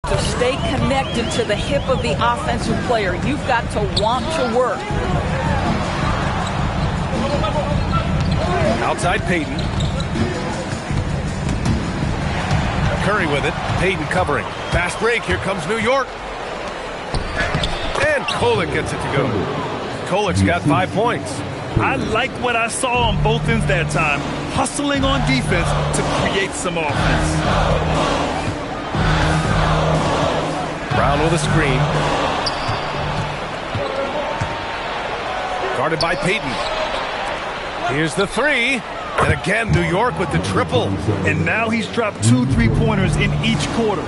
To stay connected to the hip of the offensive player, you've got to want to work. Outside Payton. Curry with it. Payton covering. Fast break. Here comes New York. And Kolek gets it to go. Kolek's got 5 points. I liked what I saw on both ends that time. Hustling on defense to create some offense. Brown with a screen. Guarded by Payton. Here's the three. And again, New York with the triple. And now he's dropped 2 3-pointers in each quarter.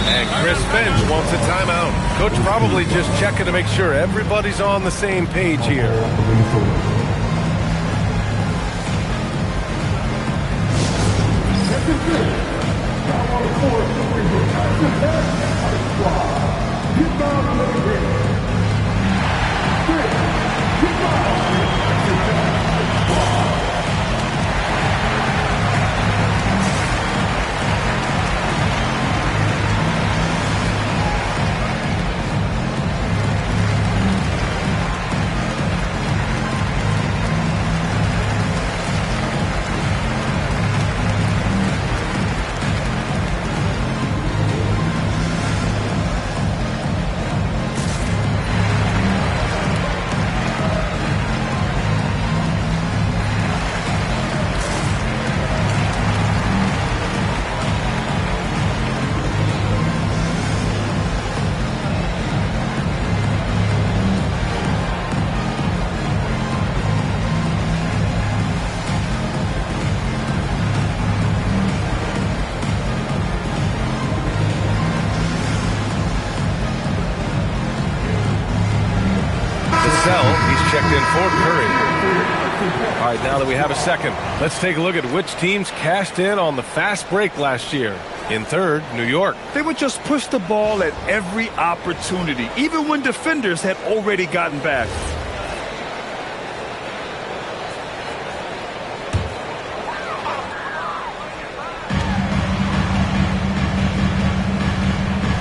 And Chris Finch wants a timeout. Coach probably just checking to make sure everybody's on the same page here. He's checked in for Curry. All right, now that we have a second, let's take a look at which teams cashed in on the fast break last year. In third, New York. They would just push the ball at every opportunity, even when defenders had already gotten back.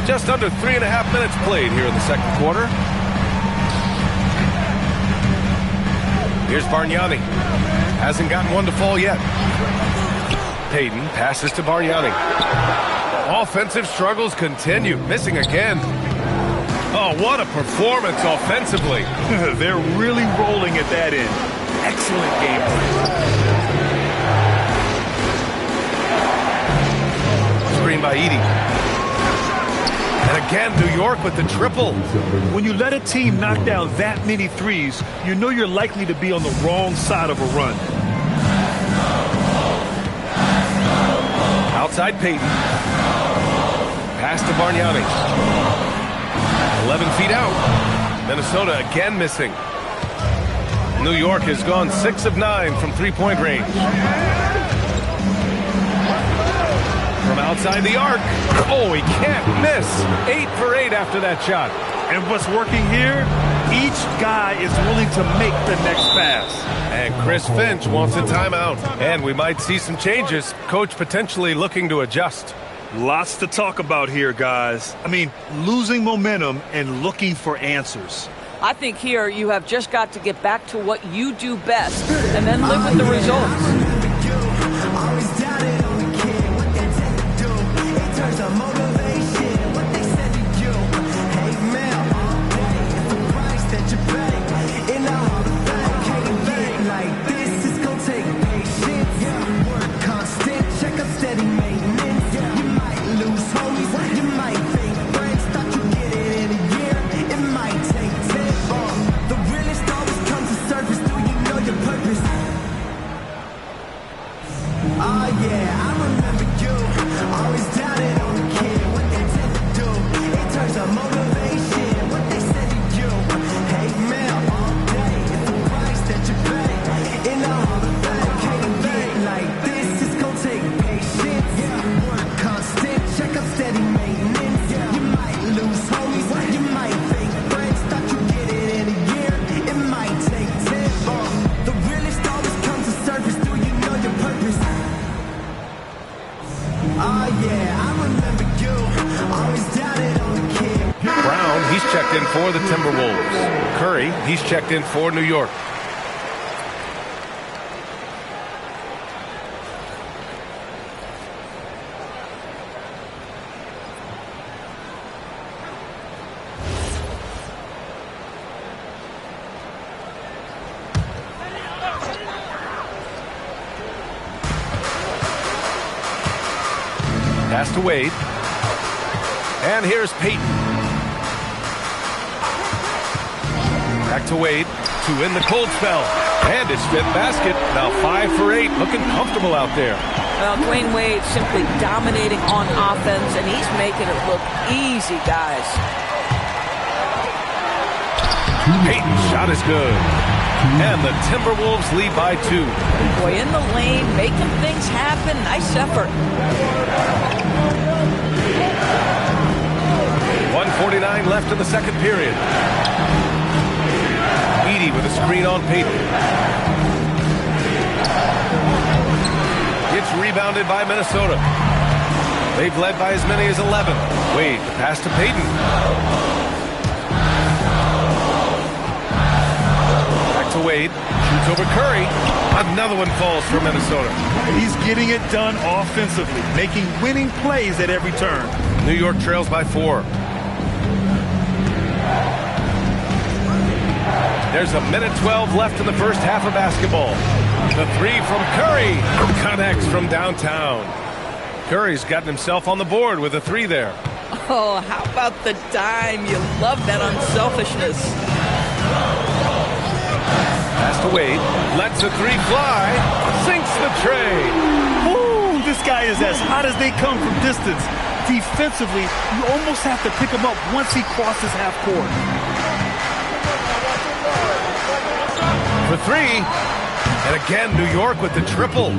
Just under 3.5 minutes played here in the second quarter. Here's Bargnani. Hasn't gotten one to fall yet. Payton passes to Bargnani. Offensive struggles continue. Missing again. Oh, what a performance offensively. They're really rolling at that end. Excellent game plan. Screen by Edey. And again, New York with the triple. When you let a team knock down that many threes, you know you're likely to be on the wrong side of a run. Outside Payton. Pass to Bargnani. 11 feet out. Minnesota again missing. New York has gone 6 of 9 from three-point range. From outside the arc. Oh, he can't miss. 8 for 8 after that shot. And what's working here? Each guy is willing to make the next pass. And Chris Finch wants a timeout. And we might see some changes. Coach potentially looking to adjust. Lots to talk about here, guys. I mean, losing momentum and looking for answers. I think here you have just got to get back to what you do best and then live with the results. He's checked in for the Timberwolves. Curry, he's checked in for New York. Pass to Wade. And here's Peyton. Back to Wade. To in the cold spell. And his fifth basket. Now 5 for 8. Looking comfortable out there. Well, Dwayne Wade simply dominating on offense, and he's making it look easy, guys. Peyton's shot is good. And the Timberwolves lead by 2. Boy, in the lane, making things happen. Nice effort. 1:49 left in the second period. Edey with a screen on Peyton. It's rebounded by Minnesota. They've led by as many as 11. Wade, the pass to Peyton. Back to Wade. Shoots over Curry. Another one falls for Minnesota. He's getting it done offensively, making winning plays at every turn. New York trails by 4. There's a minute 12 left in the first half of basketball. The three from Curry connects from downtown. Curry's gotten himself on the board with a 3 there. Oh, how about the dime? You love that unselfishness. Pass to Wade. Lets a 3 fly. Sinks the tray. Ooh, this guy is as hot as they come from distance. Defensively, you almost have to pick him up once he crosses half court. For 3. And again, New York with the triple.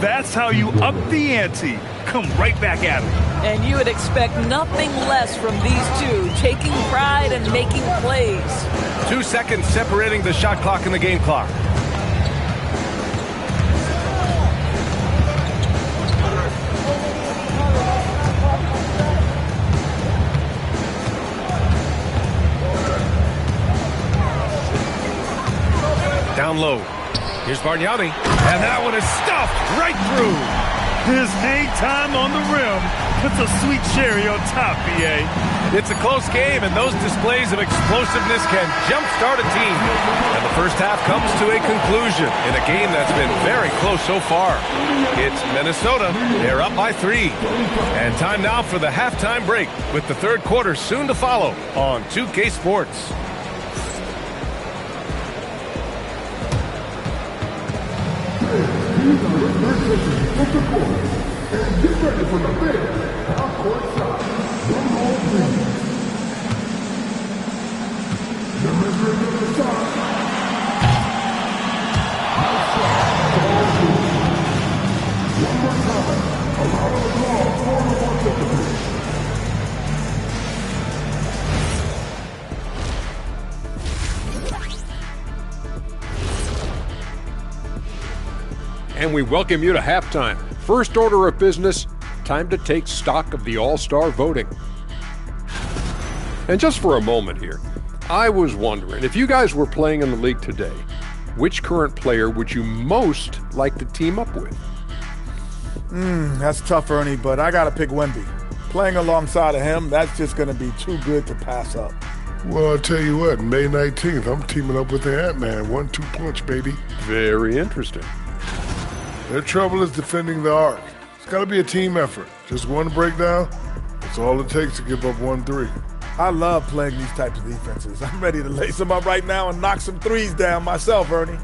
That's how you up the ante. Come right back at him. And you would expect nothing less from these two, taking pride and making plays. 2 seconds separating the shot clock and the game clock. Down low. Here's Bargnani. And that one is stuffed right through. His hang time on the rim puts a sweet cherry on top, B.A. It's a close game, and those displays of explosiveness can jumpstart a team. And the first half comes to a conclusion in a game that's been very close so far. It's Minnesota. They're up by 3. And time now for the halftime break, with the third quarter soon to follow on 2K Sports. And we welcome you to halftime. First order of business, time to take stock of the All-Star voting. And just for a moment here, I was wondering, if you guys were playing in the league today, which current player would you most like to team up with? That's tough, Ernie, but I got to pick Wemby. Playing alongside of him, that's just going to be too good to pass up. Well, I'll tell you what, May 19th, I'm teaming up with the Ant-Man. 1-2 punch, baby. Very interesting. Their trouble is defending the arc. It's got to be a team effort. Just one breakdown, that's all it takes to give up 1-3. I love playing these types of defenses. I'm ready to lace them up right now and knock some threes down myself, Ernie.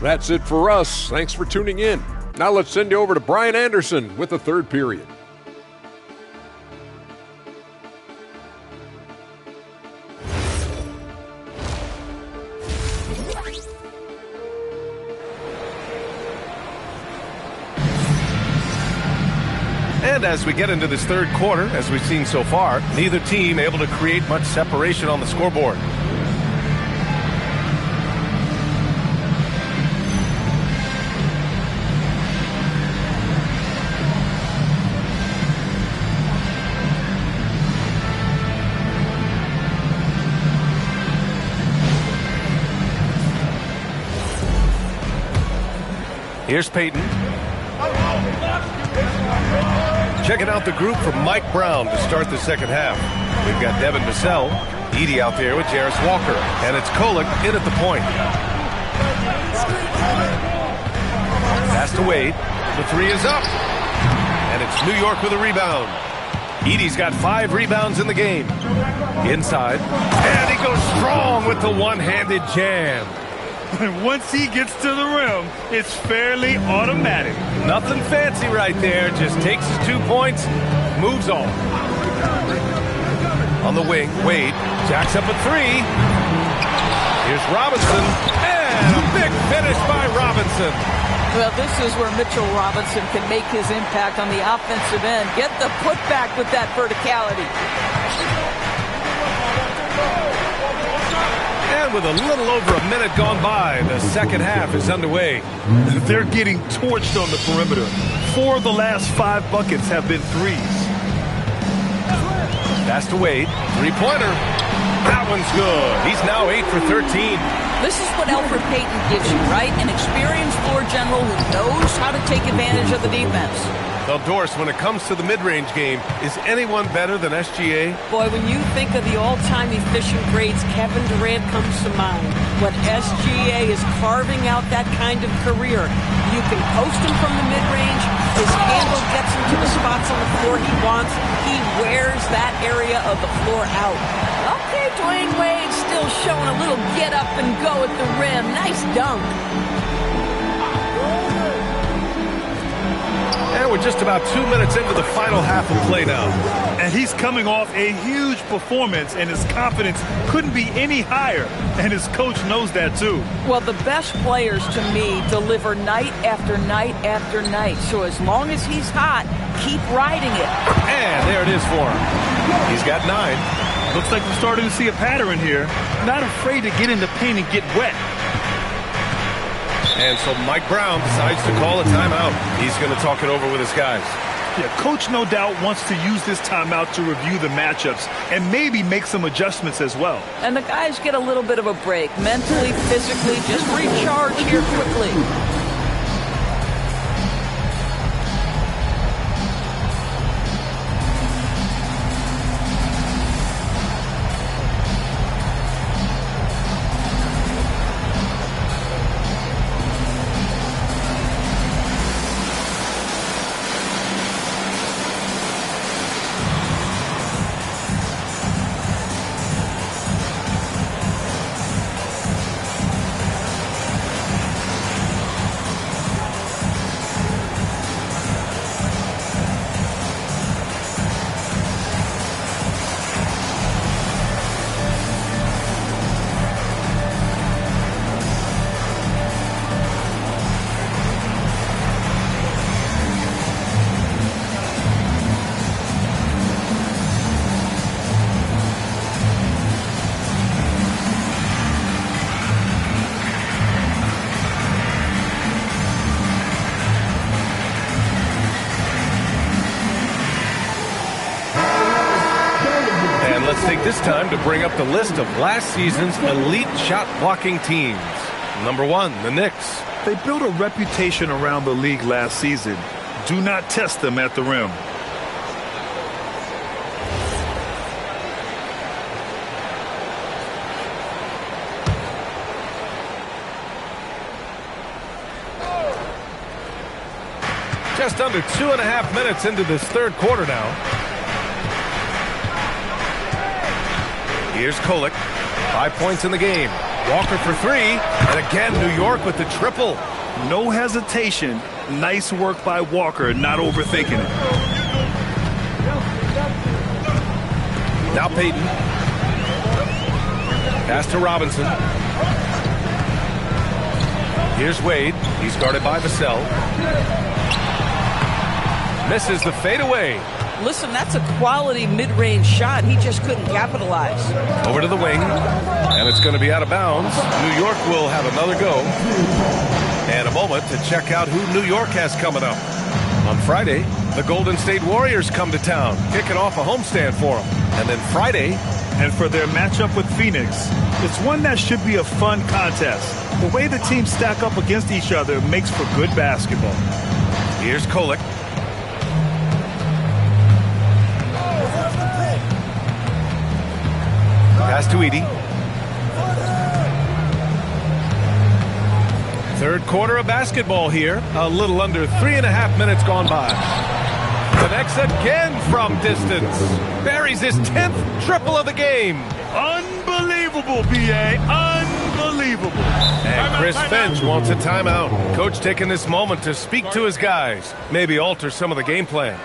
That's it for us. Thanks for tuning in. Now let's send you over to Brian Anderson with the third period. And as we get into this third quarter, as we've seen so far, neither team able to create much separation on the scoreboard. Here's Peyton. Checking out the group from Mike Brown to start the second half. We've got Devin Vassell, Edey out there with Jarris Walker, and it's Kolek in at the point. Pass to Wade. The three is up. And it's New York with a rebound. Edey's got 5 rebounds in the game. Inside. And he goes strong with the one-handed jam. And once he gets to the rim, it's fairly automatic. Nothing fancy right there. Just takes his 2 points, moves on. On the wing, Wade jacks up a 3. Here's Robinson. And a big finish by Robinson. Well, this is where Mitchell Robinson can make his impact on the offensive end. Get the putback with that verticality. And with a little over a minute gone by, the second half is underway. They're getting torched on the perimeter. 4 of the last 5 buckets have been threes. Pass to Wade. Three-pointer. That one's good. He's now 8 for 13. This is what Elfrid Payton gives you, right? An experienced floor general who knows how to take advantage of the defense. Well, Doris, when it comes to the mid-range game, is anyone better than SGA? Boy, when you think of the all-time efficient grades, Kevin Durant comes to mind. When SGA is carving out that kind of career, you can post him from the mid-range. His handle gets him to the spots on the floor he wants. He wears that area of the floor out. Okay, Dwayne Wade still showing a little get up and go at the rim. Nice dunk. And we're just about 2 minutes into the final half of play now. And he's coming off a huge performance, and his confidence couldn't be any higher. And his coach knows that, too. Well, the best players, to me, deliver night after night after night. So as long as he's hot, keep riding it. And there it is for him. He's got 9. Looks like we're starting to see a pattern here. Not afraid to get in the paint and get wet. And so Mike Brown decides to call a timeout. He's going to talk it over with his guys. Yeah, Coach no doubt wants to use this timeout to review the matchups and maybe make some adjustments as well. And the guys get a little bit of a break. Mentally, physically, just recharge here quickly. Let's take this time to bring up the list of last season's elite shot blocking teams. Number 1, the Knicks. They built a reputation around the league last season. Do not test them at the rim. Just under 2.5 minutes into this third quarter now. Here's Kolek. 5 points in the game. Walker for 3. And again, New York with the triple. No hesitation. Nice work by Walker, not overthinking it. Now Peyton. Pass to Robinson. Here's Wade. He's guarded by Vassell. Misses the fadeaway. Listen, that's a quality mid-range shot. He just couldn't capitalize. Over to the wing, and it's going to be out of bounds. New York will have another go. And a moment to check out who New York has coming up. On Friday, the Golden State Warriors come to town, kicking off a homestand for them. And then Friday, and for their matchup with Phoenix, It's one that should be a fun contest. The way the teams stack up against each other makes for good basketball. Here's Kolek. Pass to Edey. Third quarter of basketball here. A little under 3.5 minutes gone by. Connects again from distance. Buries his 10th triple of the game. Unbelievable, B.A. Unbelievable. And Chris Finch wants a timeout. Coach taking this moment to speak to his guys. Maybe alter some of the game plan.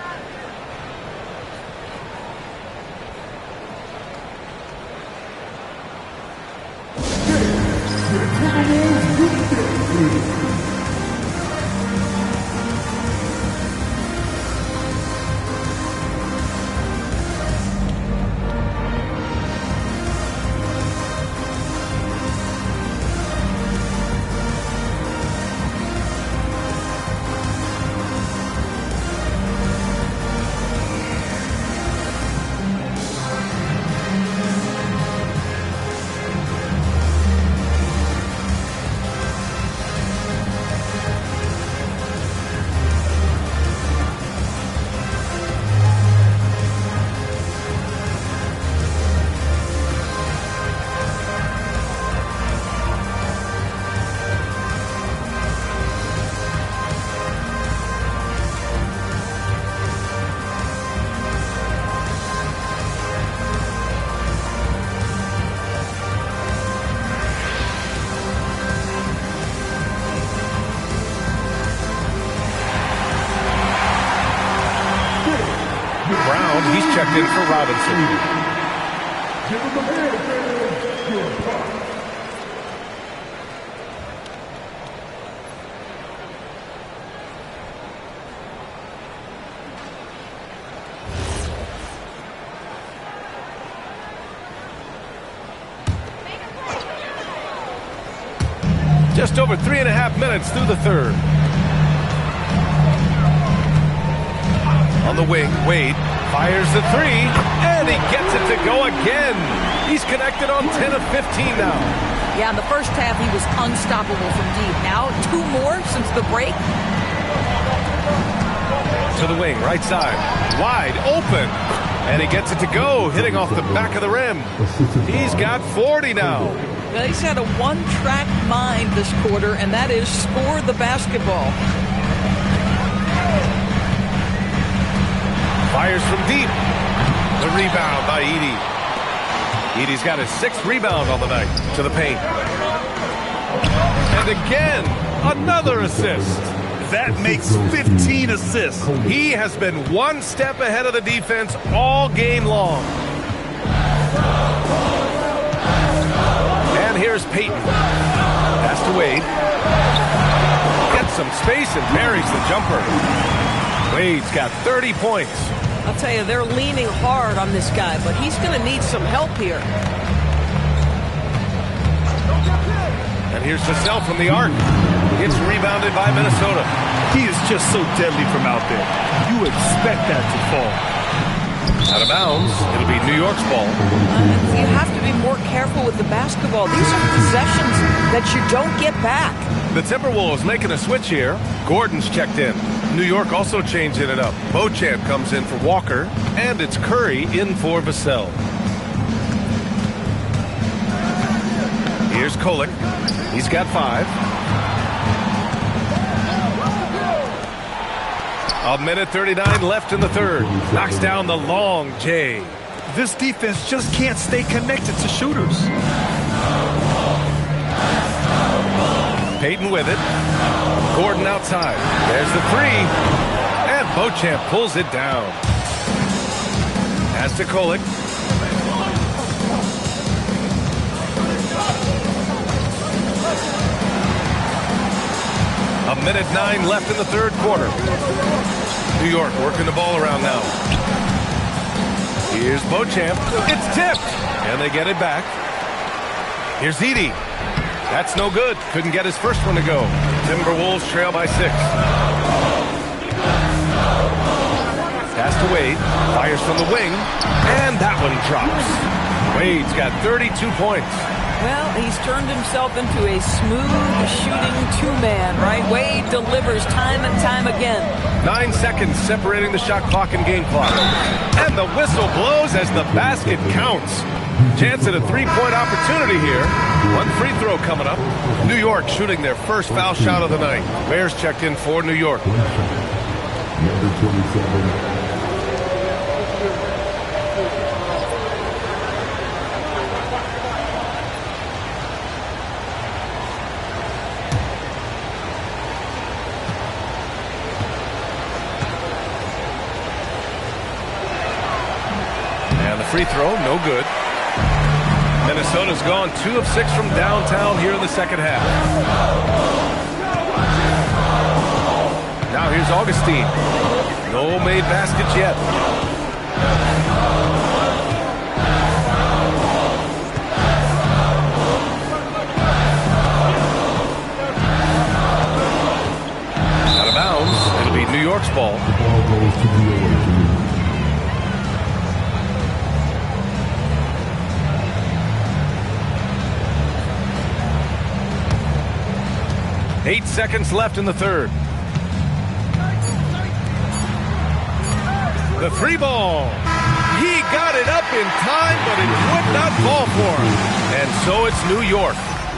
He's checked in for Robinson. Just over 3.5 minutes through the third. On the wing, Wade fires the three, and he gets it to go again. He's connected on 10 of 15 now. Yeah, in the first half, he was unstoppable from deep. Now, 2 more since the break. To the wing, right side, wide open, and he gets it to go, hitting off the back of the rim. He's got 40 now. Well, he's had a one-track mind this quarter, and that is score the basketball. Fires from deep. The rebound by Edey. Edey's got his 6th rebound on the night. To the paint. And again, another assist. That makes 15 assists. He has been one step ahead of the defense all game long. And here's Payton. Pass to Wade. Gets some space and buries the jumper. Wade's got 30 points. I'll tell you, they're leaning hard on this guy, but he's going to need some help here. And here's Vassell from the arc. It's rebounded by Minnesota. He is just so deadly from out there. You expect that to fall. Out of bounds. It'll be New York's ball. You have to be more careful with the basketball. These are possessions that you don't get back. The Timberwolves making a switch here. Gordon's checked in. New York also changing it up. Beauchamp comes in for Walker, and it's Curry in for Vassell. Here's Kolek. He's got 5. A minute 39 left in the third. Knocks down the long J. This defense just can't stay connected to shooters. Payton with it. Gordon outside. There's the 3. And Beauchamp pulls it down. Pass to Kolek. A minute 9 left in the third quarter. New York working the ball around now. Here's Beauchamp. It's tipped. And they get it back. Here's Edey. That's no good. Couldn't get his first one to go. Timberwolves trail by 6. Pass to Wade. Fires from the wing. And that one drops. Wade's got 32 points. Well, he's turned himself into a smooth shooting two-man, right? Wade delivers time and time again. 9 seconds separating the shot clock and game clock. And the whistle blows as the basket counts. Chance at a three-point opportunity here. One free throw coming up. New York shooting their first foul shot of the night. Bears checked in for New York. Number 27. Free throw, no good. Minnesota's gone 2 of 6 from downtown here in the second half. Now here's Augustine. No made baskets yet. Out of bounds. It'll be New York's ball. The ball goes to the away team. 8 seconds left in the third. The three ball. He got it up in time, but it would not fall for him. And so it's New York,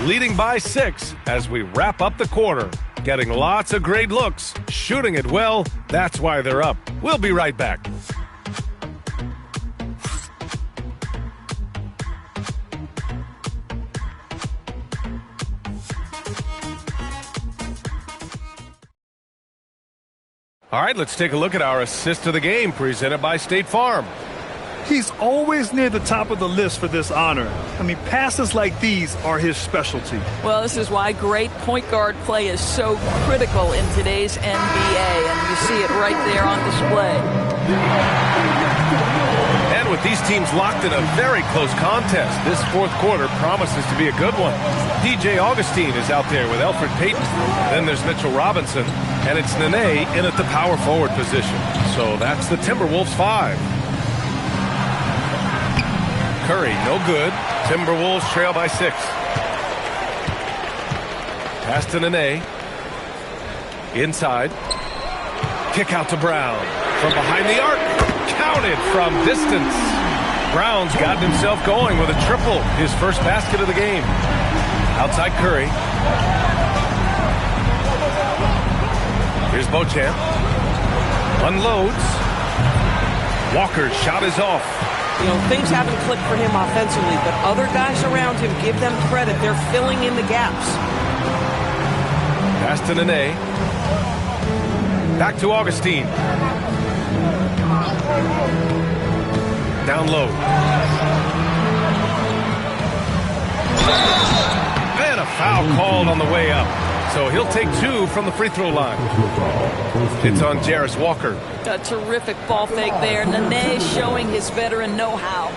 leading by 6 as we wrap up the quarter. Getting lots of great looks, shooting it well. That's why they're up. We'll be right back. All right, let's take a look at our assist of the game presented by State Farm. He's always near the top of the list for this honor. I mean, passes like these are his specialty. Well, this is why great point guard play is so critical in today's NBA, and you see it right there on display. And with these teams locked in a very close contest, this fourth quarter promises to be a good one. DJ Augustine is out there with Elfrid Payton. Then there's Mitchell Robinson, and it's Nene in at the power forward position. So that's the Timberwolves 5. Curry, no good. Timberwolves trail by 6. Pass to Nene. Inside. Kick out to Brown. From behind the arc. Counted from distance. Brown's gotten himself going with a triple. His first basket of the game. Outside Curry. Here's Beauchamp. Unloads. Walker's shot is off. You know, things haven't clicked for him offensively, but other guys around him, give them credit. They're filling in the gaps. Pass to Nene. Back to Augustine. Down low. And a foul called on the way up. So he'll take 2 from the free throw line. It's on Jarris Walker. A terrific ball fake there. Nene showing his veteran know-how.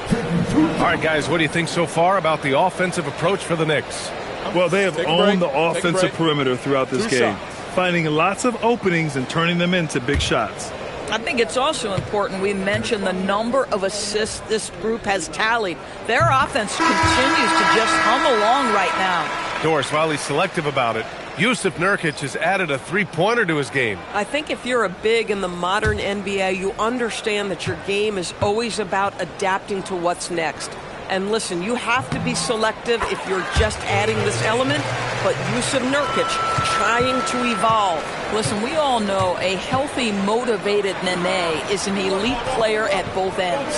All right, guys, what do you think so far about the offensive approach for the Knicks? Well, they have owned the offensive perimeter throughout this game, finding lots of openings and turning them into big shots. I think it's also important we mention the number of assists this group has tallied. Their offense continues to just hum along right now. Doris, while he's selective about it, Yusuf Nurkic has added a three-pointer to his game. I think if you're a big in the modern NBA, you understand that your game is always about adapting to what's next. And listen, you have to be selective if you're just adding this element, but Yusuf Nurkic trying to evolve. Listen, we all know a healthy, motivated Nene is an elite player at both ends.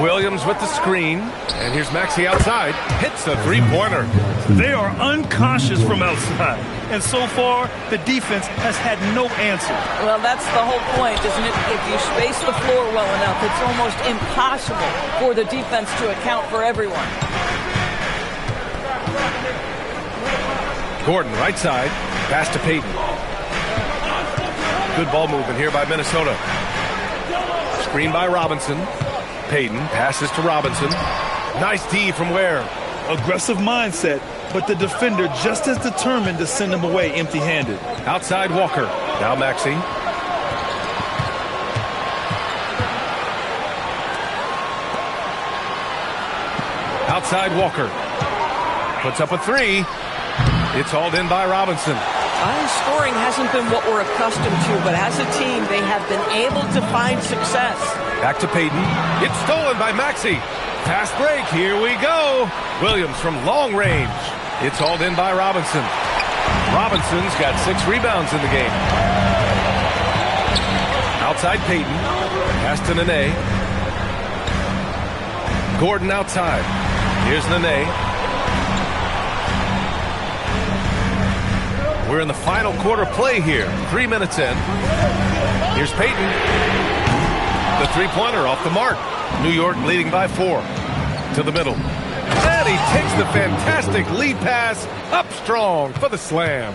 Williams with the screen, and here's Maxey outside. Hits a three-pointer. They are uncautious from outside, and so far, the defense has had no answer. Well, that's the whole point, isn't it? If you space the floor well enough, it's almost impossible for the defense to account for everyone. Gordon, right side, pass to Payton. Good ball movement here by Minnesota. Screen by Robinson. Payton passes to Robinson. Nice D from Ware. Aggressive mindset, but the defender just as determined to send him away empty-handed. Outside Walker. Now Maxey. Outside Walker. Puts up a three. It's hauled in by Robinson. Scoring hasn't been what we're accustomed to, but as a team, they have been able to find success. Back to Payton. It's stolen by Maxey. Fast break. Here we go. Williams from long range. It's hauled in by Robinson. Robinson's got 6 rebounds in the game. Outside Payton. Pass to Nene. Gordon outside. Here's Nene. We're in the final quarter play here. 3 minutes in. Here's Payton. The three-pointer off the mark. New York leading by 4. To the middle. And he takes the fantastic lead pass up strong for the slam.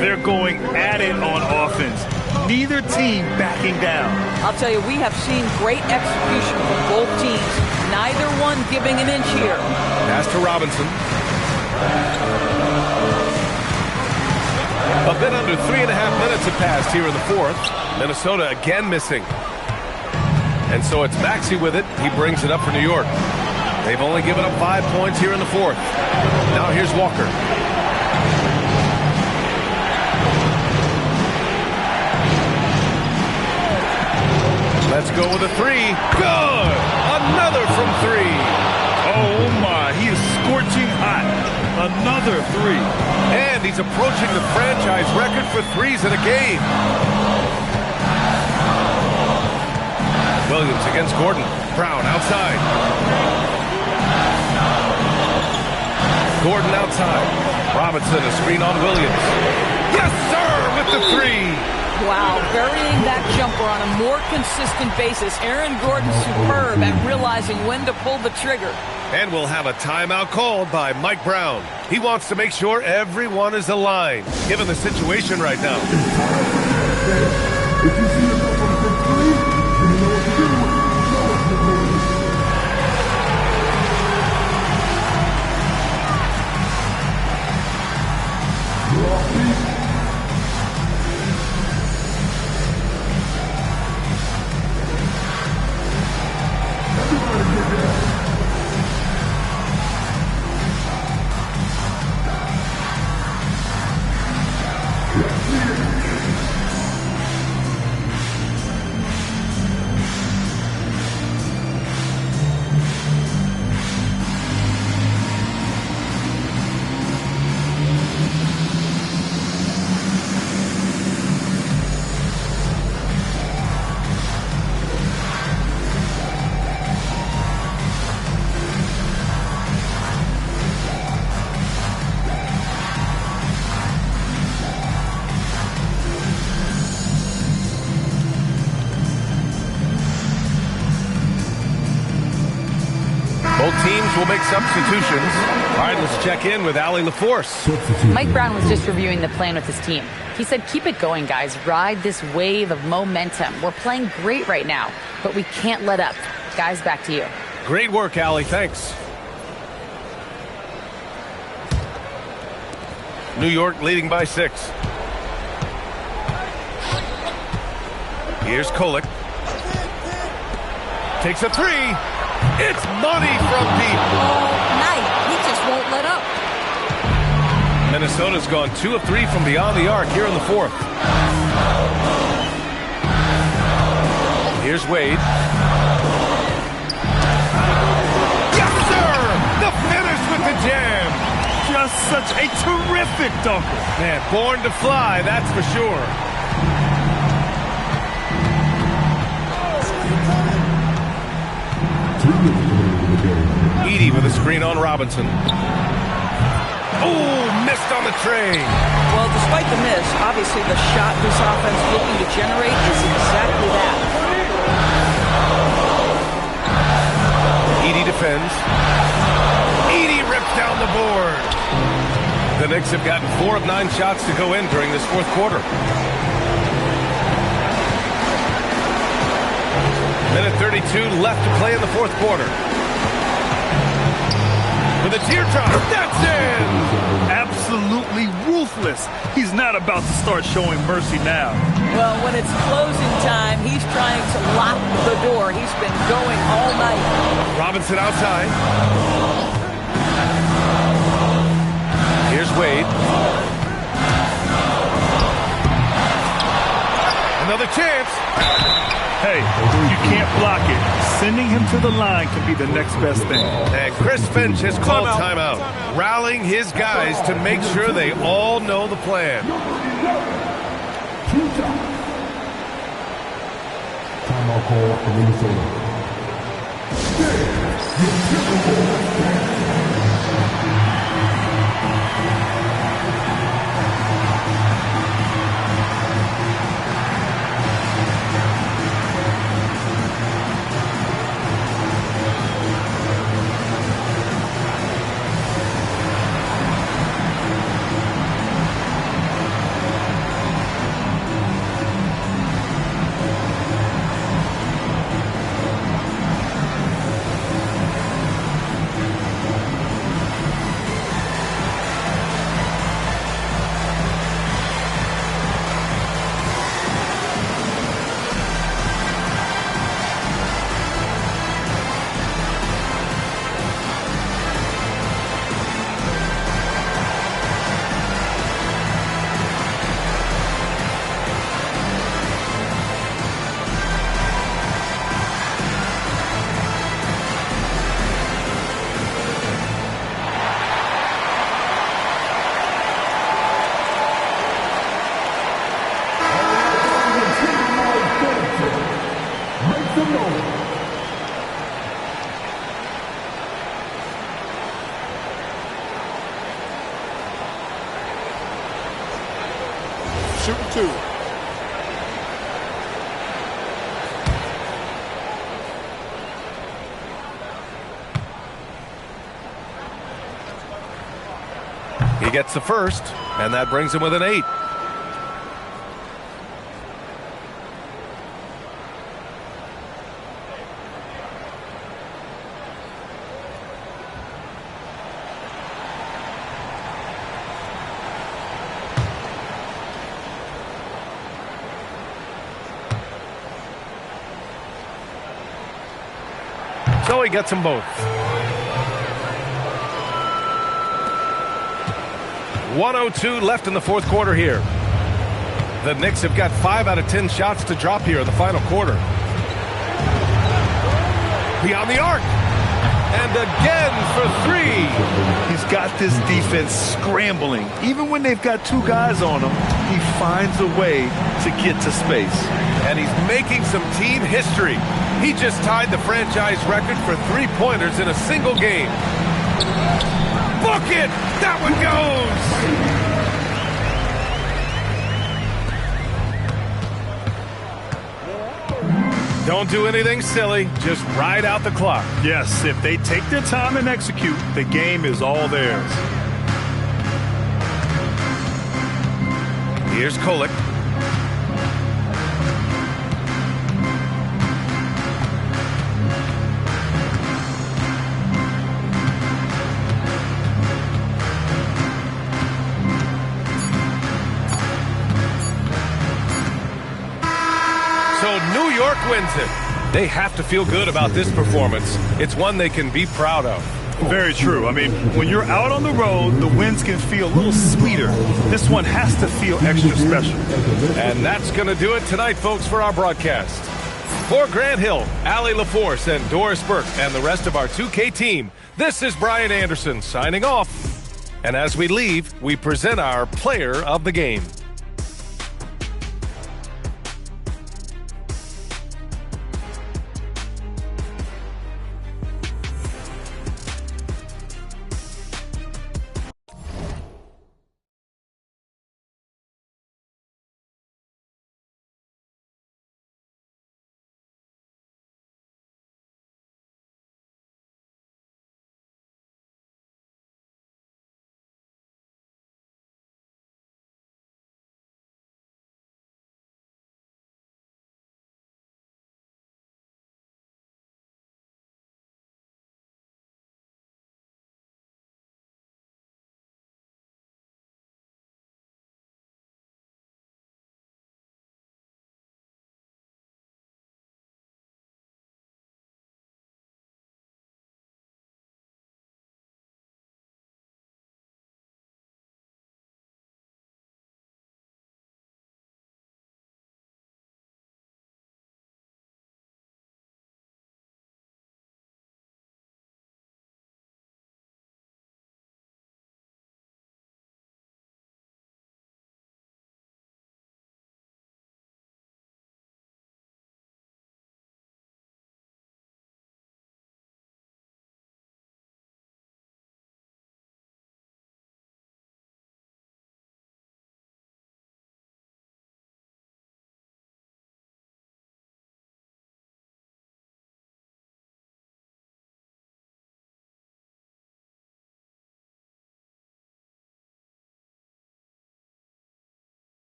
They're going at it on offense. Neither team backing down. I'll tell you, we have seen great execution from both teams. Neither one giving an inch here. Pass to Robinson. A bit under 3.5 minutes have passed here in the fourth. Minnesota again missing. And so it's Maxey with it. He brings it up for New York. They've only given up 5 points here in the fourth. Now here's Walker. Let's go with a three. Good! Another from 3. Oh my, he is scorching hot. Another 3. And he's approaching the franchise record for threes in a game. Williams against Gordon. Brown outside. Gordon outside. Robinson, a screen on Williams. Yes, sir, with the 3. Wow, burying that jumper on a more consistent basis. Aaron Gordon superb at realizing when to pull the trigger. And we'll have a timeout called by Mike Brown. He wants to make sure everyone is aligned, given the situation right now. If you see yourself on the 3, you know what to do. Both teams will make substitutions. All right, let's check in with Allie LaForce. Mike Brown was just reviewing the plan with his team. He said, keep it going, guys. Ride this wave of momentum. We're playing great right now, but we can't let up. Guys, back to you. Great work, Allie. Thanks. New York leading by 6. Here's Kolek. Takes a 3. It's money from deep. All night. He just won't let up. Minnesota's gone 2 of 3 from beyond the arc here in the fourth. Here's Wade. Yes, sir! The finish with the jam. Just such a terrific dunker. Man, born to fly, that's for sure. Edey with a screen on Robinson. Oh, missed on the tray. Well, despite the miss, obviously the shot this offense looking to generate is exactly that. Edey defends. Edey rips down the board. The Knicks have gotten 4 of 9 shots to go in during this fourth quarter. Minute 32 left to play in the fourth quarter. With a teardrop, that's in! Absolutely ruthless. He's not about to start showing mercy now. Well, when it's closing time, he's trying to lock the door. He's been going all night. Robinson outside. Wade. Another chance. Hey, you can't block it. Sending him to the line can be the next best thing. And Chris Finch has called timeout, rallying his guys to make sure they all know the plan. Timeout call for Minnesota. Shooting two. He gets the first, and that brings him with an 8. So he gets them both. 1:02 left in the fourth quarter here. The Knicks have got 5 out of 10 shots to drop here in the final quarter. Beyond the arc. And again for 3. He's got this defense scrambling. Even when they've got 2 guys on him, he finds a way to get to space. And he's making some team history. He just tied the franchise record for 3-pointers in a single game. Book it! That one goes! Don't do anything silly. Just ride out the clock. Yes, if they take their time and execute, the game is all theirs. Here's Kolek. So New York wins it. They have to feel good about this performance. It's one they can be proud of. Very true. I mean, when you're out on the road, the wins can feel a little sweeter. This one has to feel extra special. And that's going to do it tonight, folks, for our broadcast. For Grant Hill, Allie LaForce, and Doris Burke, and the rest of our 2K team, this is Brian Anderson signing off. And as we leave, we present our player of the game.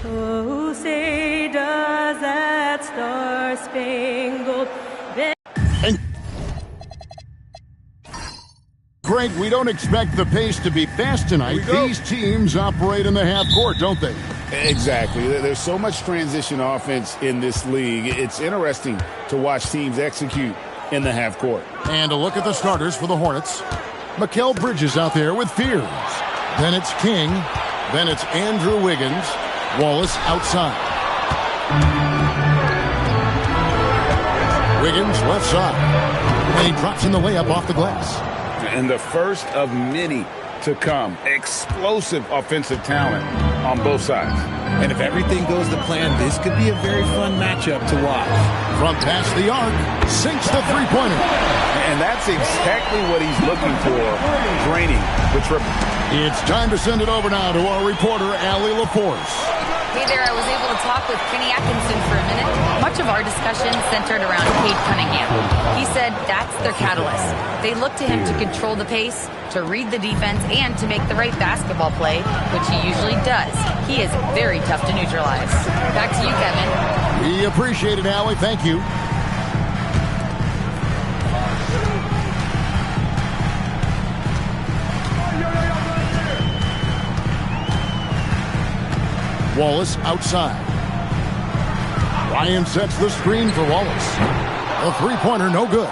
Oh, say does that star-spangled banner. Greg, we don't expect the pace to be fast tonight. These teams operate in the half court, don't they? Exactly. There's so much transition offense in this league. It's interesting to watch teams execute in the half court. And a look at the starters for the Hornets. Mikal Bridges out there with Fears. Then it's King. Then it's Andrew Wiggins. Wallace outside. Wiggins left side. And he drops in the layup off the glass. And the first of many to come. Explosive offensive talent on both sides. And if everything goes to plan, this could be a very fun matchup to watch. From past the arc, sinks the three-pointer. And that's exactly what he's looking for, draining the triple. It's time to send it over now to our reporter, Allie LaForce. Hey there, I was able to talk with Kenny Atkinson for a minute. Much of our discussion centered around Cade Cunningham. He said that's their catalyst. They look to him to control the pace, to read the defense, and to make the right basketball play, which he usually does. He is very tough to neutralize. Back to you, Kevin. We appreciate it, Allie. Thank you. Wallace outside. Ryan sets the screen for Wallace. A three-pointer, no good.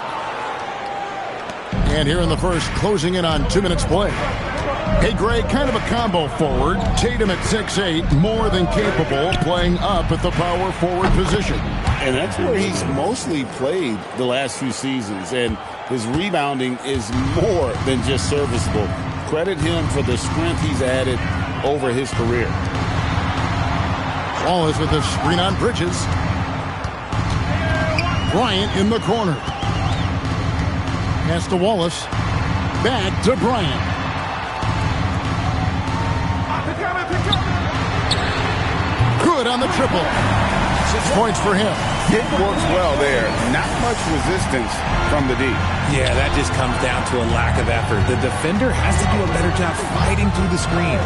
And here in the first, closing in on 2 minutes play. Hey, Greg, kind of a combo forward. Tatum at 6'8", more than capable, playing up at the power forward position. And that's where he's mostly played the last few seasons. And his rebounding is more than just serviceable. Credit him for the strength he's added over his career. Wallace with the screen on Bridges. Bryant in the corner. Pass to Wallace. Back to Bryant. 'Good on the triple. 6 points for him. It works well there. Not much resistance from the D. Yeah, that just comes down to a lack of effort. The defender has to do a better job fighting through the screen.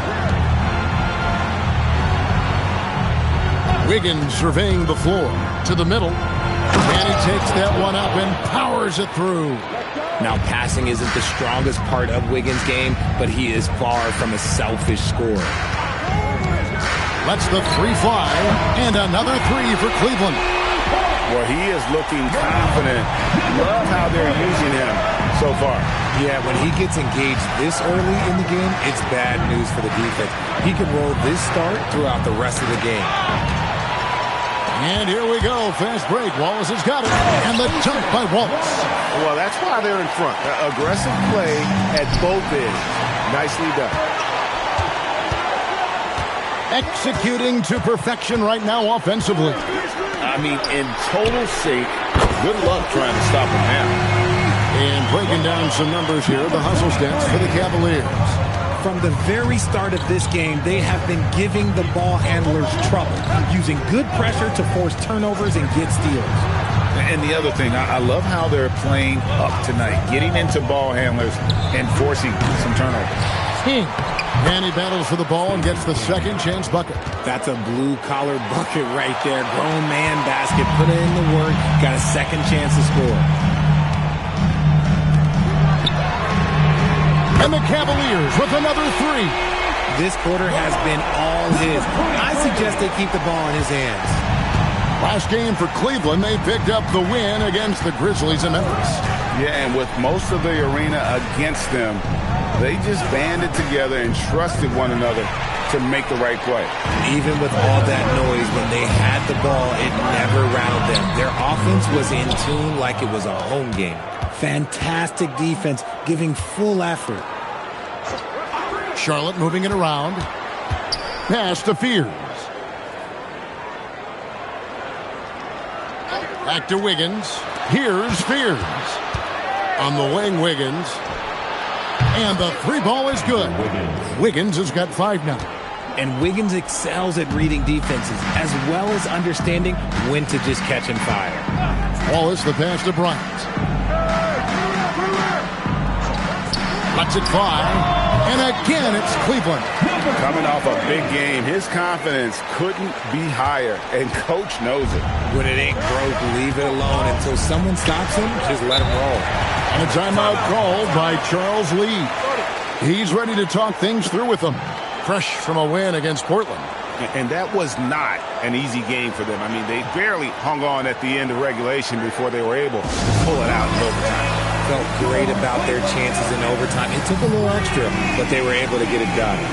Wiggins surveying the floor to the middle. And he takes that one up and powers it through. Now, passing isn't the strongest part of Wiggins' game, but he is far from a selfish scorer. Lets the three fly, and another three for Cleveland. Well, he is looking confident. Love how they're using him so far. Yeah, when he gets engaged this early in the game, it's bad news for the defense. He can roll this start throughout the rest of the game. And here we go. Fast break. Wallace has got it. And the jump by Wallace. Well, that's why they're in front. Aggressive play at both ends. Nicely done. Executing to perfection right now offensively. I mean, in total shape. Good luck trying to stop him now. And breaking down some numbers here. The hustle stats for the Cavaliers. From the very start of this game, they have been giving the ball handlers trouble, using good pressure to force turnovers and get steals. And the other thing, I love how they're playing up tonight, getting into ball handlers and forcing some turnovers. And he battles for the ball and gets the second chance bucket. That's a blue-collar bucket right there. Grown man basket, put in the work, got a second chance to score. And the Cavaliers with another three. This quarter has been all his. I suggest they keep the ball in his hands. Last game for Cleveland, they picked up the win against the Grizzlies in Memphis. Yeah, and with most of the arena against them, they just banded together and trusted one another to make the right play. Even with all that noise, when they had the ball, it never rattled them. Their offense was in tune like it was a home game. Fantastic defense, giving full effort. Charlotte moving it around. Pass to Fears. Back to Wiggins. Here's Fears. On the wing, Wiggins. And the three ball is good. Wiggins has got 5 now. And Wiggins excels at reading defenses, as well as understanding when to just catch and fire. Wallace, the pass to Bryant. Lets it fly. And again, it's Cleveland. Coming off a big game, his confidence couldn't be higher, and coach knows it. When it ain't broke, leave it alone until someone stops him. Just let him roll. And a timeout called by Charles Lee. He's ready to talk things through with them. Fresh from a win against Portland. And that was not an easy game for them. I mean, they barely hung on at the end of regulation before they were able to pull it out in overtime. Felt great about their chances in overtime. It took a little extra, but they were able to get it done.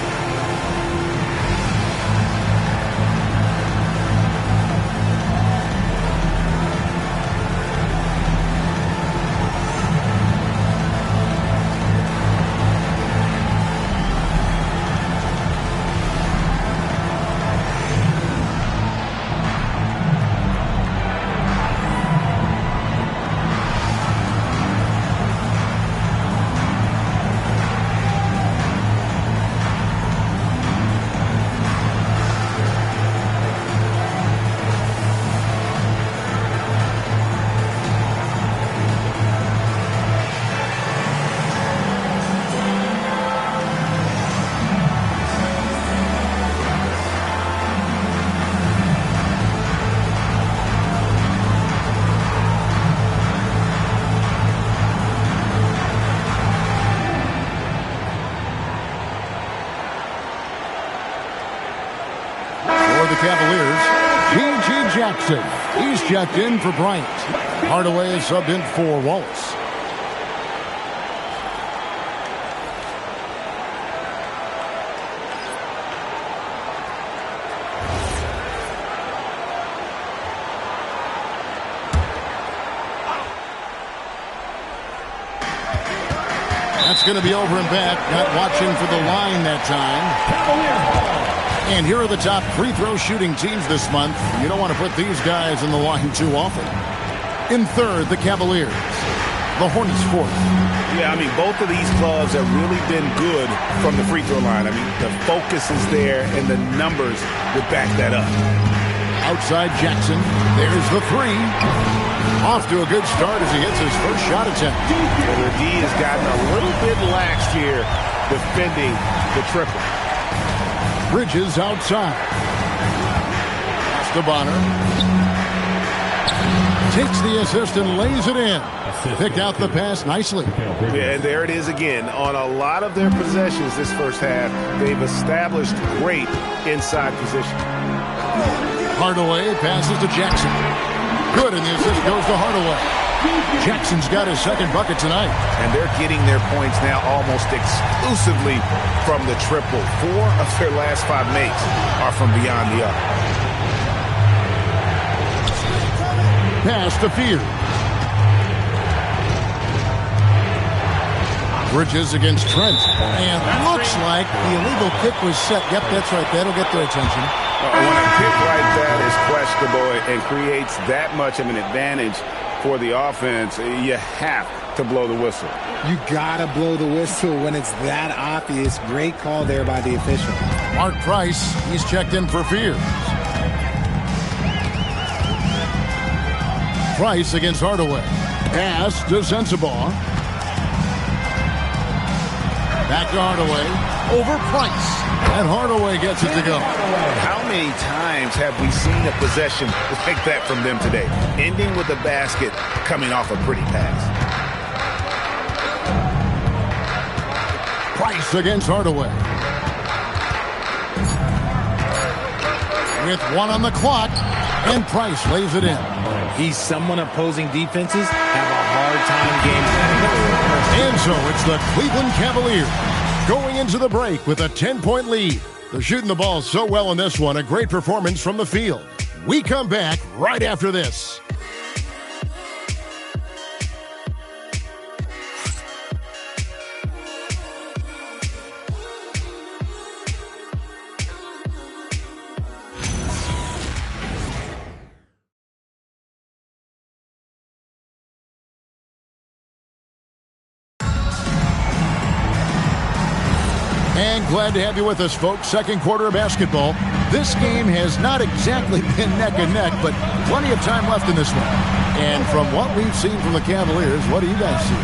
Jackson. He's checked in for Bryant. Hardaway is subbed in for Wallace. That's going to be over and back. Not watching for the line that time. And here are the top free throw shooting teams this month. You don't want to put these guys in the line too often. In third, the Cavaliers. The Hornets fourth. Yeah, I mean, both of these clubs have really been good from the free throw line. I mean, the focus is there, and the numbers would back that up. Outside Jackson. There's the three. Off to a good start as he hits his first shot attempt. Well, the D has gotten a little bit lax here defending the triple. Bridges outside. Bonner takes the assist and lays it in. Picked out the pass nicely. Yeah, and there it is again. On a lot of their possessions this first half, they've established great inside position. Hardaway passes to Jackson. Good, and the assist goes to Hardaway. Jackson's got his second bucket tonight. And they're getting their points now almost exclusively from the triple. 4 of their last 5 makes are from beyond the arc. Pass to Fear. Bridges against Trent. And looks like the illegal kick was set. Yep, that's right. That'll get their attention. When a kick like that is questionable and creates that much of an advantage for the offense, you have to blow the whistle. You gotta blow the whistle when it's that obvious. Great call there by the official. Mark Price, he's checked in for Fear. Price against Hardaway. Pass to Sensabaugh. Back to Hardaway. Over Price. And Hardaway gets it to go. How many times have we seen a possession like that from them today? Ending with a basket, coming off a pretty pass. Price against Hardaway. With 1 on the clock, and Price lays it in. He's someone opposing defenses have a hard time game planning. And so it's the Cleveland Cavaliers going into the break with a 10-point lead. They're shooting the ball so well in this one. A great performance from the field. We come back right after this. And glad to have you with us, folks. Second quarter of basketball. This game has not exactly been neck and neck, but plenty of time left in this one. And from what we've seen from the Cavaliers, what do you guys see?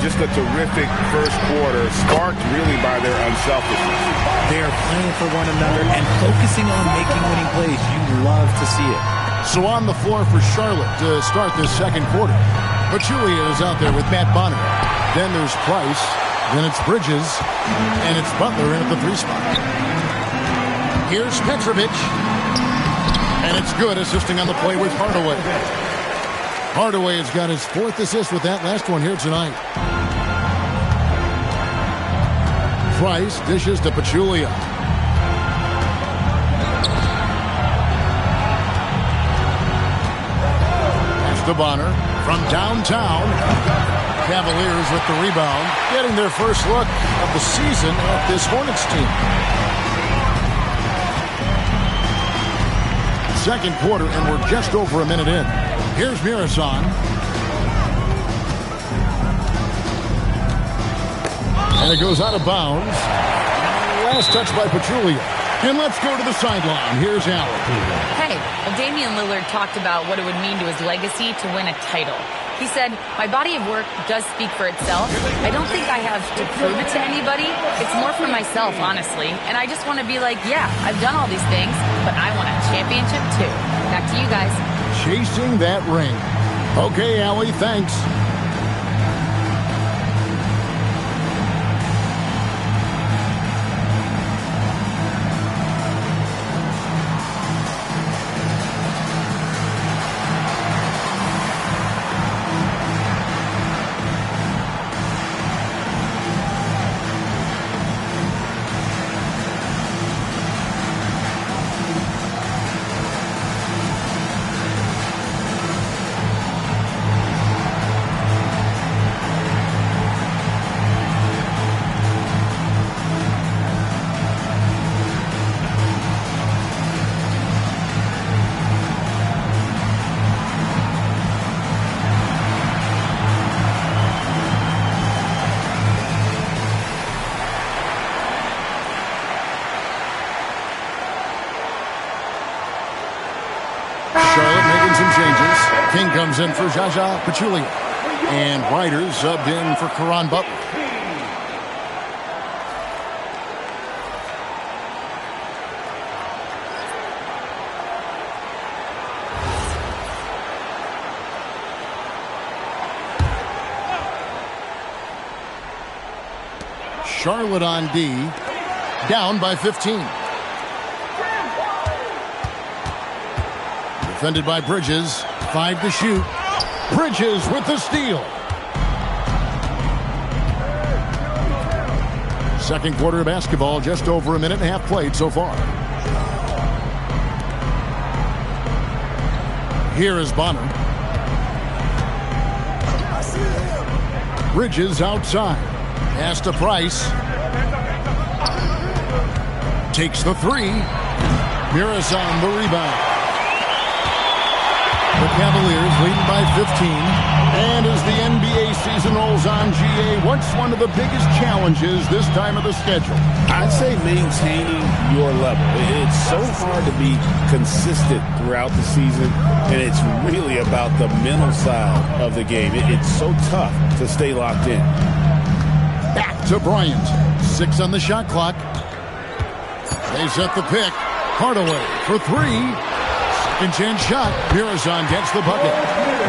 Just a terrific first quarter, sparked really by their unselfishness. They are playing for one another and focusing on making winning plays. You love to see it. So on the floor for Charlotte to start this second quarter. Pachulia is out there with Matt Bonner. Then there's Price. Then it's Bridges. And it's Butler in at the 3 spot. Here's Petrovic. And it's good, assisting on the play with Hardaway. Hardaway has got his 4th assist with that last one here tonight. Price dishes to Pachulia. To Bonner from downtown. Cavaliers with the rebound, getting their first look of the season at this Hornets team. Second quarter, and we're just over a minute in. Here's Mirasan. And it goes out of bounds. Last touch by Pachulia. And let's go to the sideline. Here's Allen. Hey, well, Damian Lillard talked about what it would mean to his legacy to win a title. He said, my body of work does speak for itself. I don't think I have to prove it to anybody. It's more for myself, honestly. And I just want to be like, yeah, I've done all these things, but I want a championship too. Back to you guys. Chasing that ring. Okay, Allie, thanks. King comes in for Jaja Pachulia. And Ryder subbed in for Caron Butler. Charlotte on D. Down by 15. Defended by Bridges. 5 to shoot. Bridges with the steal. Second quarter of basketball, just over a minute and a half played so far. Here is Bonner. Bridges outside. Pass to Price. Takes the 3. Mirasan the rebound. The Cavaliers leading by 15. And as the NBA season rolls on, GA, what's one of the biggest challenges this time of the schedule? I'd say maintaining your level. It's so hard to be consistent throughout the season, and it's really about the mental side of the game. It's so tough to stay locked in. Back to Bryant. 6 on the shot clock. They set the pick. Hardaway for 3. Second chance shot. Mirasan gets the bucket.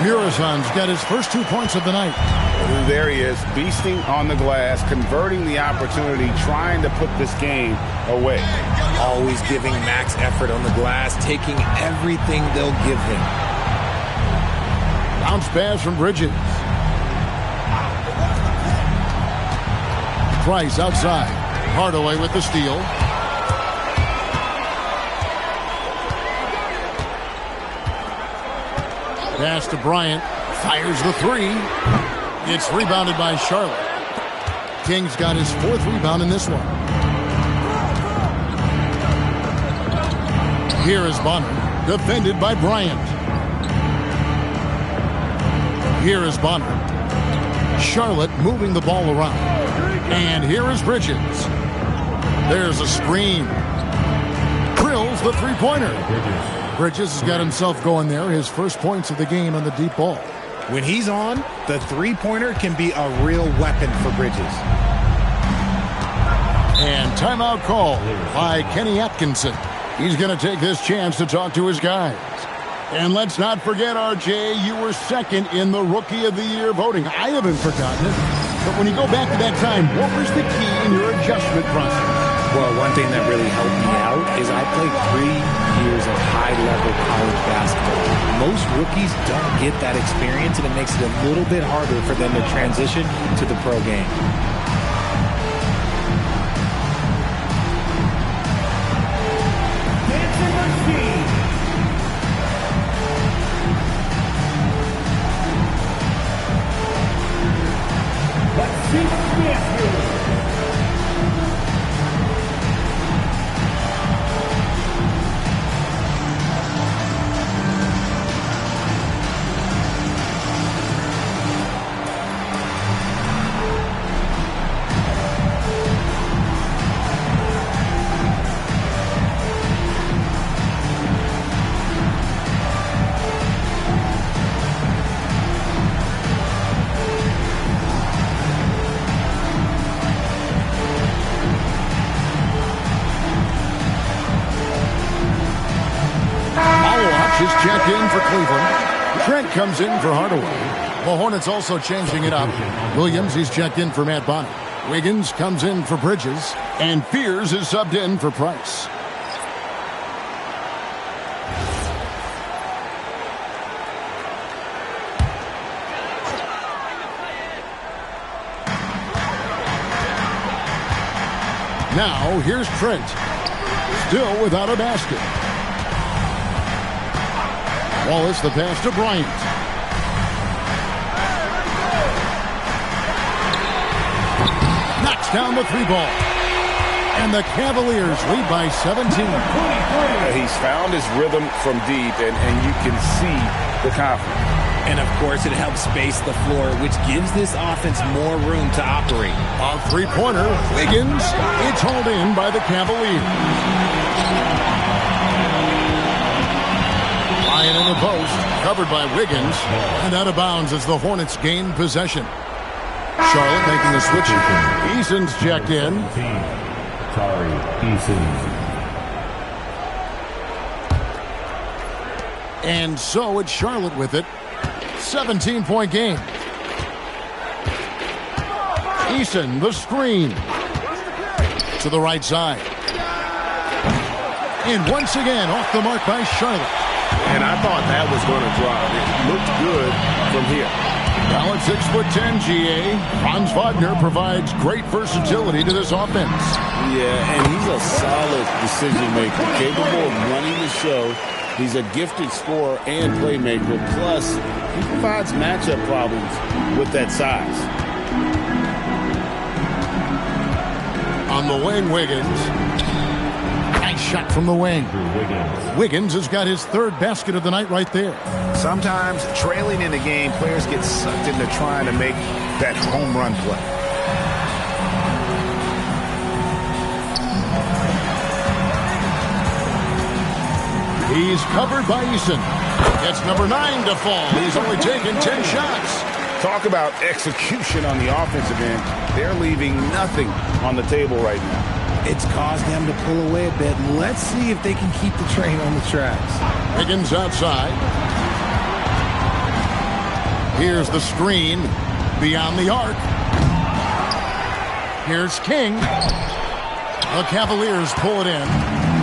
Mirasan's got his first 2 points of the night. There he is, beasting on the glass, converting the opportunity, trying to put this game away. Always giving max effort on the glass, taking everything they'll give him. Bounce pass from Bridges. Price outside. Hardaway with the steal. Pass to Bryant. Fires the 3. It's rebounded by Charlotte. King's got his 4th rebound in this one. Here is Bonner. Defended by Bryant. Here is Bonner. Charlotte moving the ball around. And here is Bridges. There's a screen. Drills the three-pointer. Bridges has got himself going there. His first points of the game on the deep ball. When he's on, the three-pointer can be a real weapon for Bridges. And timeout call by Kenny Atkinson. He's going to take this chance to talk to his guys. And let's not forget, RJ, you were second in the Rookie of the Year voting. I haven't forgotten it. But when you go back to that time, what was the key in your adjustment process? Well, one thing that really helped me out is I played 3 years of high-level college basketball. Most rookies don't get that experience, and it makes it a little bit harder for them to transition to the pro game. Is checked in for Cleveland. Trent comes in for Hardaway. The Hornets also changing it up. Williams, he's checked in for Matt Bonner. Wiggins comes in for Bridges. And Fears is subbed in for Price. Now, here's Trent. Still without a basket. Wallace, the pass to Bryant. Knocks down the three ball. And the Cavaliers lead by 17. He's found his rhythm from deep, and you can see the confidence. And, of course, it helps space the floor, which gives this offense more room to operate. A three-pointer. Wiggins. It's hauled in by the Cavaliers. Ryan in the post, covered by Wiggins, and out of bounds as the Hornets gain possession. Charlotte making the switch. Eason's checked in. And so it's Charlotte with it. 17-point game. Eason, the screen. To the right side. And once again, off the mark by Charlotte. And I thought that was going to drop. It looked good from here. Now at 6'10", GA, Franz Wagner provides great versatility to this offense. Yeah, and he's a solid decision maker, capable of running the show. He's a gifted scorer and playmaker. Plus, he provides matchup problems with that size. On the wing, Wiggins. Nice shot from the wing. Wiggins has got his third basket of the night right there. Sometimes trailing in the game, players get sucked into trying to make that home run play. He's covered by Eason. Gets number 9 to fall. He's only taken 10 shots. Talk about execution on the offensive end. They're leaving nothing on the table right now. It's caused them to pull away a bit. Let's see if they can keep the train on the tracks. Wiggins outside. Here's the screen beyond the arc. Here's King. The Cavaliers pull it in.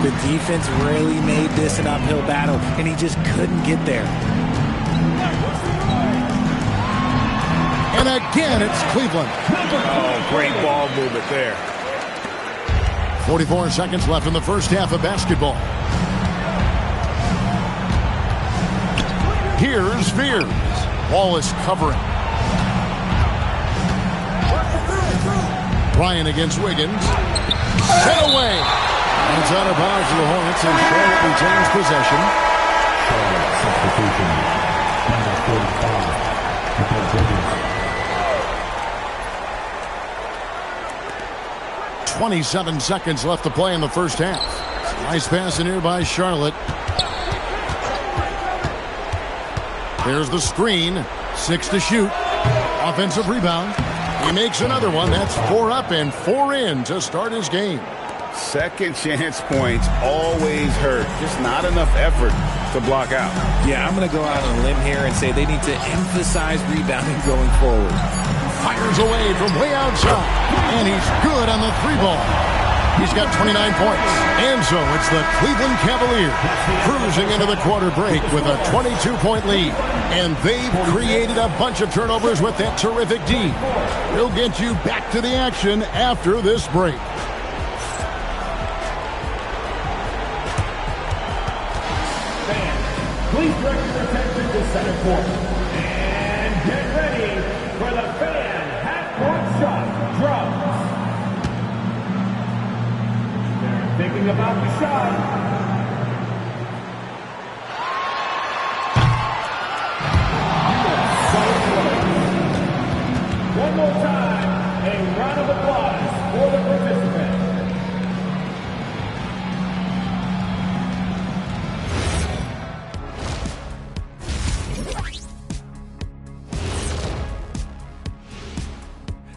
The defense really made this an uphill battle, and he just couldn't get there. And again, it's Cleveland. Oh, great ball movement there. 44 seconds left in the first half of basketball. Here's Fears. Wallace covering. Ryan against Wiggins. Set away. And it's out of bounds to the Hornets, and Charlotte retains possession. Charlotte substitution. Number 45. 27 seconds left to play in the first half. Nice pass in here by Charlotte. There's the screen. 6 to shoot. Offensive rebound. He makes another one. That's 4 up and 4 in to start his game. Second chance points always hurt. Just not enough effort to block out. Yeah, I'm going to go out on a limb here and say they need to emphasize rebounding going forward. Fires away from way outside. And he's good on the 3-ball. He's got 29 points. And so it's the Cleveland Cavaliers cruising into the quarter break with a 22-point lead. And they've created a bunch of turnovers with that terrific D. We'll get you back to the action after this break. Please direct your attention to center court. And get ready for the fan half-court shot drums. They're thinking about the shot. One more time, a round of applause for the participant.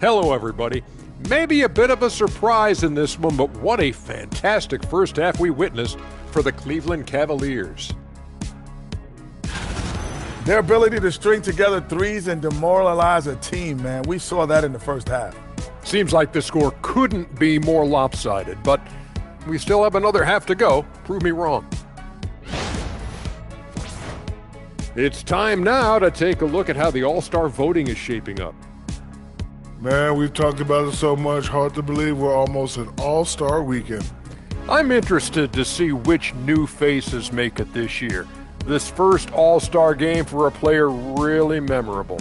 Hello, everybody. Maybe a bit of a surprise in this one, but what a fantastic first half we witnessed for the Cleveland Cavaliers. Their ability to string together threes and demoralize a team, man. We saw that in the first half. Seems like the score couldn't be more lopsided, but we still have another half to go. Prove me wrong. It's time now to take a look at how the All-Star voting is shaping up. Man, we've talked about it so much, hard to believe we're almost at All-Star weekend. I'm interested to see which new faces make it this year. This first All-Star game for a player really memorable.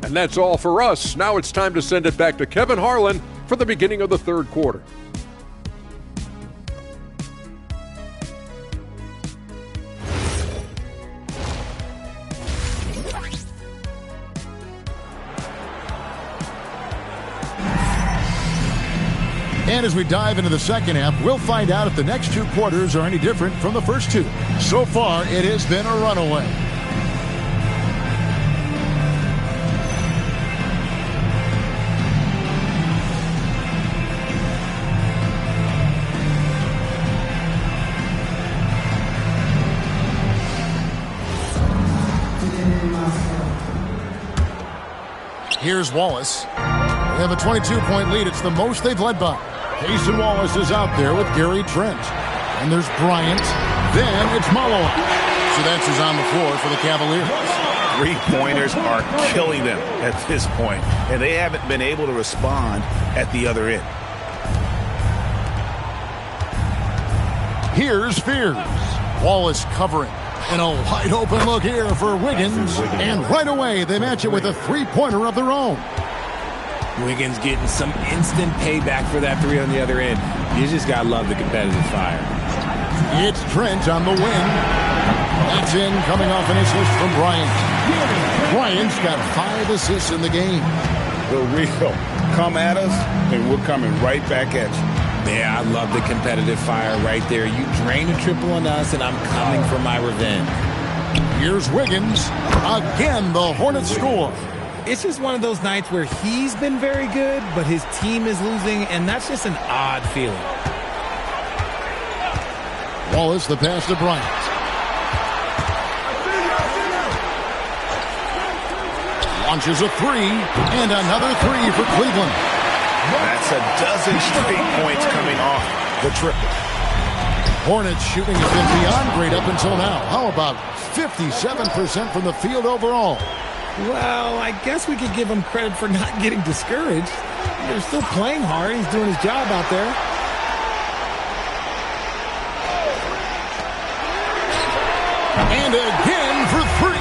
And that's all for us. Now it's time to send it back to Kevin Harlan for the beginning of the third quarter. And as we dive into the second half, we'll find out if the next 2 quarters are any different from the first 2. So far, it has been a runaway. Here's Wallace. They have a 22-point lead. It's the most they've led by. Jason Wallace is out there with Gary Trent. And there's Bryant. Then it's Malloy. So that's who's on the floor for the Cavaliers. 3-pointers are killing them at this point, and they haven't been able to respond at the other end. Here's Fears. Wallace covering. And a wide open look here for Wiggins. And right away, they match it with a 3-pointer of their own. Wiggins getting some instant payback for that 3 on the other end. You just got to love the competitive fire. It's Trent on the wing. That's in, coming off an assist from Bryant. Bryant's got 5 assists in the game. The real come at us, and we're coming right back at you. Yeah, I love the competitive fire right there. You drain a triple on us, and I'm coming for my revenge. Here's Wiggins. Again, the Hornets score. It's just one of those nights where he's been very good, but his team is losing, and that's just an odd feeling. Wallace, the pass to Bryant. Launches a 3, and another 3 for Cleveland. That's a dozen straight points coming off the triple. Hornets shooting has been beyond great up until now. How about 57% from the field overall? Well, I guess we could give him credit for not getting discouraged. They're still playing hard. He's doing his job out there. And again for 3.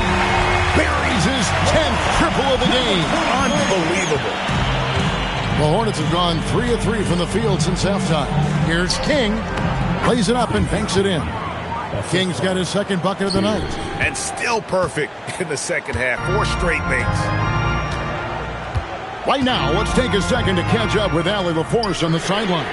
Buries his 10th triple of the game. Unbelievable. The Hornets have gone 3 of 3 from the field since halftime. Here's King. Plays it up and banks it in. King's got his second bucket of the night. And still perfect in the second half. 4 straight makes. Right now, let's take a second to catch up with Allie LaForce on the sideline.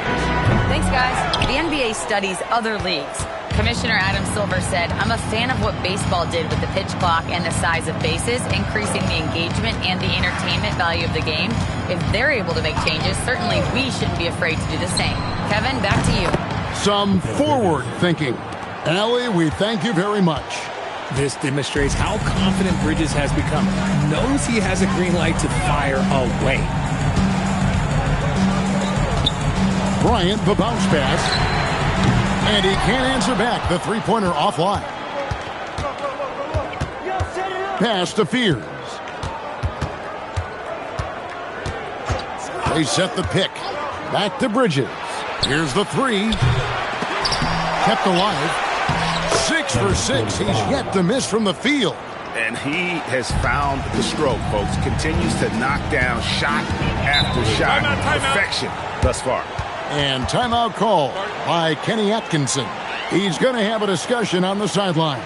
Thanks, guys. The NBA studies other leagues. Commissioner Adam Silver said, "I'm a fan of what baseball did with the pitch clock and the size of bases, increasing the engagement and the entertainment value of the game. If they're able to make changes, certainly we shouldn't be afraid to do the same." Kevin, back to you. Some forward thinking. Allie, we thank you very much. This demonstrates how confident Bridges has become. Knows he has a green light to fire away. Bryant, the bounce pass. And he can't answer back. The three-pointer offline. Pass to Fears. They set the pick. Back to Bridges. Here's the three. Kept alive. 6 for 6. He's yet to miss from the field. And he has found the stroke, folks. Continues to knock down shot after shot. Perfection thus far. And timeout call by Kenny Atkinson. He's going to have a discussion on the sideline.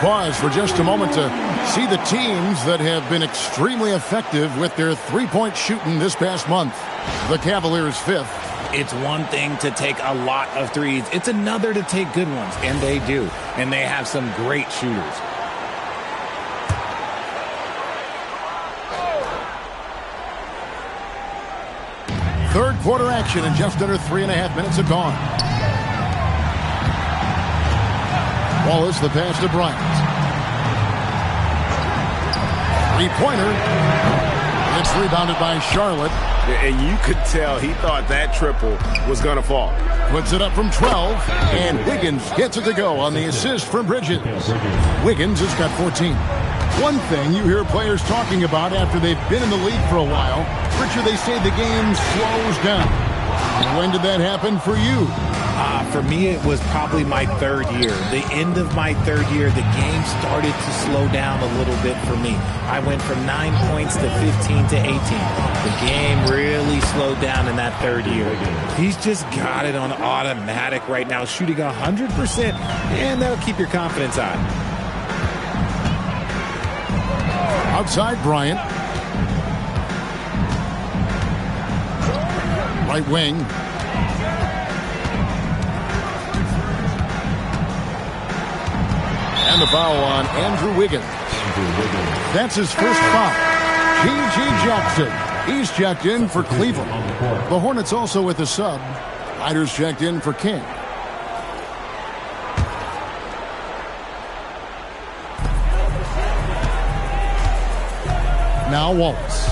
Pause for just a moment to see the teams that have been extremely effective with their three-point shooting this past month. The Cavaliers 5th. It's one thing to take a lot of threes. It's another to take good ones, and they do. And they have some great shooters. Third quarter action in just under 3.5 minutes have gone. Wallace, the pass to Bryant. Three-pointer. It's rebounded by Charlotte. And you could tell he thought that triple was going to fall. Puts it up from 12, and Wiggins gets it to go on the assist from Bridges. Wiggins has got 14. One thing you hear players talking about after they've been in the league for a while, Richard, they say the game slows down. When did that happen for you? For me, it was probably my third year. The end of my third year, the game started to slow down a little bit for me. I went from 9 points to 15 to 18. The game really slowed down in that third year. He's just got it on automatic right now, shooting 100%, and that'll keep your confidence high. Outside Bryant. Right wing. And the foul on Andrew Wiggins. That's his first foul. G.G. Jackson. He's checked in for Cleveland. The Hornets also with a sub. Ryder's checked in for King. Now Wallace.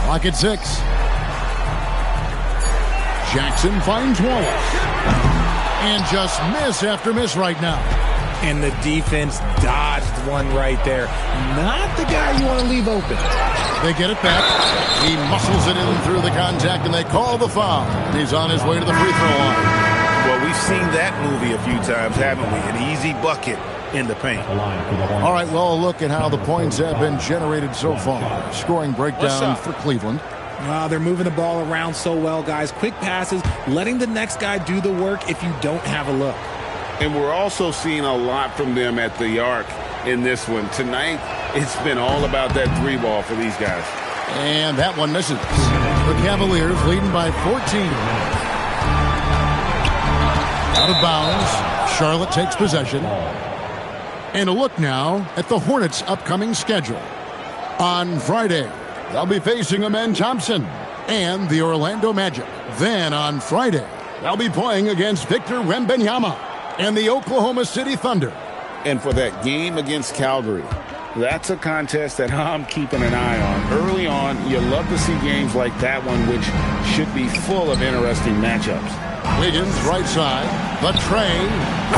Clock at 6. Jackson finds Wallace. And just miss after miss right now. And the defense dodged one right there. Not the guy you want to leave open. They get it back. He muscles it in through the contact, and they call the foul. He's on his way to the free throw line. Well, we've seen that movie a few times, haven't we? An easy bucket in the paint. All right, well, a look at how the points have been generated so far. Scoring breakdown for Cleveland. They're moving the ball around so well, guys. Quick passes, letting the next guy do the work if you don't have a look. And we're also seeing a lot from them at the arc in this one. Tonight, It's been all about that 3-ball for these guys. And that one misses. The Cavaliers leading by 14. Out of bounds. Charlotte takes possession. And a look now at the Hornets' upcoming schedule. On Friday, they'll be facing Amen Thompson and the Orlando Magic. Then on Friday, they'll be playing against Victor Wembanyama and the Oklahoma City Thunder. And for that game against Calgary, that's a contest that I'm keeping an eye on. Early on, you love to see games like that one, which should be full of interesting matchups. Wiggins, right side. The tray.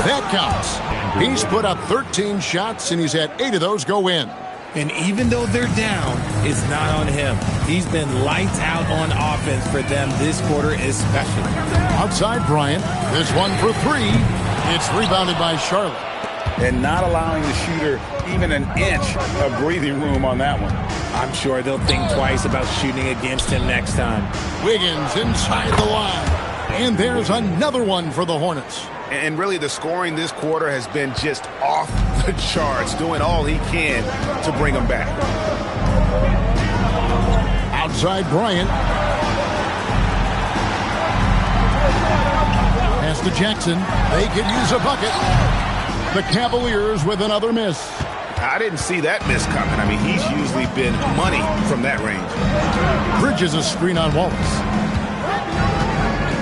That counts. He's put up 13 shots, and he's had 8 of those go in. And even though they're down, it's not on him. He's been lights out on offense for them this quarter especially. Outside Bryant. This one for 3. It's rebounded by Charlotte. And not allowing the shooter even an inch of breathing room on that one. I'm sure they'll think twice about shooting against him next time. Wiggins inside the line. And there's another one for the Hornets. And really the scoring this quarter has been just off the charts, doing all he can to bring them back. Outside Bryant. Pass to Jackson. They could use a bucket. The Cavaliers with another miss. I didn't see that miss coming. I mean, he's usually been money from that range. Bridges a screen on Wallace.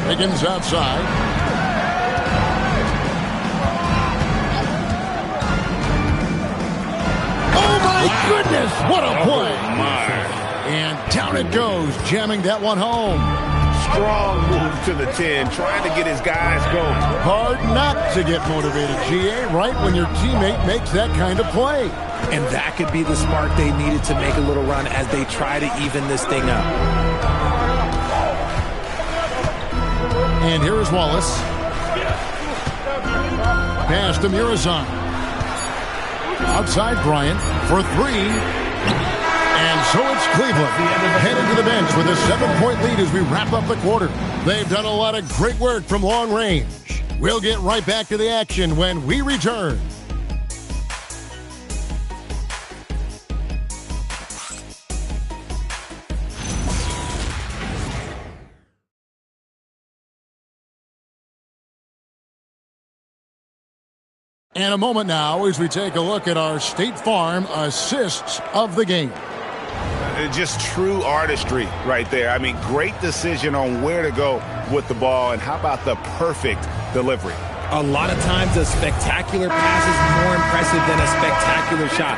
Wiggins outside. Oh, my goodness. What a play. My. And down it goes, jamming that one home. Strong move to the 10, trying to get his guys going. Hard not to get motivated, GA, right when your teammate makes that kind of play. And that could be the spark they needed to make a little run as they try to even this thing up. And here is Wallace. Pass to Murazan. Outside Bryant for 3. And so it's Cleveland headed to the bench with a 7-point lead as we wrap up the quarter. They've done a lot of great work from long range. We'll get right back to the action when we return. And a moment now as we take a look at our State Farm assists of the game. Just true artistry right there. I mean, great decision on where to go with the ball, and how about the perfect delivery? A lot of times a spectacular pass is more impressive than a spectacular shot.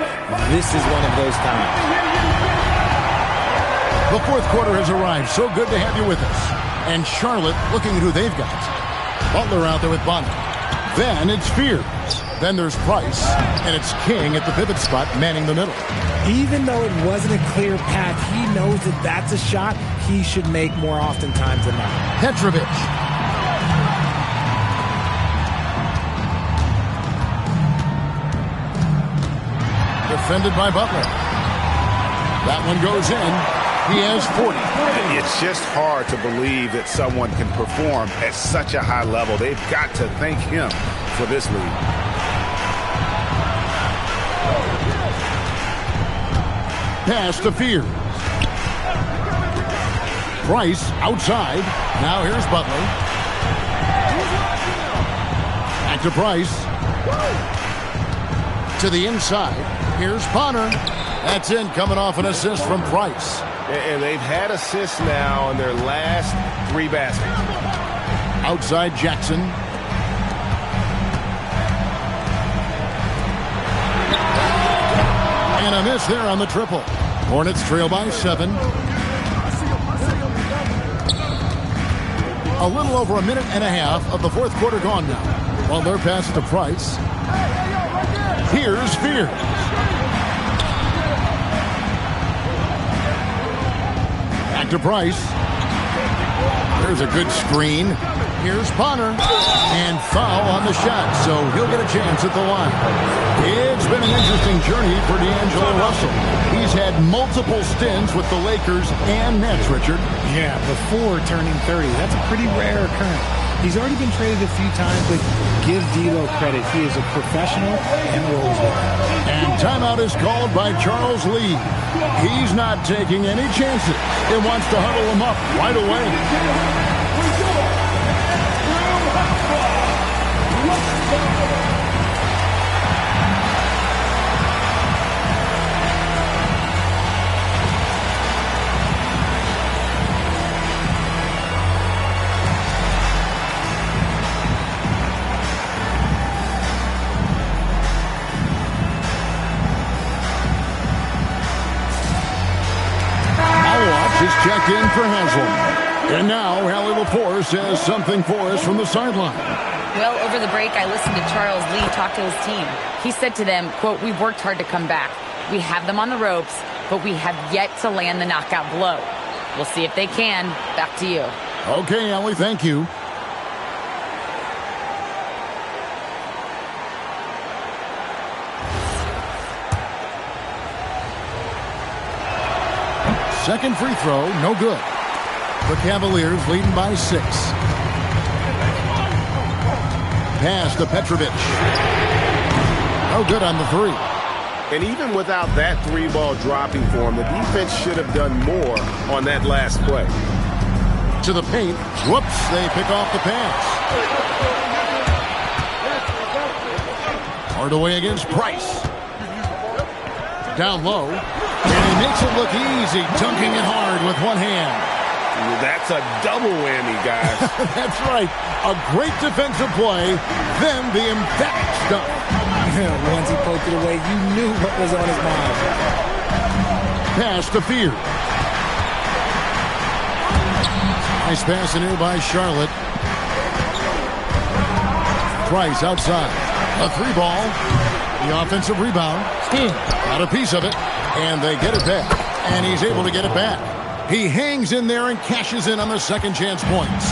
This is one of those times. The fourth quarter has arrived. So good to have you with us. And Charlotte looking at who they've got. Butler out there with Bonner. Then it's Fears. Then there's Price. And it's King at the pivot spot manning the middle. Even though it wasn't a clear path, he knows that that's a shot he should make more oftentimes than not. Petrovic. Defended by Butler. That one goes in. He has 40. It's just hard to believe that someone can perform at such a high level. They've got to thank him for this lead. Pass to Fears. Price outside. Now here's Butler. Back to Price. To the inside. Here's Bonner. That's in, coming off an assist from Price. And they've had assists now in their last 3 baskets. Outside Jackson. And a miss there on the triple. Hornets trail by 7. A little over a minute and a half of the fourth quarter gone now. Well, they're passed to Price. Here's Fears. Back to Price. There's a good screen. Here's Bonner. And foul on the shot, so he'll get a chance at the line. It's been an interesting journey for D'Angelo Russell. He's had multiple stints with the Lakers and Nets, Richard. Yeah, before turning 30. That's a pretty rare occurrence. He's already been traded a few times, but give D'Lo credit. He is a professional and rolls with it. And Timeout is called by Charles Lee. He's not taking any chances and wants to huddle them up right away. Checked in for Haslam. And now Hallie Lepore says something for us from the sideline. Well, over the break, I listened to Charles Lee talk to his team. He said to them, quote, "We've worked hard to come back. We have them on the ropes, but we have yet to land the knockout blow. We'll see if they can." Back to you. Okay, Hallie, thank you. Second free throw, no good. The Cavaliers leading by 6. Pass to Petrovic. No good on the 3. And even without that 3-ball dropping for him, the defense should have done more on that last play. To the paint. Whoops, they pick off the pass. Hardaway against Price. Down low. And he makes it look easy, dunking it hard with one hand. That's a double whammy, guys. That's right. A great defensive play, then the emphatic stuff. Once he poked it away, you knew what was on his mind. Pass to Fear. Nice pass in here by Charlotte. Price outside. A 3-ball. The offensive rebound. Got a piece of it. And they get it back. And he's able to get it back. He hangs in there and cashes in on the second chance points.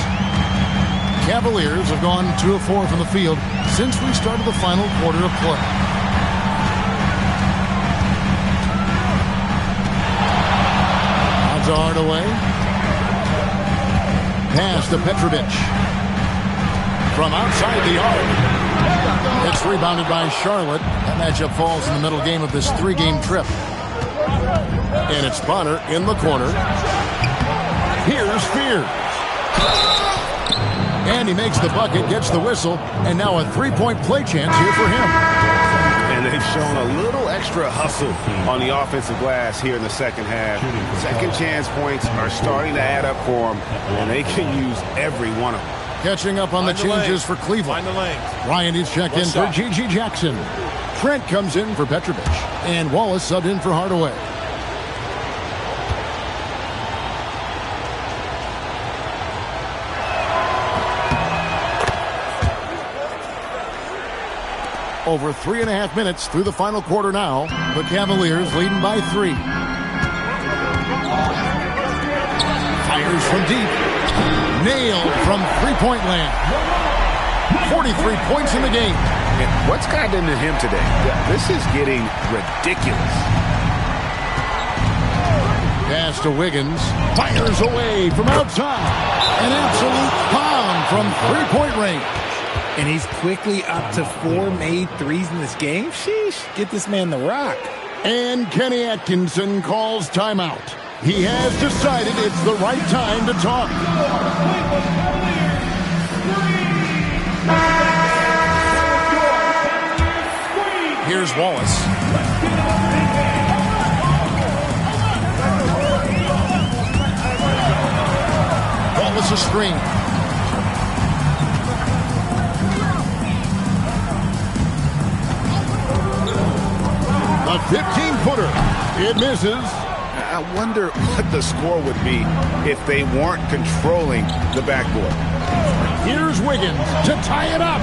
Cavaliers have gone 2 of 4 from the field since we started the final quarter of play. Odds are Hardaway. Pass to Petrovic. From outside the arc. It's rebounded by Charlotte. That matchup falls in the middle game of this 3-game trip. And it's Bonner in the corner. Here's Fear. And he makes the bucket, gets the whistle, and now a 3-point play chance here for him. And they've shown a little extra hustle on the offensive glass here in the second half. Second chance points are starting to add up for them, and they can use every one of them. Catching up on the changes for Cleveland. Ryan is checked in for G.G. Jackson. Trent comes in for Petrovic. And Wallace subbed in for Hardaway. Over 3.5 minutes through the final quarter now. The Cavaliers leading by 3. Fires from deep. Nailed from three-point land. 43 points in the game. And what's gotten into him today? This is getting ridiculous. Pass to Wiggins. Fires away from outside. An absolute bomb from three-point range. And he's quickly up to 4 made threes in this game. Sheesh, get this man the rock. And Kenny Atkinson calls timeout. He has decided it's the right time to talk. Here's Wallace. Wallace a screen. A 15-footer. It misses. I wonder what the score would be if they weren't controlling the backboard. Here's Wiggins to tie it up.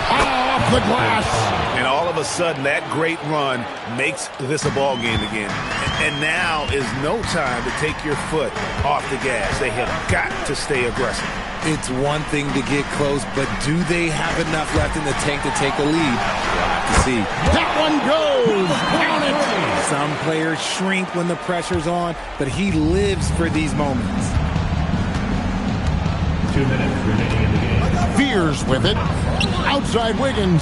Off the glass. And all of a sudden, that great run makes this a ball game again. And now is no time to take your foot off the gas. They have got to stay aggressive. It's one thing to get close, but do they have enough left in the tank to take a lead? We'll have to see. That one goes. Down it. Some players shrink when the pressure's on, but he lives for these moments. 2 minutes remaining in the game. Fears with it. Outside Wiggins.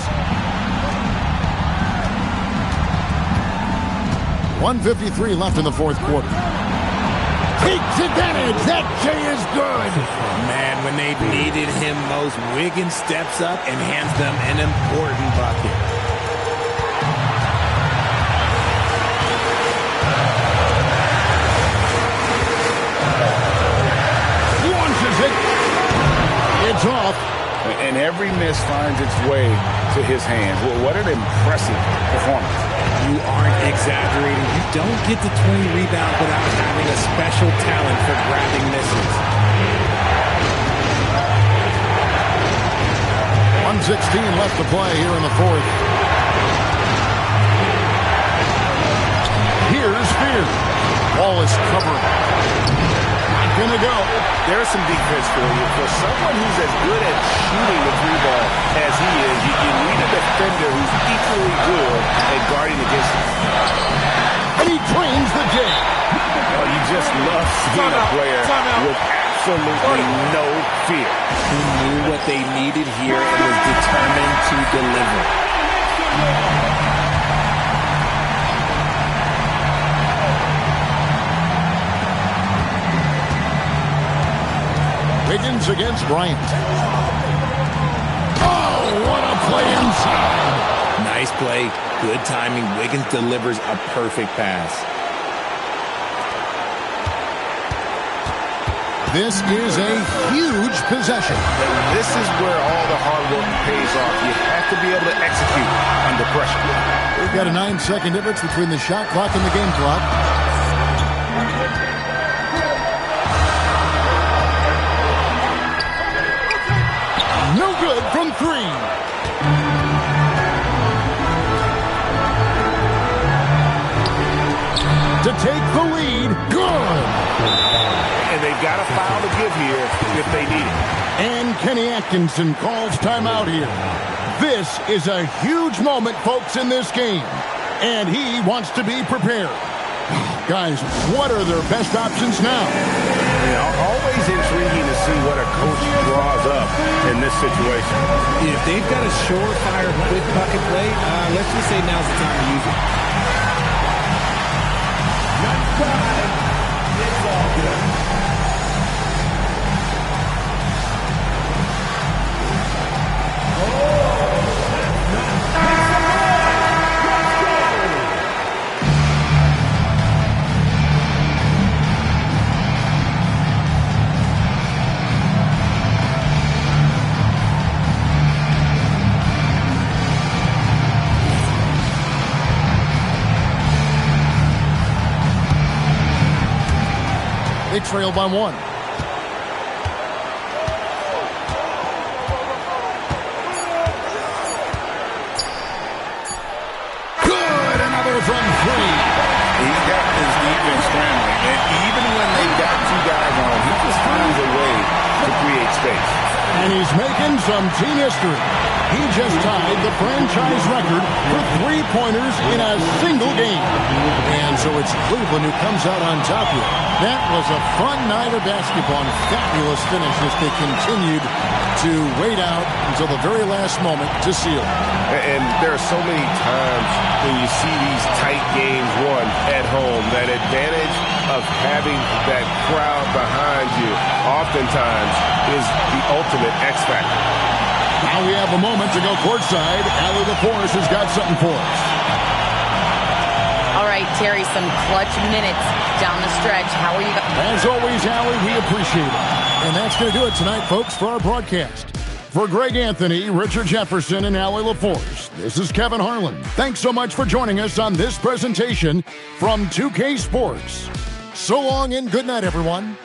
1:53 left in the fourth quarter. Takes advantage. That J is good. Man, when they needed him most, Wiggins steps up and hands them an important bucket. Launches it. It's off. And every miss finds its way to his hands. Well, what an impressive performance. You aren't exaggerating. You don't get to 20 rebounds without having a special talent for grabbing misses. 1:16 left to play here in the fourth. Here's Spears. Ball is covered. Not gonna go. There's some defense for you. For someone who's as good at shooting the three ball as he is, you need a defender who's equally good at guarding against him. And he drains the J. Oh, you just love seeing a player with absolutely no fear. He knew what they needed here and was determined to deliver. Wiggins against Bryant. Oh, what a play inside. Nice play. Good timing. Wiggins delivers a perfect pass. This is a huge possession. And this is where all the hard work pays off. You have to be able to execute under pressure. We've got a 9-second difference between the shot clock and the game clock. No good from three. To take the lead. Good. And they've got a foul to give here if they need it. And Kenny Atkinson calls timeout here. This is a huge moment, folks, in this game. And he wants to be prepared. Guys, what are their best options now? Always intriguing to see what a coach draws up in this situation. If they've got a surefire quick bucket play, let's just say now's the time to use it. It's all good. They trail by one. Good, another from three. He's got his defense scrambling, and even when they've got two guys on, he just finds a way to create space. And he's making some team history. He just tied the franchise record for three-pointers in a single game. And so it's Cleveland who comes out on top here. That was a fun night of basketball and fabulous finish as they continued to wait out until the very last moment to seal. And there are so many times when you see these tight games won at home, that advantage of having that crowd behind you oftentimes is the ultimate X factor. Now we have a moment to go courtside. Allie LaForce has got something for us. All right, Terry, some clutch minutes down the stretch. How are you guys? As always, Allie, we appreciate it. And that's going to do it tonight, folks, for our broadcast. For Greg Anthony, Richard Jefferson, and Allie LaForce, this is Kevin Harlan. Thanks so much for joining us on this presentation from 2K Sports. So long and good night, everyone.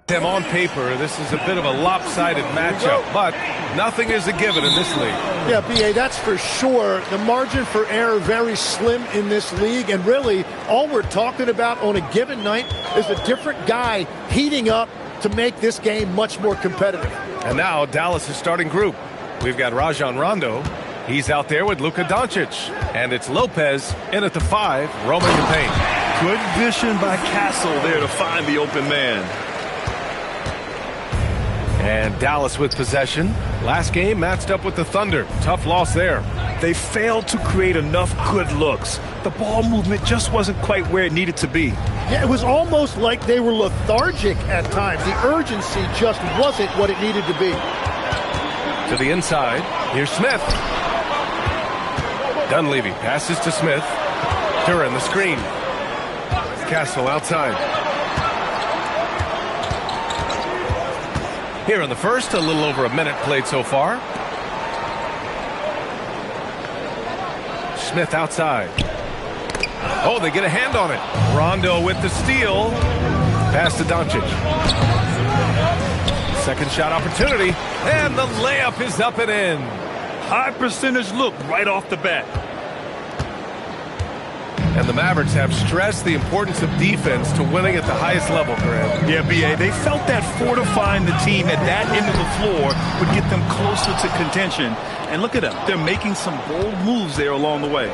And on paper, this is a bit of a lopsided matchup, but nothing is a given in this league. Yeah, B.A., that's for sure. The margin for error very slim in this league, and really all we're talking about on a given night is a different guy heating up to make this game much more competitive. And now Dallas' starting group. We've got Rajon Rondo. He's out there with Luka Doncic. And it's Lopez in at the 5, roaming the paint. Good vision by Castle there to find the open man. And Dallas with possession. Last game matched up with the Thunder. Tough loss there. They failed to create enough good looks. The ball movement just wasn't quite where it needed to be. Yeah, it was almost like they were lethargic at times. The urgency just wasn't what it needed to be. To the inside. Here's Smith. Dunleavy passes to Smith. Duran the screen. Castle outside. Here in the first, a little over a minute played so far. Smith outside. Oh, they get a hand on it. Rondo with the steal. Pass to Doncic. Second shot opportunity. And the layup is up and in. High percentage look right off the bat. And the Mavericks have stressed the importance of defense to winning at the highest level, Graham. Yeah, B.A., they felt that fortifying the team at that end of the floor would get them closer to contention. And look at them. They're making some bold moves there along the way.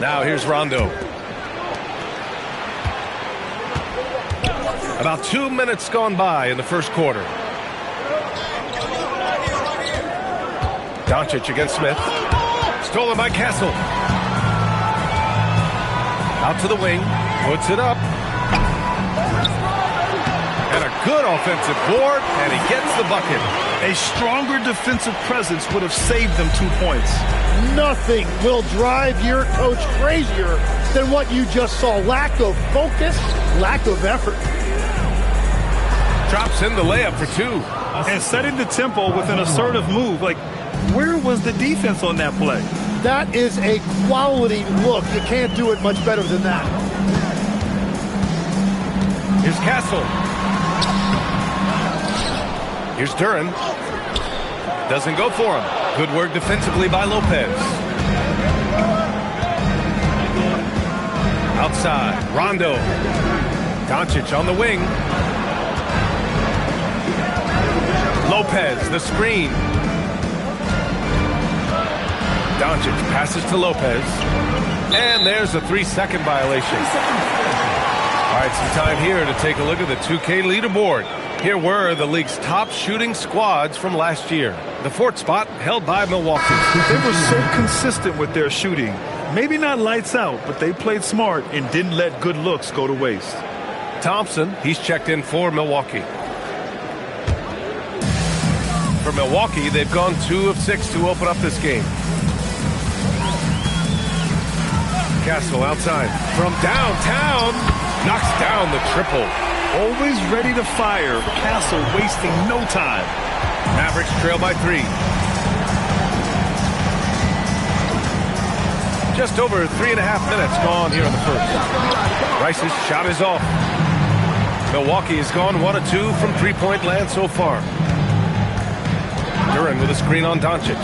Now here's Rondo. About 2 minutes gone by in the first quarter. Doncic against Smith. Stolen by Castle. Out to the wing. Puts it up. And a good offensive board. And he gets the bucket. A stronger defensive presence would have saved them 2 points. Nothing will drive your coach crazier than what you just saw. Lack of focus, lack of effort. Drops in the layup for 2. And setting the tempo with an assertive move. Like, where was the defense on that play? That is a quality look. You can't do it much better than that. Here's Castle. Here's Duran. Doesn't go for him. Good work defensively by Lopez. Outside, Rondo. Doncic on the wing. Lopez, the screen. Doncic passes to Lopez. And there's a 3-second violation. All right, some time here to take a look at the 2K leaderboard. Here were the league's top shooting squads from last year. The 4th spot held by Milwaukee. They were so consistent with their shooting. Maybe not lights out, but they played smart and didn't let good looks go to waste. Thompson, he's checked in for Milwaukee. For Milwaukee, they've gone 2 of 6 to open up this game. Castle outside. From downtown, knocks down the triple. Always ready to fire. Castle wasting no time. Mavericks trail by 3. Just over 3.5 minutes gone here in the first. Rice's shot is off. Milwaukee has gone 1 of 2 from three-point land so far. Duran with a screen on Doncic.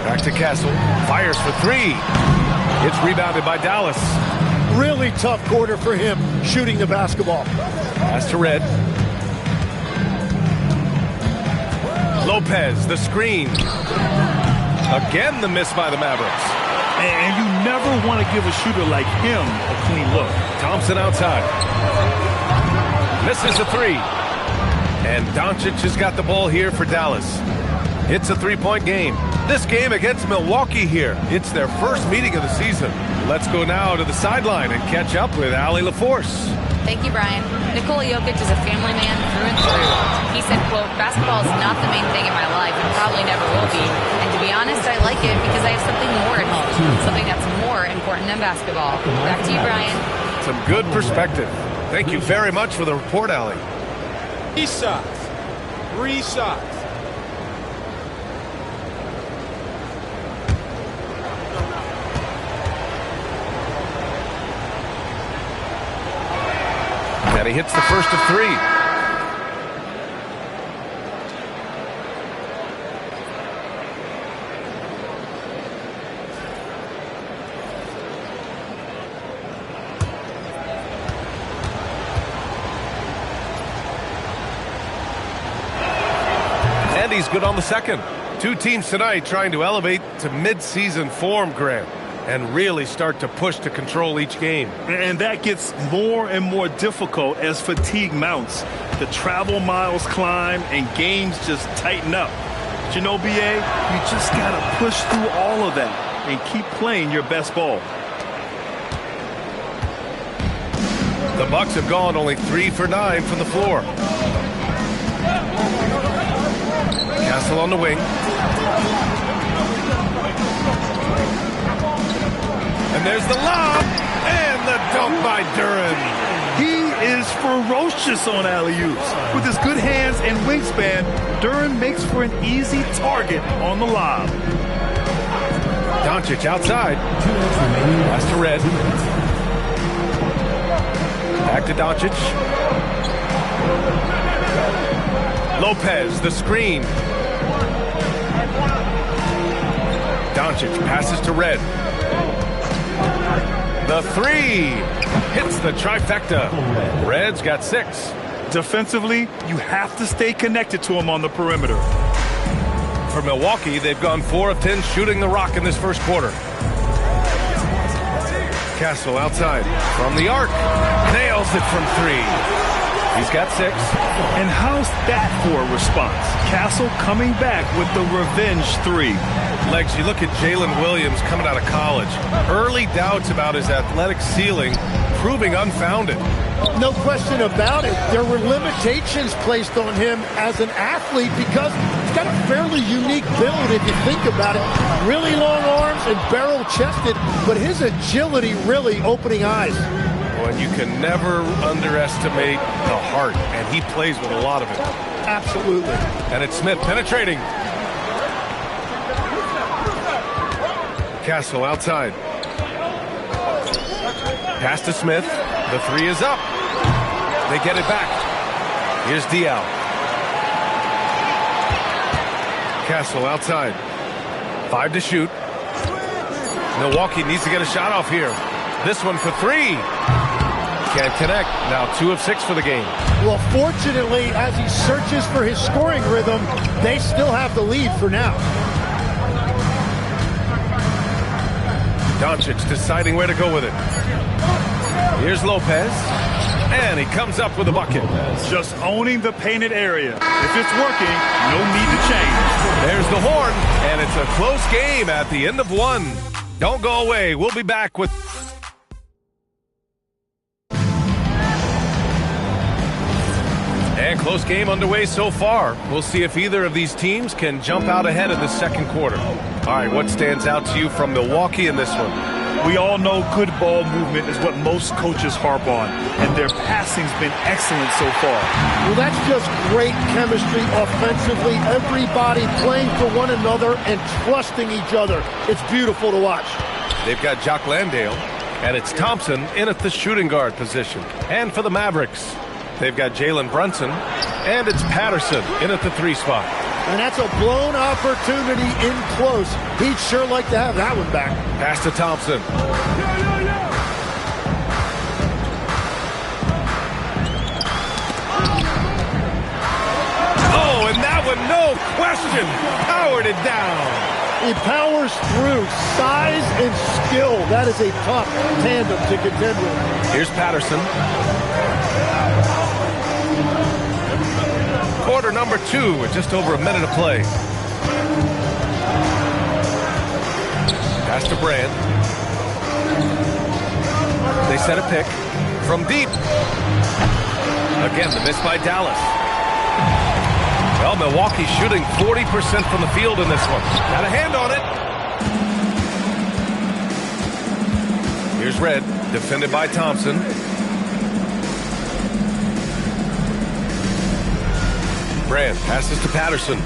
Back to Castle. Fires for 3. It's rebounded by Dallas. Really tough quarter for him shooting the basketball. Pass to Red. Lopez, the screen. Again, the miss by the Mavericks. And you never want to give a shooter like him a clean look. Thompson outside. Misses a 3. And Doncic has got the ball here for Dallas. It's a 3-point game. This game against Milwaukee here. It's their first meeting of the season. Let's go now to the sideline and catch up with Allie LaForce. Thank you, Brian. Nikola Jokic is a family man through and through. He said, quote, "Basketball is not the main thing in my life and probably never will be. And to be honest, I like it because I have something more at home, something that's more important than basketball." Back to you, Brian. Some good perspective. Thank you very much for the report, Allie. 3 shots. 3 shots. And he hits the first of 3. And he's good on the second. 2 teams tonight trying to elevate to mid-season form, Grant, and really start to push to control each game. And that gets more and more difficult as fatigue mounts. The travel miles climb and games just tighten up. But you know, BA, you just got to push through all of that and keep playing your best ball. The Bucks have gone only 3 for 9 from the floor. Castle on the wing. And there's the lob and the dunk by Duren. He is ferocious on alley-oops. With his good hands and wingspan, Duren makes for an easy target on the lob. Doncic outside. Pass to Red. Back to Doncic. Lopez, the screen. Doncic passes to Red. The 3 hits the trifecta. Red's got 6. Defensively, you have to stay connected to him on the perimeter. For Milwaukee, they've gone 4 of 10 shooting the rock in this first quarter. Castle outside from the arc. Nails it from 3. He's got 6. And how's that for a response? Castle coming back with the revenge 3. Legs, you look at Jalen Williams coming out of college. Early doubts about his athletic ceiling proving unfounded. No question about it. There were limitations placed on him as an athlete because he's got a fairly unique build if you think about it. Really long arms and barrel-chested, but his agility really opening eyes. And you can never underestimate the heart, and he plays with a lot of it. Absolutely. And it's Smith penetrating. Castle outside. Pass to Smith. The 3 is up. They get it back. Here's Dial. Castle outside. 5 to shoot. Milwaukee needs to get a shot off here. This one for 3. Can't connect. Now 2 of 6 for the game. Well, fortunately, as he searches for his scoring rhythm, they still have the lead for now. Doncic deciding where to go with it. Here's Lopez. And he comes up with a bucket. Just owning the painted area. If it's working, no need to change. There's the horn. And it's a close game at the end of 1. Don't go away. We'll be back with... And close game underway so far. We'll see if either of these teams can jump out ahead in the second quarter. All right, what stands out to you from Milwaukee in this one? We all know good ball movement is what most coaches harp on, and their passing's been excellent so far. Well, that's just great chemistry offensively. Everybody playing for one another and trusting each other. It's beautiful to watch. They've got Jock Landale, and it's Thompson in at the shooting guard position. And for the Mavericks, they've got Jalen Brunson, and it's Patterson in at the 3 spot. And that's a blown opportunity in close. He'd sure like to have that one back. Pass to Thompson. Oh, and that one, no question, powered it down. He powers through. Size and skill. That is a tough tandem to contend with. Here's Patterson. Quarter number 2 with just over a minute to play. Pass to Brand. They set a pick from deep. Again, the miss by Dallas. Well, Milwaukee shooting 40% from the field in this one. Got a hand on it. Here's Red, defended by Thompson. Brand passes to Patterson.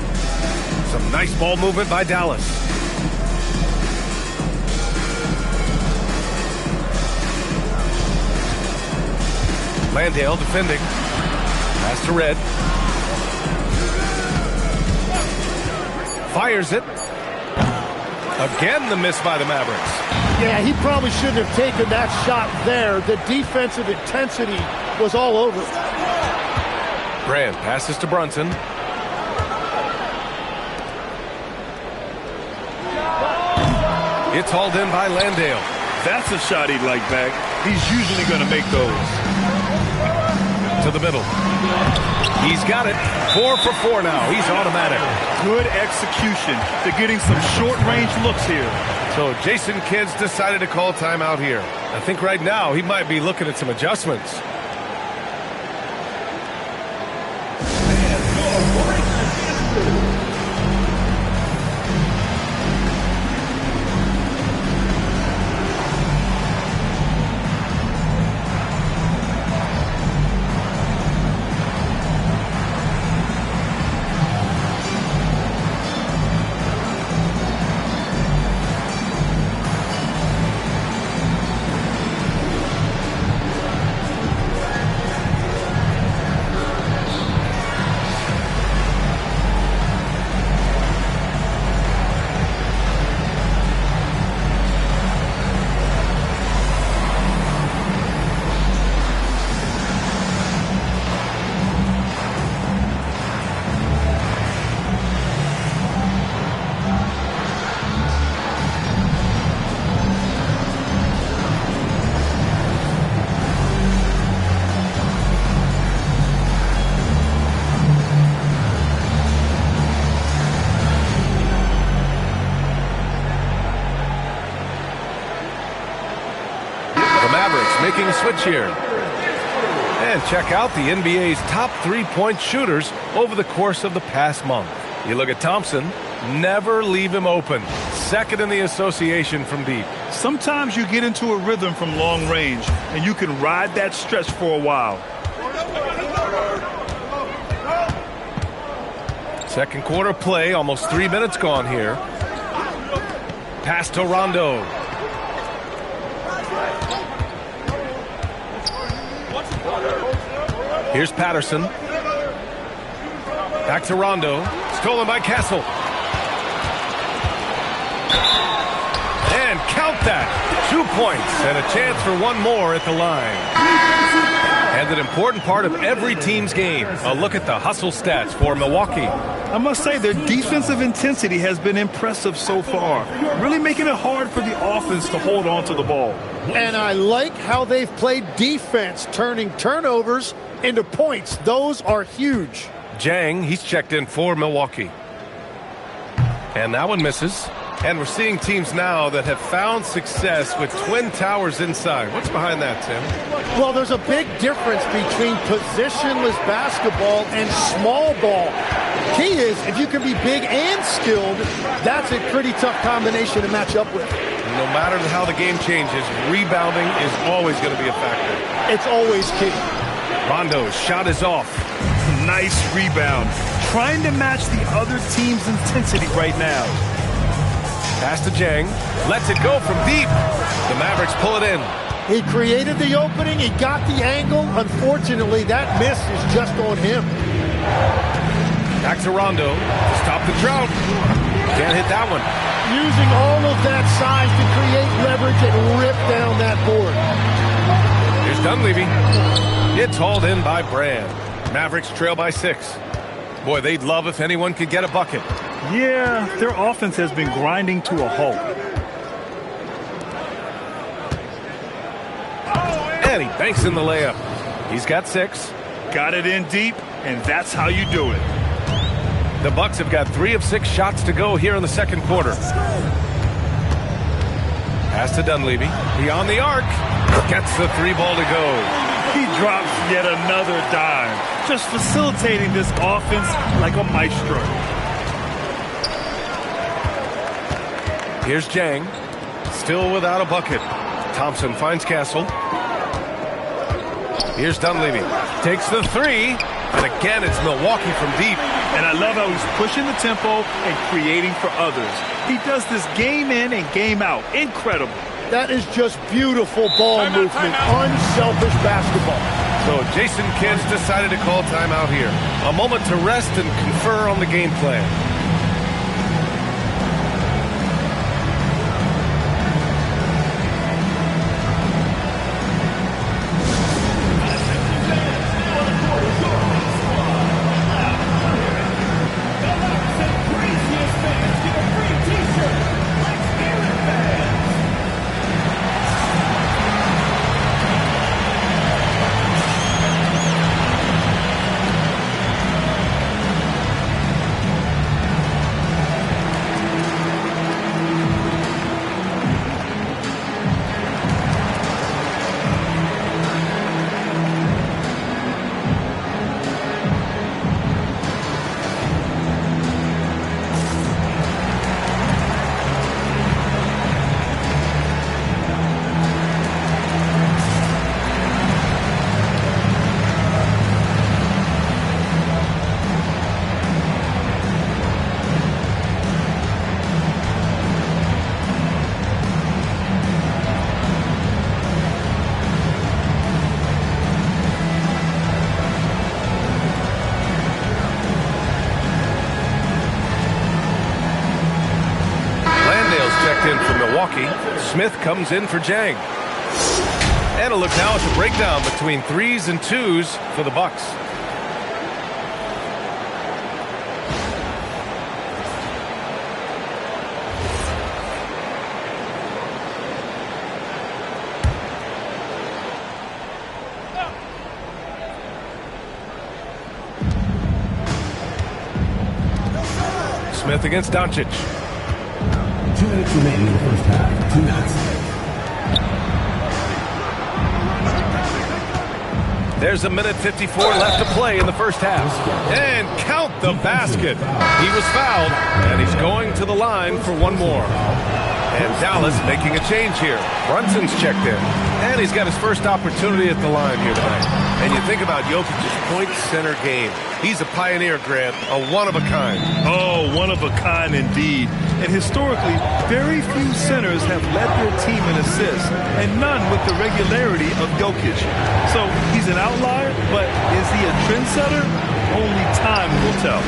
Some nice ball movement by Dallas. Landale defending. Pass to Red. Fires it. Again, the miss by the Mavericks. Yeah, he probably shouldn't have taken that shot there. The defensive intensity was all over. Brand passes to Brunson. It's hauled in by Landale. That's a shot he'd like back. He's usually going to make those. To the middle. He's got it. 4 for 4 now. He's automatic. Good execution. They're getting some short-range looks here. So Jason Kidd's decided to call timeout here. I think right now he might be looking at some adjustments. Making a switch here. And check out the NBA's top three-point shooters over the course of the past month. You look at Thompson, never leave him open. Second in the association from deep. Sometimes you get into a rhythm from long range, and you can ride that stretch for a while. Second quarter play, almost 3 minutes gone here. Pass to Rondo. Here's Patterson. Back to Rondo. Stolen by Castle. And count that. 2 points and a chance for one more at the line. And an important part of every team's game. A look at the hustle stats for Milwaukee. I must say their defensive intensity has been impressive so far. Really making it hard for the offense to hold on to the ball. And I like how they've played defense, turning turnovers into points. Those are huge. Jang, he's checked in for Milwaukee. And that one misses. And we're seeing teams now that have found success with twin towers inside. What's behind that, Tim? Well, there's a big difference between positionless basketball and small ball. Key is, if you can be big and skilled, that's a pretty tough combination to match up with. No matter how the game changes, rebounding is always going to be a factor. It's always key. Rondo's shot is off. Nice rebound. Trying to match the other team's intensity right now. Pass to Jang. Lets it go from deep. The Mavericks pull it in. He created the opening. He got the angle. Unfortunately, that miss is just on him. Back to Rondo. Stop the drought. Can't hit that one. Using all of that size to create leverage and rip down that board. Here's Dunleavy. It's hauled in by Brand. Mavericks trail by 6. Boy, they'd love if anyone could get a bucket. Yeah, their offense has been grinding to a halt. And he banks in the layup. He's got 6. Got it in deep, and that's how you do it. The Bucks have got 3 of 6 shots to go here in the second quarter. Pass to Dunleavy. Beyond the arc. Gets the 3 ball to go. He drops yet another dime. Just facilitating this offense like a maestro. Here's Jang. Still without a bucket. Thompson finds Castle. Here's Dunleavy. Takes the 3. And again, it's Milwaukee from deep. And I love how he's pushing the tempo and creating for others. He does this game in and game out. Incredible. That is just beautiful ball movement. Unselfish basketball. So Jason Kidd's decided to call timeout here. A moment to rest and confer on the game plan. In for Milwaukee. Smith comes in for Jang. And a look now at the breakdown between 3s and 2s for the Bucks. Smith against Doncic. 2 minutes remaining in the first half. 2 minutes. There's a minute 54 left to play in the first half. And count the basket. He was fouled, and he's going to the line for one more. And Dallas making a change here. Brunson's checked in. And he's got his first opportunity at the line here tonight. And you think about Jokic's point center game. He's a pioneer, Grant, a one-of-a-kind. Oh, one-of-a-kind indeed. And historically, very few centers have led their team in assists, and none with the regularity of Jokic. So he's an outlier, but is he a trendsetter? Only time will tell.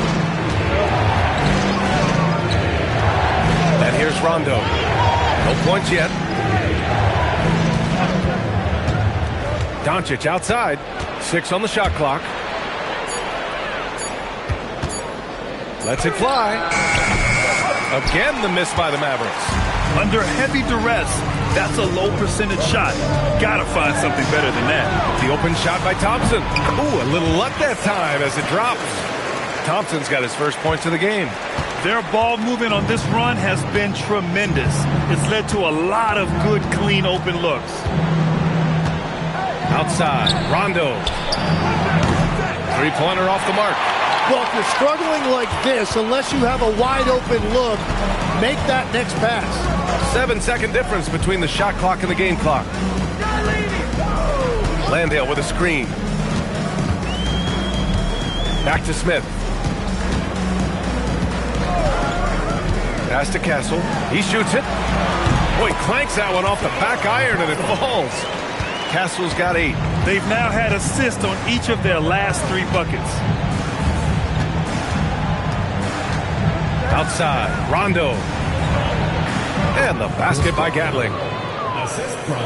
And here's Rondo. No points yet. Doncic outside. 6 on the shot clock. Lets it fly. Again, the miss by the Mavericks. Under heavy duress, that's a low percentage shot. Gotta find something better than that. The open shot by Thompson. Ooh, a little luck that time as it drops. Thompson's got his first points of the game. Their ball movement on this run has been tremendous. It's led to a lot of good, clean, open looks. Outside, Rondo. Three-pointer off the mark. Well, if you're struggling like this, unless you have a wide open look, make that next pass. 7-second difference between the shot clock and the game clock. Landale with a screen. Back to Smith. Pass to Castle. He shoots it. Boy, clanks that one off the back iron and it falls. Castle's got 8. They've now had assists on each of their last 3 buckets. Outside, Rondo. And the basket by Gatling. Assist from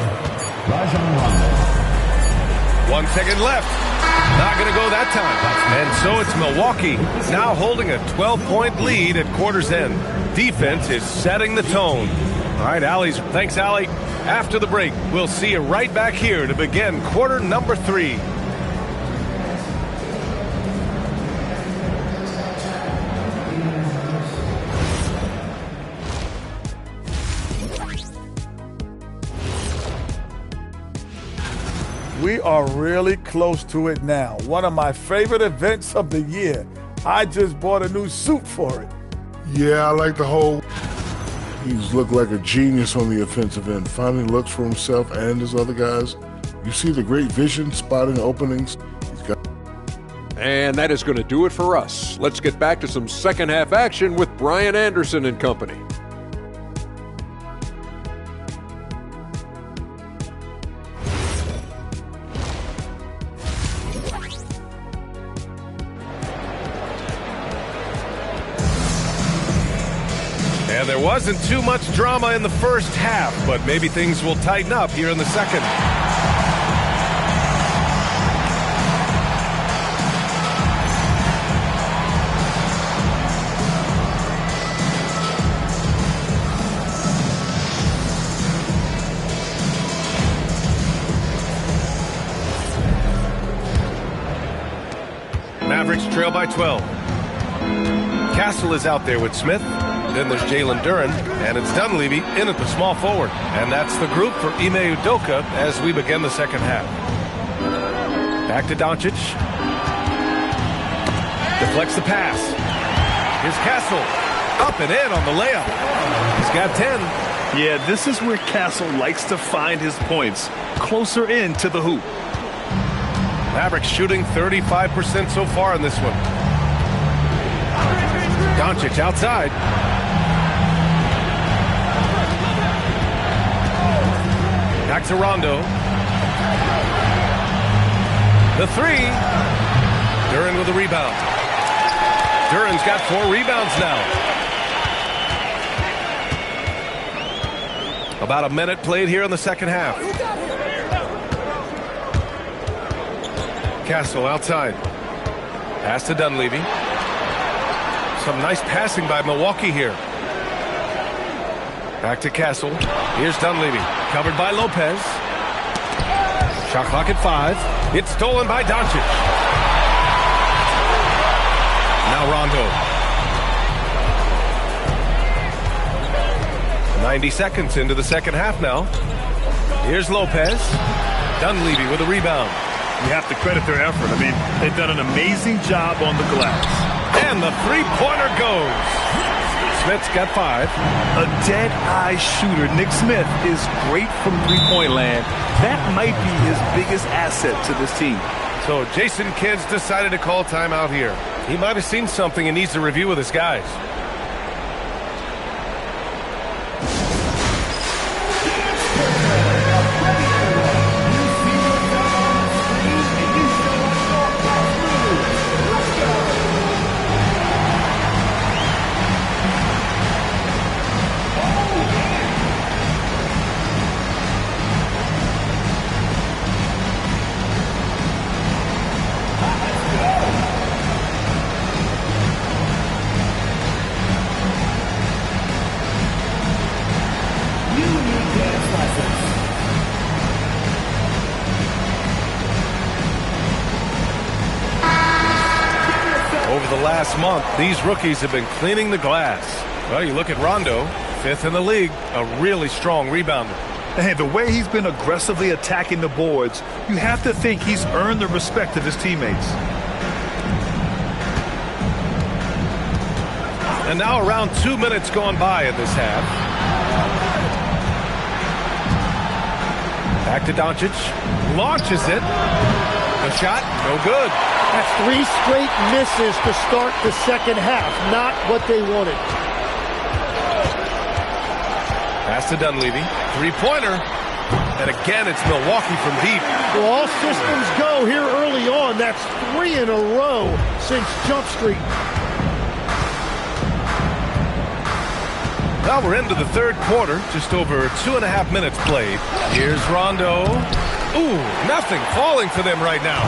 Rajon Rondo. 1 second left. Not going to go that time. And so it's Milwaukee now holding a 12-point lead at quarter's end. Defense is setting the tone. All right, Allie's. Thanks, Allie. After the break, we'll see you right back here to begin quarter number 3. We are really close to it now. One of my favorite events of the year. I just bought a new suit for it. Yeah, I like the whole. He's looked like a genius on the offensive end, finding looks for himself and his other guys. You see the great vision, spotting openings. And that is going to do it for us. Let's get back to some second half action with Brian Anderson and company. And there wasn't too much drama in the first half, but maybe things will tighten up here in the second. Mavericks trail by 12. Castle is out there with Smith. Then there's Jalen Duren, and it's Dunleavy in at the small forward. And that's the group for Ime Udoka as we begin the second half. Back to Doncic. Deflects the pass. Here's Castle. Up and in on the layup. He's got 10. Yeah, this is where Castle likes to find his points. Closer in to the hoop. Mavericks shooting 35% so far in this one. Doncic outside. Back to Rondo. The three. Duren with a rebound. Duren's got 4 rebounds now. About a minute played here in the second half. Castle outside. Pass to Dunleavy. Some nice passing by Milwaukee here. Back to Castle. Here's Dunleavy. Covered by Lopez. Shot clock at 5. It's stolen by Doncic. Now Rondo. 90 seconds into the second half now. Here's Lopez. Dunleavy with a rebound. You have to credit their effort. I mean, they've done an amazing job on the glass. And the three-pointer goes. Smith's got 5. A dead-eye shooter. Nick Smith is great from three-point land. That might be his biggest asset to this team. So Jason Kidd's decided to call timeout here. He might have seen something and needs to review with his guys. Last month, these rookies have been cleaning the glass. Well, you look at Rondo, 5th in the league, a really strong rebounder. Hey, the way he's been aggressively attacking the boards, you have to think he's earned the respect of his teammates. And now around 2 minutes gone by in this half. Back to Doncic. Launches it. The shot, no good. That's 3 straight misses to start the second half. Not what they wanted. Pass to Dunleavy. Three-pointer. And again, it's Milwaukee from deep. Well, all systems go here early on. That's 3 in a row since Jump Street. Well, we're into the third quarter. Just over 2.5 minutes played. Here's Rondo. Ooh, nothing falling for them right now.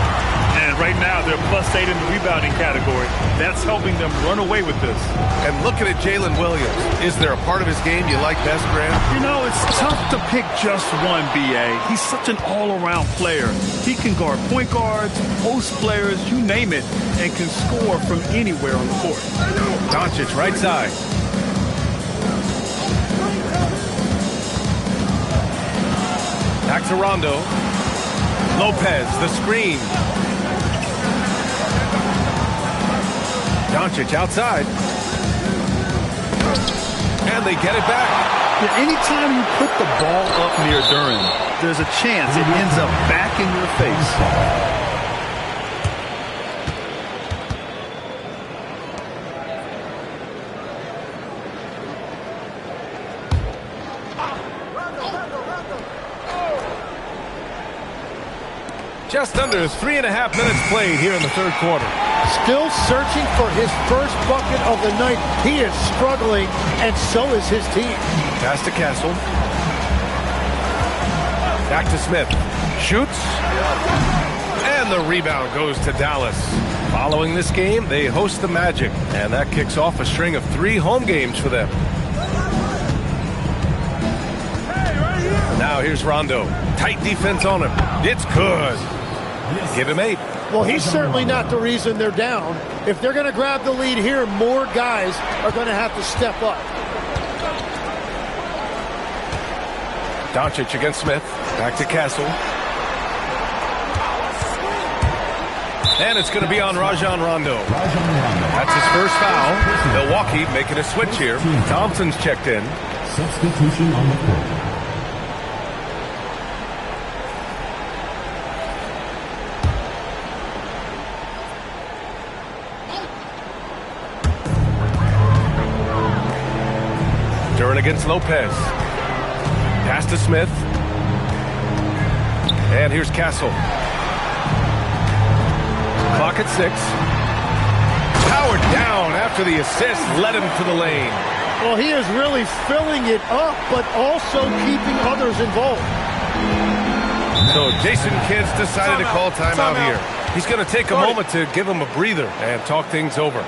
And right now, they're +8 in the rebounding category. That's helping them run away with this. And looking at Jalen Williams, is there a part of his game you like best, Grant? You know, it's tough to pick just one, B.A. He's such an all-around player. He can guard point guards, post players, you name it, and can score from anywhere on the court. Doncic, right side. Back to Rondo. Lopez, the screen. Doncic outside. And they get it back. Yeah, anytime you put the ball up near Duren, there's a chance it ends up back in your face. Just under 3.5 minutes played here in the third quarter. Still searching for his first bucket of the night. He is struggling, and so is his team. Pass to Castle. Back to Smith. Shoots. And the rebound goes to Dallas. Following this game, they host the Magic, and that kicks off a string of 3 home games for them. Now here's Rondo. Tight defense on him. It's good. Give him 8. Well, he's certainly not the reason they're down. If they're going to grab the lead here, more guys are going to have to step up. Doncic against Smith. Back to Castle. And it's going to be on Rajon Rondo. That's his first foul. Milwaukee making a switch here. Thompson's checked in. Substitution on the court. Duran against Lopez. Pass to Smith. And here's Castle. Clock at 6. Powered down after the assist led him to the lane. Well, he is really filling it up, but also keeping others involved. So Jason Kidd's decided to call timeout here. He's going to take a moment to give him a breather and talk things over.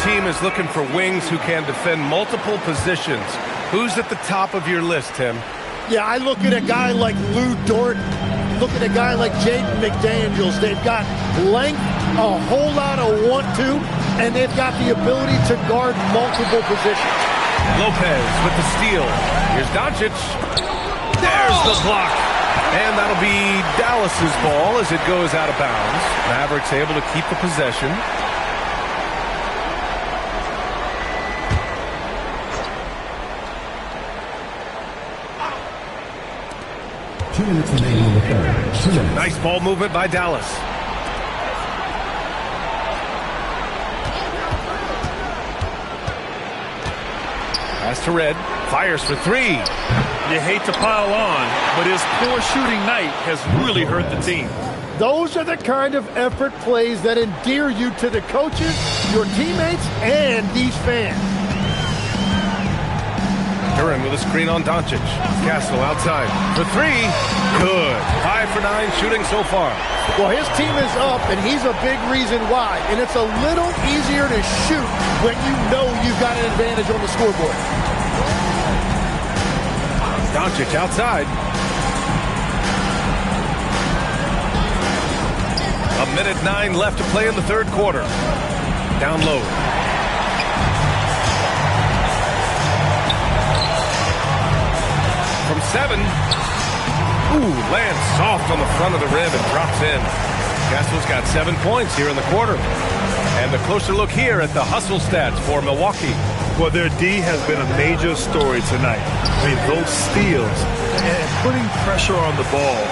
Team is looking for wings who can defend multiple positions. Who's at the top of your list, Tim? Yeah, I look at a guy like Lou Dort, look at a guy like Jaden McDaniels. They've got length, a whole lot of want-to, and they've got the ability to guard multiple positions. Lopez with the steal. Here's Doncic. There's the block. And that'll be Dallas's ball as it goes out of bounds. Mavericks able to keep the possession. Nice ball movement by Dallas. Pass to Red. Fires for 3. You hate to pile on, but his poor shooting night has really hurt the team. Those are the kind of effort plays that endear you to the coaches, your teammates, and these fans. Duran with a screen on Doncic. Castle outside for 3. Good. 5 for 9 shooting so far. Well, his team is up, and he's a big reason why. And it's a little easier to shoot when you know you've got an advantage on the scoreboard. Doncic outside. A minute 9 left to play in the third quarter. Down low. From 7. Ooh, lands soft on the front of the rim and drops in. Castle's got 7 points here in the quarter. And a closer look here at the hustle stats for Milwaukee. Well, their D has been a major story tonight. I mean, those steals and putting pressure on the ball,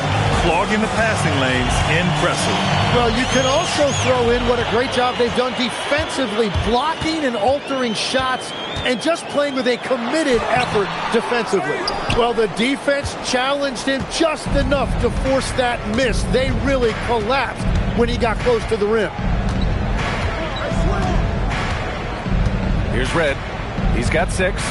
clogging the passing lanes, impressive. Well, you can also throw in what a great job they've done defensively, blocking and altering shots and just playing with a committed effort defensively. Well, the defense challenged him just enough to force that miss. They really collapsed when he got close to the rim. Here's Red. He's got 6.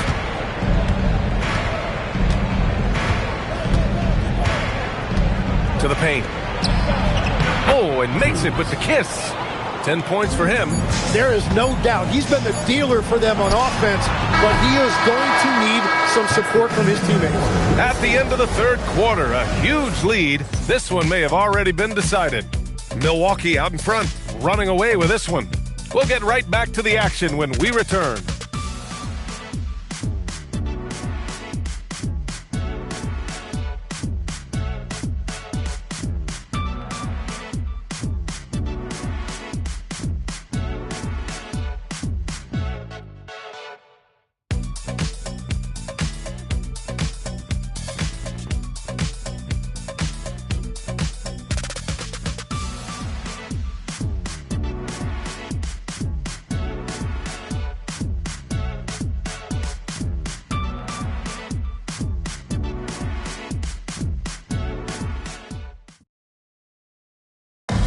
To the paint. Oh, and makes it with the kiss. 10 points for him. There is no doubt he's been the dealer for them on offense, but he is going to need some support from his teammates. At the end of the third quarter, a huge lead. This one may have already been decided. Milwaukee out in front, running away with this one. We'll get right back to the action when we return.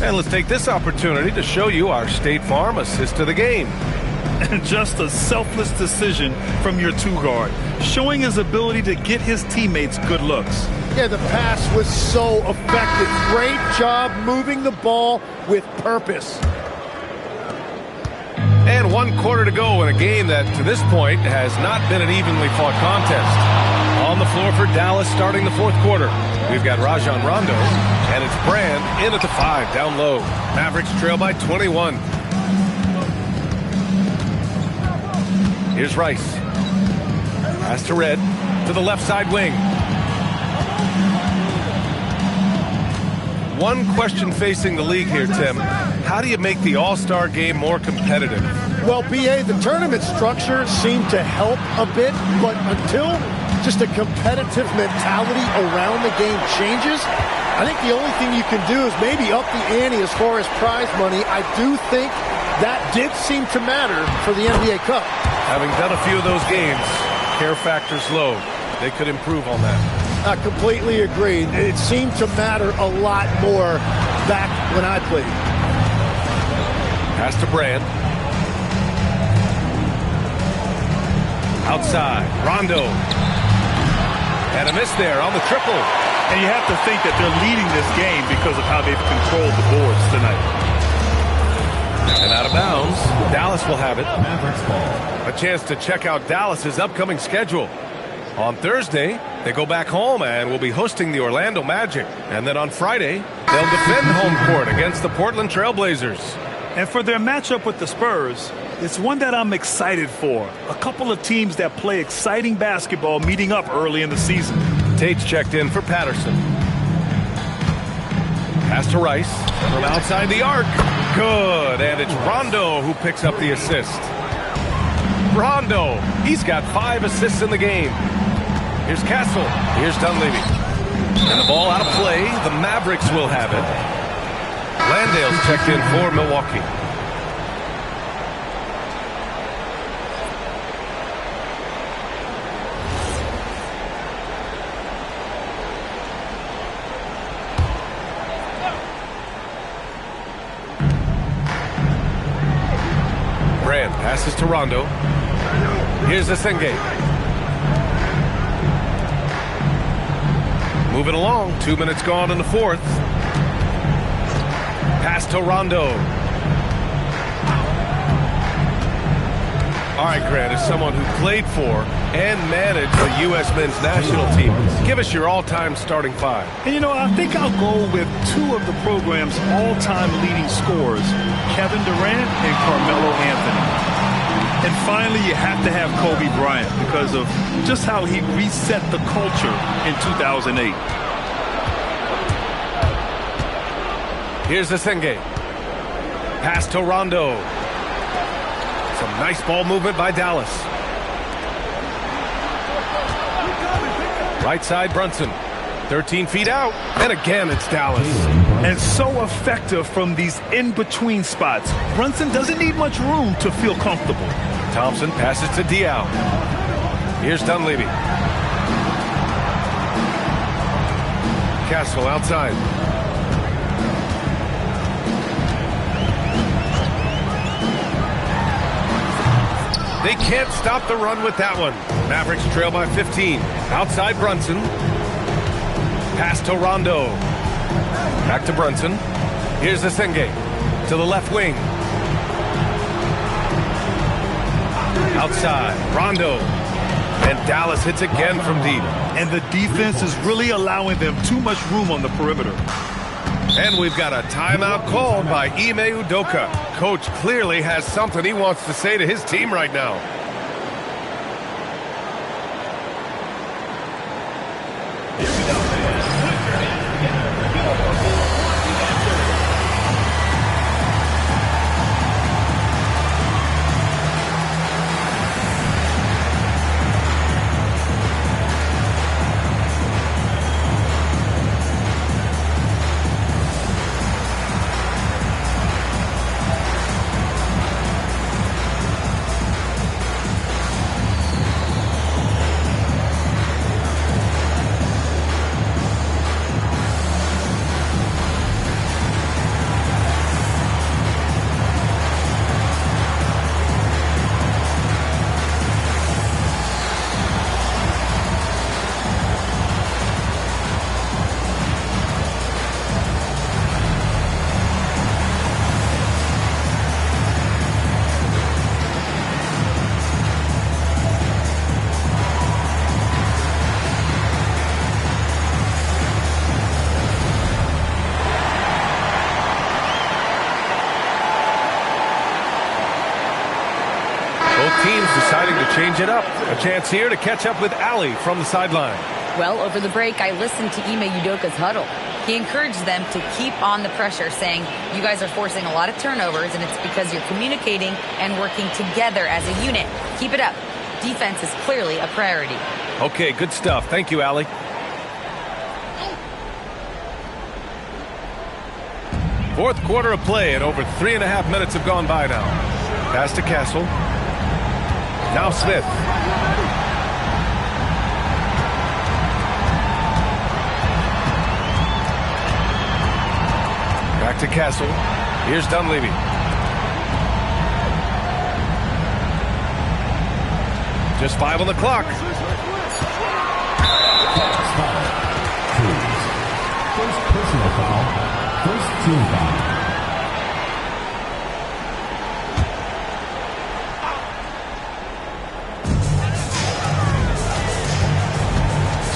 And let's take this opportunity to show you our State Farm assist of the game. And just a selfless decision from your two-guard, showing his ability to get his teammates good looks. Yeah, the pass was so effective. Great job moving the ball with purpose. And 1 quarter to go in a game that, to this point, has not been an evenly fought contest. On the floor for Dallas starting the 4th quarter. We've got Rajon Rondo, and it's Brand in at the 5, down low. Mavericks trail by 21. Here's Rice. Pass to Red, to the left side wing. One question facing the league here, Tim. How do you make the All-Star game more competitive? Well, BA, the tournament structure seemed to help a bit, but until just a competitive mentality around the game changes, I think the only thing you can do is maybe up the ante as far as prize money. I do think that did seem to matter for the NBA Cup. Having done a few of those games, care factor's low. They could improve on that. I completely agree. It seemed to matter a lot more back when I played. Pass to Brand. Outside, Rondo. And a miss there on the triple. And you have to think that they're leading this game because of how they've controlled the boards tonight. And out of bounds, Dallas will have it. A chance to check out Dallas's upcoming schedule. On Thursday, they go back home and will be hosting the Orlando Magic. And then on Friday, they'll defend home court against the Portland Trail Blazers. And for their matchup with the Spurs, it's one that I'm excited for. A couple of teams that play exciting basketball meeting up early in the season. Tate's checked in for Patterson. Pass to Rice from outside the arc. Good, and it's Rondo who picks up the assist. Rondo, he's got 5 assists in the game. Here's Castle. Here's Dunleavy. And the ball out of play. The Mavericks will have it. Landale's checked in for Milwaukee. Brand passes to Rondo. Here's Senge. Moving along, 2 minutes gone in the 4th. Pass to Rondo. All right, Grant, as someone who played for and managed the U.S. men's national team, give us your all-time starting 5. And, you know, I think I'll go with 2 of the program's all-time leading scorers, Kevin Durant and Carmelo Anthony. And finally, you have to have Kobe Bryant because of just how he reset the culture in 2008. Here's Senge. Pass to Rondo. Some nice ball movement by Dallas. Right side, Brunson. 13 feet out, and again it's Dallas. And so effective from these in-between spots. Brunson doesn't need much room to feel comfortable. Thompson passes to Diaw. Here's Dunleavy. Castle outside. They can't stop the run with that one. Mavericks trail by 15. Outside Brunson. Pass to Rondo. Back to Brunson. Here's Senge to the left wing. Outside, Rondo. And Dallas hits again from deep. And the defense is really allowing them too much room on the perimeter. And we've got a timeout called by Ime Udoka. Coach clearly has something he wants to say to his team right now. Both teams deciding to change it up. A chance here to catch up with Allie from the sideline. Well, over the break, I listened to Ime Udoka's huddle. He encouraged them to keep on the pressure, saying, you guys are forcing a lot of turnovers, and it's because you're communicating and working together as a unit. Keep it up. Defense is clearly a priority. Okay, good stuff. Thank you, Allie. Fourth quarter of play, and over 3.5 minutes have gone by now. Pass to Castle. Now Smith. Back to Castle. Here's Dunleavy. Just 5 on the clock. First personal foul. First team foul.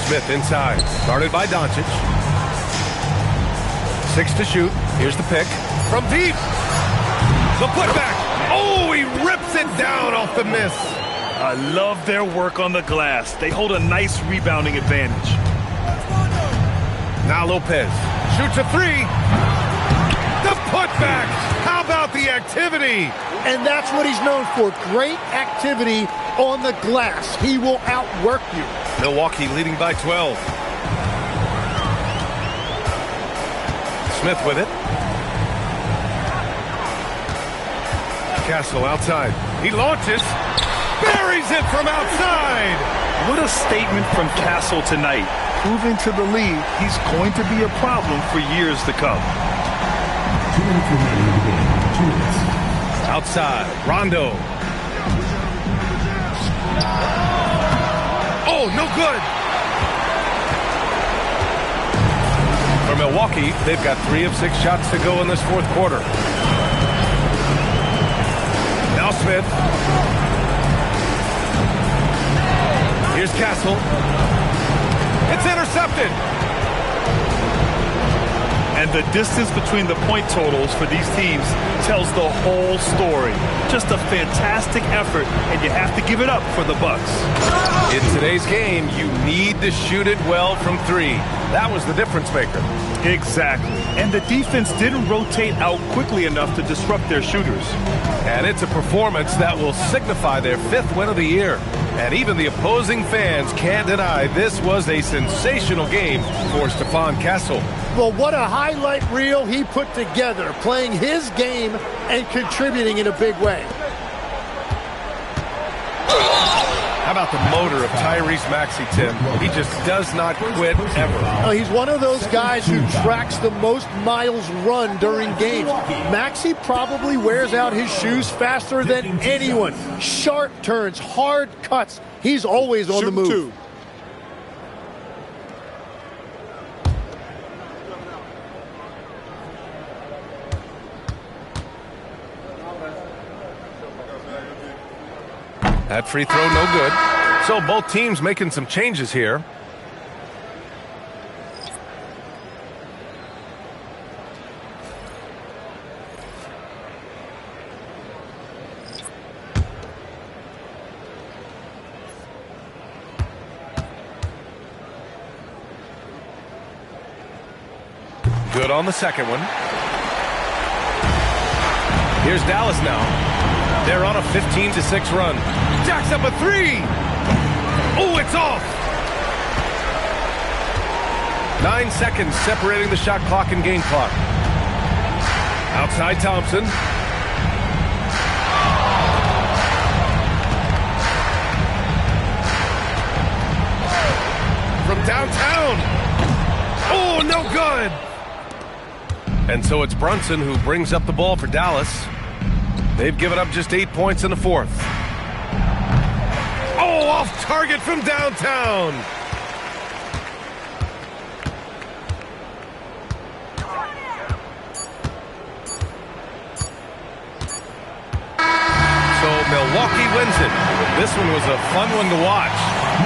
Smith inside. Guarded by Doncic. 6 to shoot. Here's the pick. From deep. The putback. Oh, he rips it down off the miss. I love their work on the glass. They hold a nice rebounding advantage. Now Lopez shoots a 3. The putback. How about the activity? And that's what he's known for. Great activity on the glass. He will outwork you. Milwaukee leading by 12. Smith with it. Castle outside. He launches. Buries it from outside. What a statement from Castle tonight. Proving to the league he's going to be a problem for years to come. 2 minutes remaining in the game. 2 minutes. Outside. Rondo. Oh, no good. For Milwaukee, they've got 3 of 6 shots to go in this fourth quarter. Now Smith. Here's Castle. It's intercepted. And the distance between the point totals for these teams tells the whole story. Just a fantastic effort, and you have to give it up for the Bucks. In today's game, you need to shoot it well from 3. That was the difference maker. Exactly. And the defense didn't rotate out quickly enough to disrupt their shooters. And it's a performance that will signify their 5th win of the year. And even the opposing fans can't deny this was a sensational game for Stephon Castle. Well, what a highlight reel he put together, playing his game and contributing in a big way. How about the motor of Tyrese Maxey, Tim? He just does not quit ever. He's one of those guys who tracks the most miles run during games. Maxey probably wears out his shoes faster than anyone. Sharp turns, hard cuts. He's always on the move. That free throw, no good. So both teams making some changes here. Good on the second one. Here's Dallas now. They're on a 15-6 run. Jacks up a 3. Oh, it's off. 9 seconds separating the shot clock and game clock. Outside Thompson. From downtown. Oh, no good. And so it's Brunson who brings up the ball for Dallas. They've given up just 8 points in the fourth. Oh, off target from downtown. So Milwaukee wins it. This one was a fun one to watch.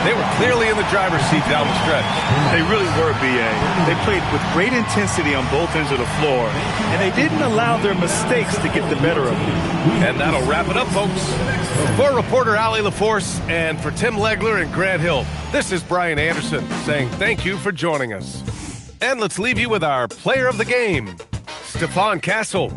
They were clearly in the driver's seat down the stretch. They really were, B.A. They played with great intensity on both ends of the floor, and they didn't allow their mistakes to get the better of them. And that'll wrap it up, folks. For reporter Allie LaForce and for Tim Legler and Grant Hill, this is Brian Anderson saying thank you for joining us. And let's leave you with our player of the game, Stephon Castle.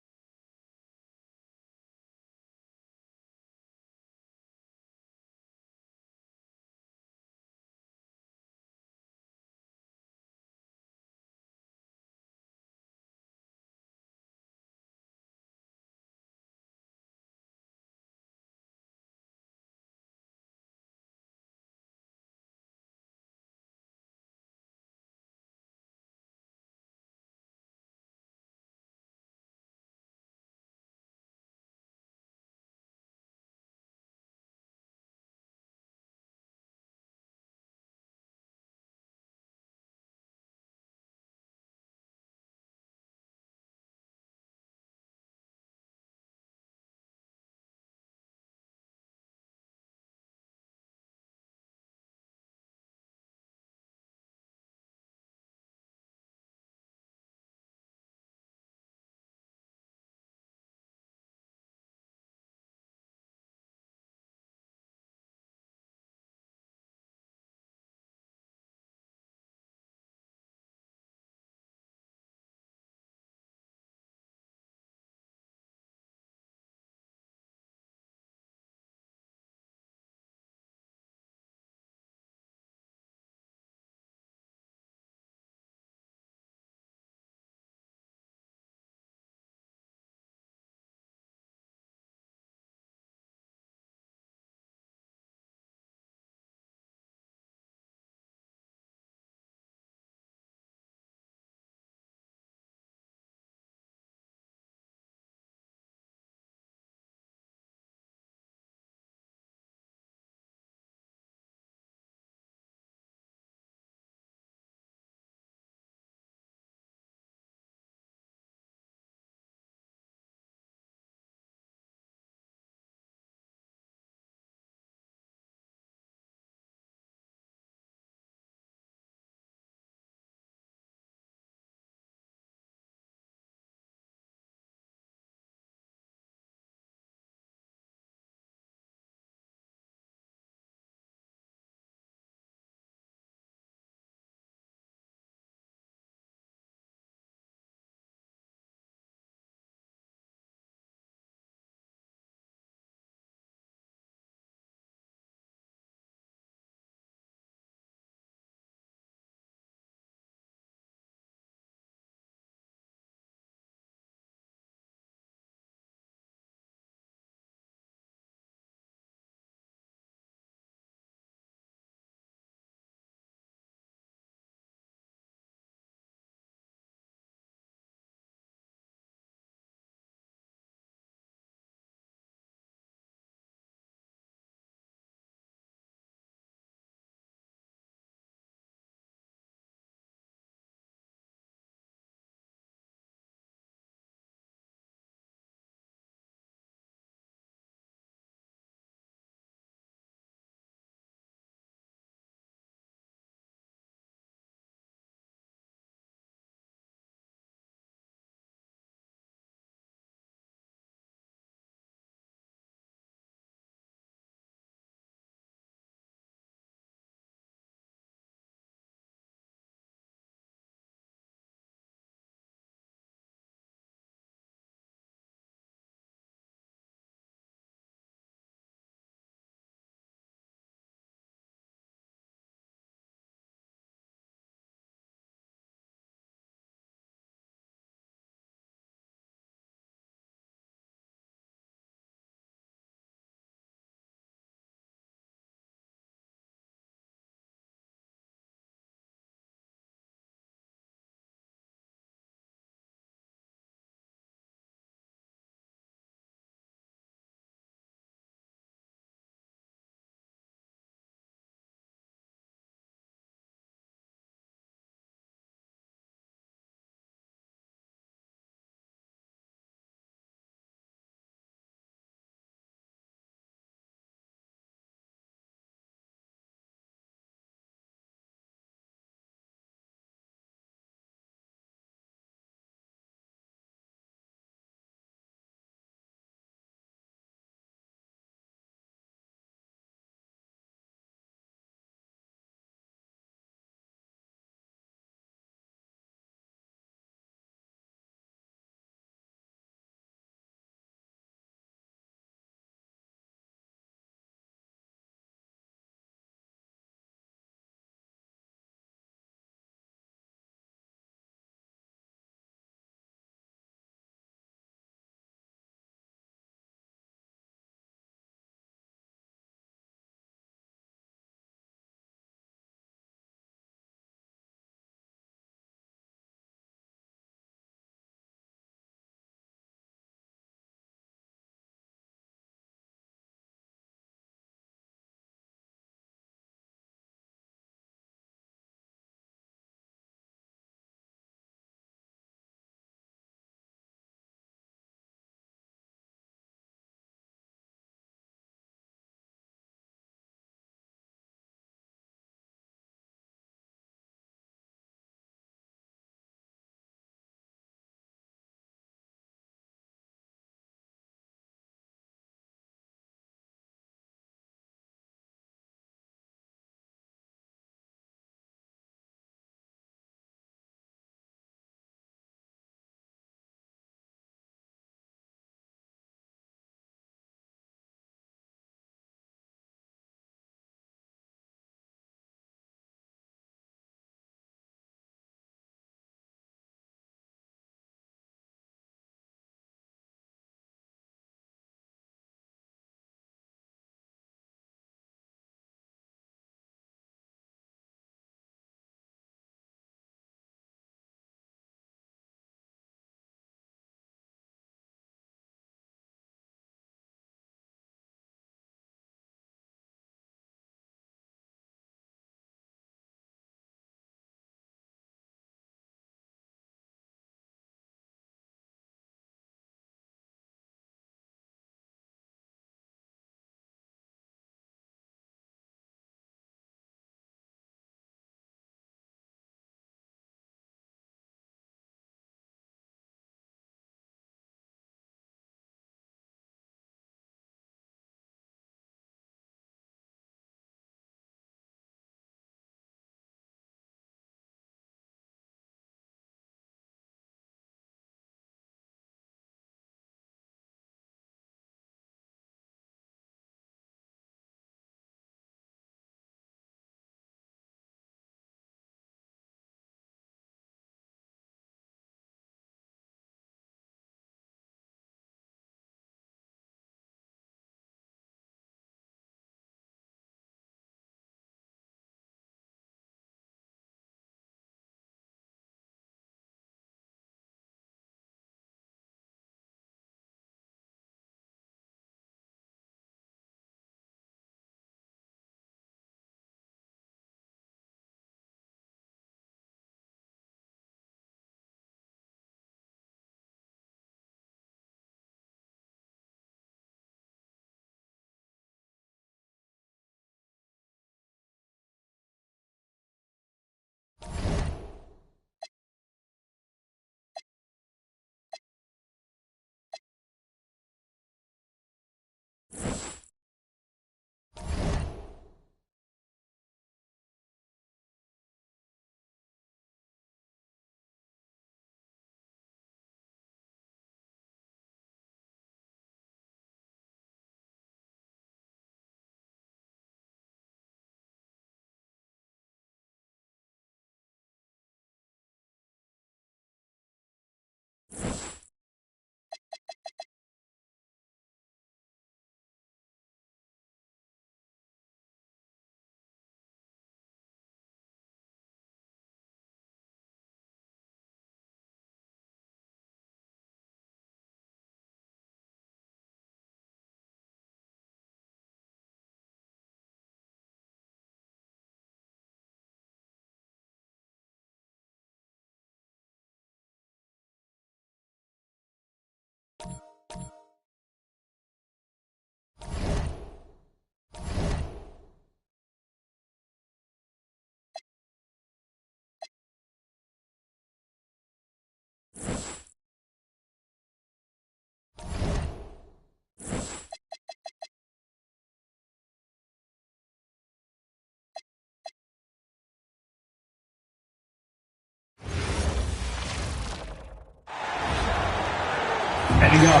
And he got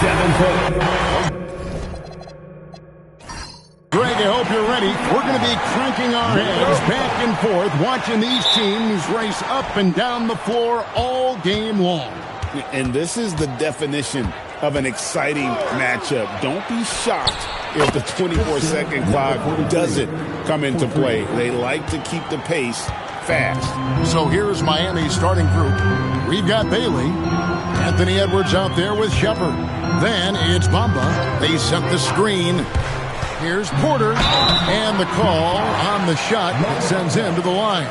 7 foot. Greg, I hope you're ready. We're going to be cranking our heads back and forth, watching these teams race up and down the floor all game long. And this is the definition of an exciting matchup. Don't be shocked if the 24-second clock doesn't come into play. They like to keep the pace fast. So here's Miami's starting group. We've got Bailey, Anthony Edwards out there with Shepard. Then it's Bamba. They set the screen. Here's Porter, and the call on the shot that sends him to the line.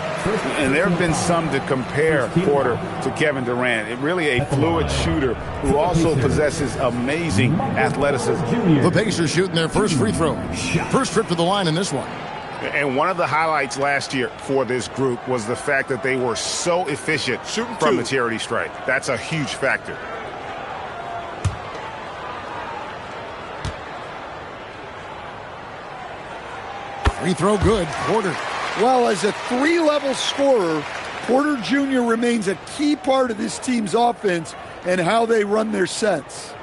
And there have been some to compare Porter to Kevin Durant. It really a fluid shooter who also possesses amazing athleticism. The Pacers shooting their first free throw. First trip to the line in this one. And one of the highlights last year for this group was the fact that they were so efficient from the charity stripe. That's a huge factor. Free throw good. Porter. Well, as a three-level scorer, Porter Jr. remains a key part of this team's offense and how they run their sets.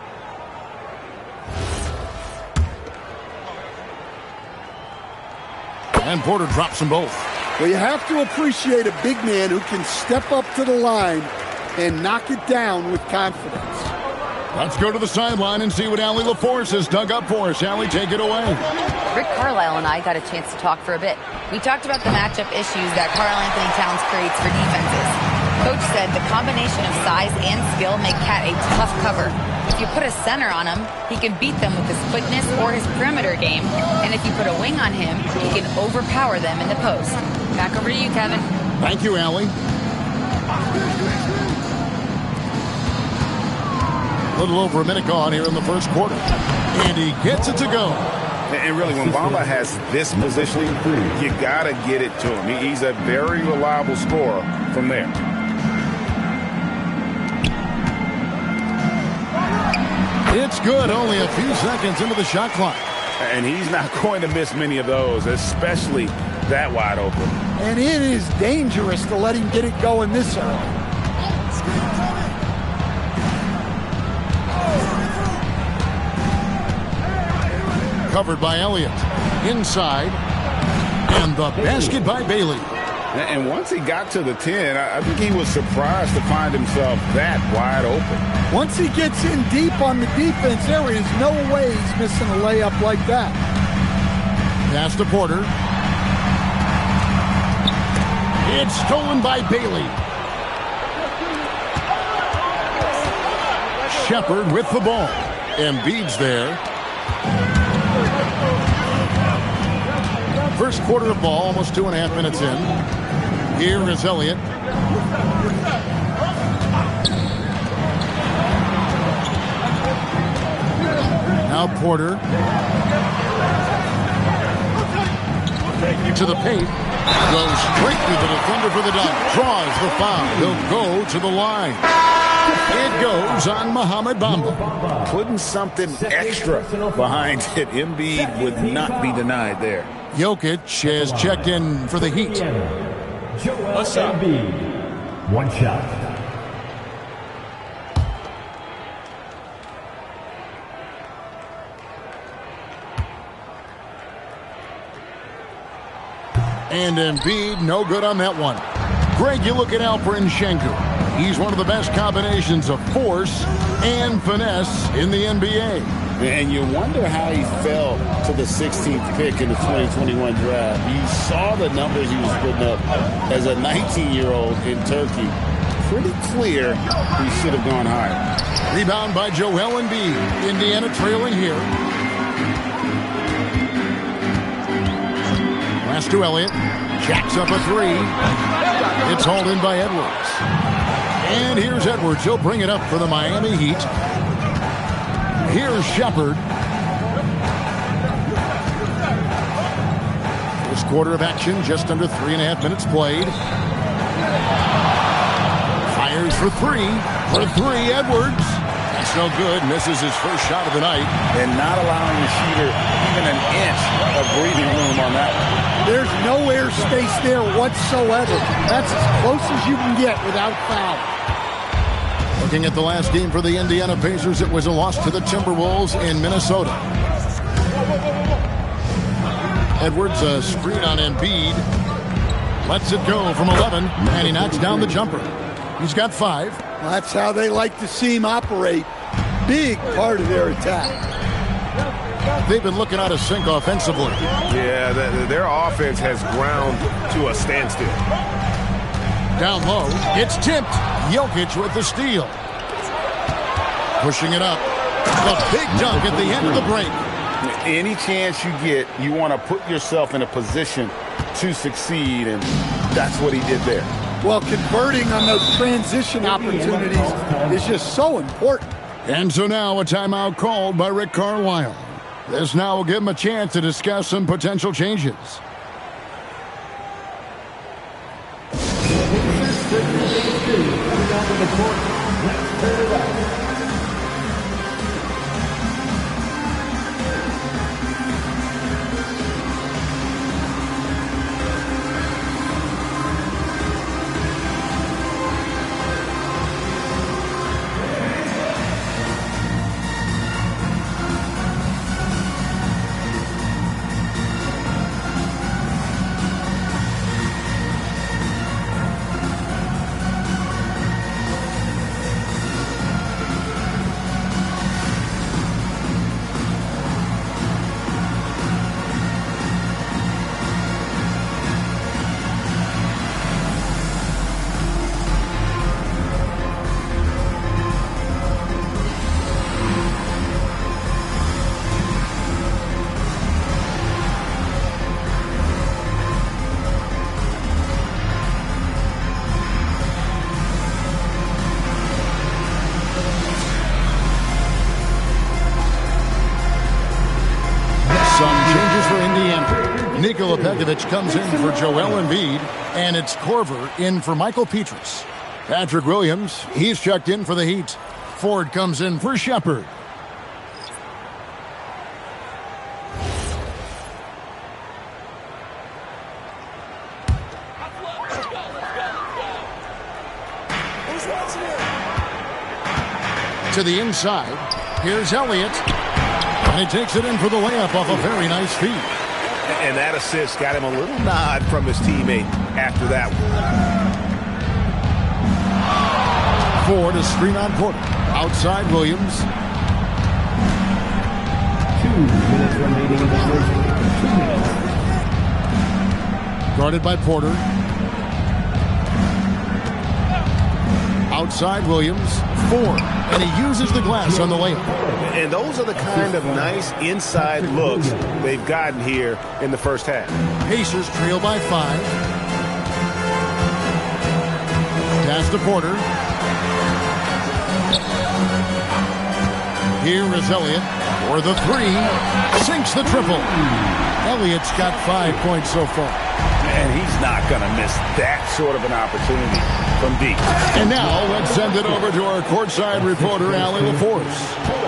And Porter drops them both. Well, you have to appreciate a big man who can step up to the line and knock it down with confidence. Let's go to the sideline and see what Allie LaForce has dug up for us. Allie, take it away. Rick Carlisle and I got a chance to talk for a bit. We talked about the matchup issues that Karl-Anthony Towns creates for defenses. Coach said the combination of size and skill make Cat a tough cover. If you put a center on him, he can beat them with his quickness or his perimeter game. And if you put a wing on him, he can overpower them in the post. Back over to you, Kevin. Thank you, Allie. A little over a minute gone here in the first quarter. And he gets it to go. And really, when Bamba has this positioning, you got to get it to him. He's a very reliable scorer from there. It's good. Only a few seconds into the shot clock. And he's not going to miss many of those, especially that wide open. And it is dangerous to let him get it going this early. Covered by Elliott. Inside. And the basket by Bailey. And once he got to the 10, I think he was surprised to find himself that wide open. Once he gets in deep on the defense, there is no way he's missing a layup like that. Pass to Porter. It's stolen by Bailey. Shepard with the ball. Embiid's there. First quarter of ball, almost 2.5 minutes in. Here is Elliott. Now Porter. To the paint. Goes straight to the defender for the dunk. Draws the foul. He'll go to the line. It goes on Mohamed Bamba. Putting something extra behind it. Embiid would not be denied there. Jokic has checked in for the Heat. Embiid, one shot. And Embiid, no good on that one. Greg, you look at Alperen Şengün. He's one of the best combinations of force and finesse in the NBA. And you wonder how he fell to the 16th pick in the 2021 draft. You saw the numbers he was putting up as a 19-year-old in Turkey. Pretty clear he should have gone higher. Rebound by Joel Embiid. Indiana trailing here. Pass to Elliott. Jacks up a three. It's hauled in by Edwards. And here's Edwards. He'll bring it up for the Miami Heat. Here's Shepard. First quarter of action, just under 3.5 minutes played. Fires for three. For three, Edwards. That's no good. Misses his first shot of the night. And not allowing the shooter even an inch of breathing room on that one. There's no air space there whatsoever. That's as close as you can get without foul. Looking at the last game for the Indiana Pacers, it was a loss to the Timberwolves in Minnesota. Edwards, a screen on Embiid. Lets it go from 11, and he knocks down the jumper. He's got 5. That's how they like to see him operate. Big part of their attack. They've been looking out of sync offensively. Yeah, their offense has ground to a standstill. Down low, it's tipped. Jokic with the steal. Pushing it up. The big dunk at the end of the break. Any chance you get, you want to put yourself in a position to succeed, and that's what he did there. Well, converting on those transition opportunities is just so important. And so now a timeout called by Rick Carlisle. This now will give him a chance to discuss some potential changes. Pekovic comes in for Joel Embiid, and it's Korver in for Michael Petrus. Patrick Williams, he's checked in for the Heat. Ford comes in for Shepard. To the inside, here's Elliott, and he takes it in for the layup off a very nice feed. And that assist got him a little nod from his teammate after that one. Ford is screen on Porter. Outside Williams. 2 minutes remaining in the first. 2 minutes. Guarded by Porter. Outside Williams. Ford. And he uses the glass on the layup. And those are the kind of nice inside looks they've gotten here in the first half. Pacers trail by 5. Pass to Porter. Here is Elliott for the 3. Sinks the triple. Elliott's got 5 points so far. And he's not going to miss that sort of an opportunity from deep. And now let's send it over to our courtside reporter, Allie LaForce.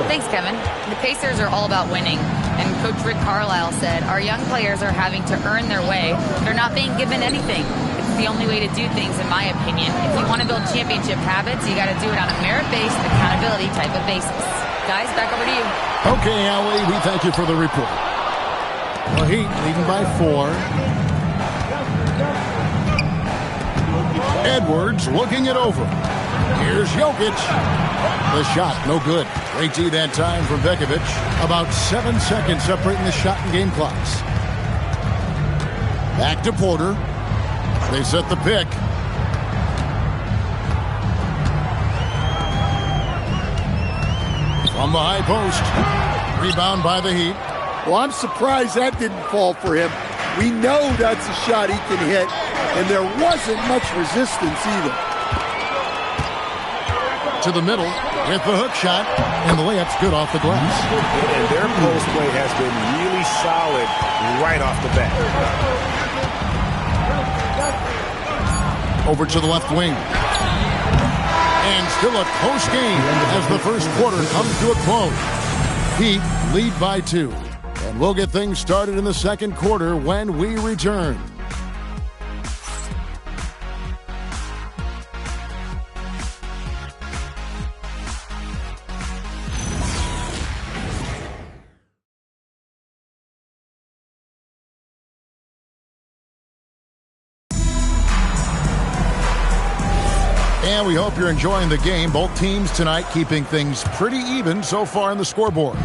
Thanks, Kevin. The Pacers are all about winning. And Coach Rick Carlisle said, our young players are having to earn their way. They're not being given anything. It's the only way to do things, in my opinion. If you want to build championship habits, you got to do it on a merit-based, accountability type of basis. Guys, back over to you. Okay, Allie, we thank you for the report. The Heat leading by 4. Edwards looking it over. Here's Jokic. The shot, no good. Great D that time from Pekovic. About 7 seconds separating the shot and game clocks. Back to Porter. They set the pick. From the high post. Rebound by the Heat. Well, I'm surprised that didn't fall for him. We know that's a shot he can hit, and there wasn't much resistance either. To the middle, hit the hook shot, and the layup's good off the glass. And their post play has been really solid right off the bat. Over to the left wing. And still a close game as the first quarter comes to a close. Heat lead by 2. And we'll get things started in the second quarter when we return. And we hope you're enjoying the game. Both teams tonight keeping things pretty even so far in the scoreboard.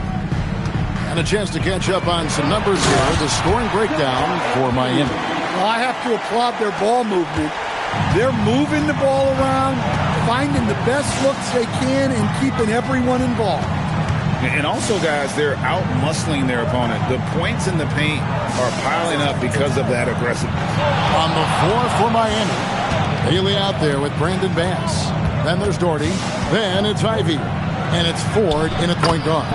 And a chance to catch up on some numbers here. The scoring breakdown for Miami. Well, I have to applaud their ball movement. They're moving the ball around, finding the best looks they can, and keeping everyone involved. And also, guys, they're out-muscling their opponent. The points in the paint are piling up because of that aggressiveness. On the floor for Miami. Haley out there with Brandon Bass. Then there's Doherty. Then it's Ivy. And it's Ford in at point guard.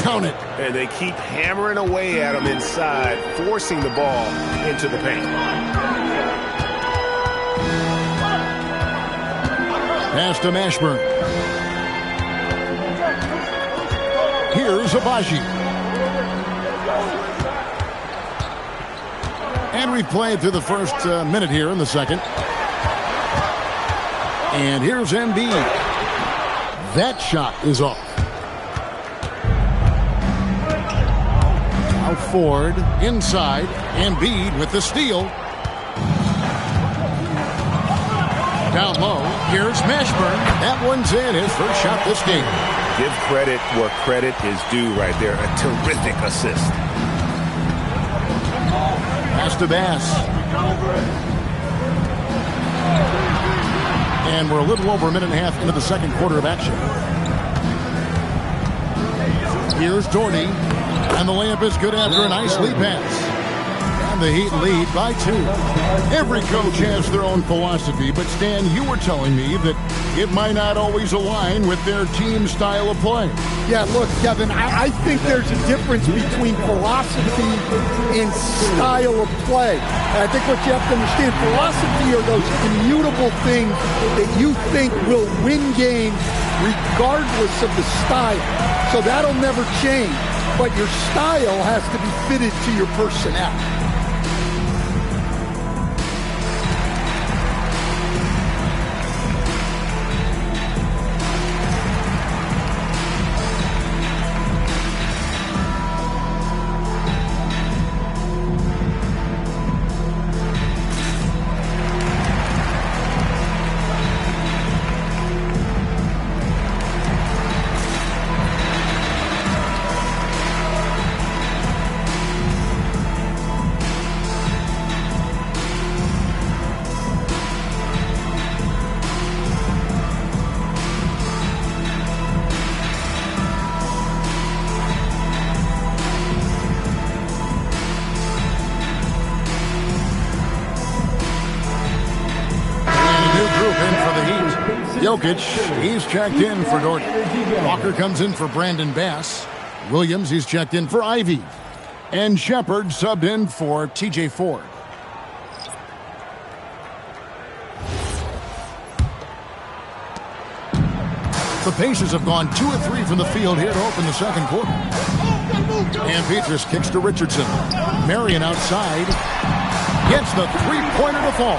Count it. And they keep hammering away at him inside, forcing the ball into the paint. Pass to Mashburn. Here's Abaji. And we've played through the first minute here in the second. And here's Embiid. That shot is off. Now Ford inside. Embiid with the steal. Down low. Here's Mashburn. That one's in. His first shot this game. Give credit where credit is due right there. A terrific assist. Pass to Bass. And we're a little over a minute and a half into the second quarter of action. Here's Doherty. And the layup is good after a nice lead pass. And the Heat lead by 2. Every coach has their own philosophy, but Stan, you were telling me that it might not always align with their team style of play. Yeah, look, Kevin, I think there's a difference between philosophy and style of play. And I think what you have to understand, philosophy are those immutable things that you think will win games regardless of the style. So that'll never change. But your style has to be fitted to your personnel. Jokic, he's checked in for Doherty. Walker comes in for Brandon Bass. Williams, he's checked in for Ivy. And Shepard subbed in for TJ Ford. The Pacers have gone 2 of 3 from the field here to open the second quarter. And Petrus kicks to Richardson. Marion outside. Gets the three-pointer to fall.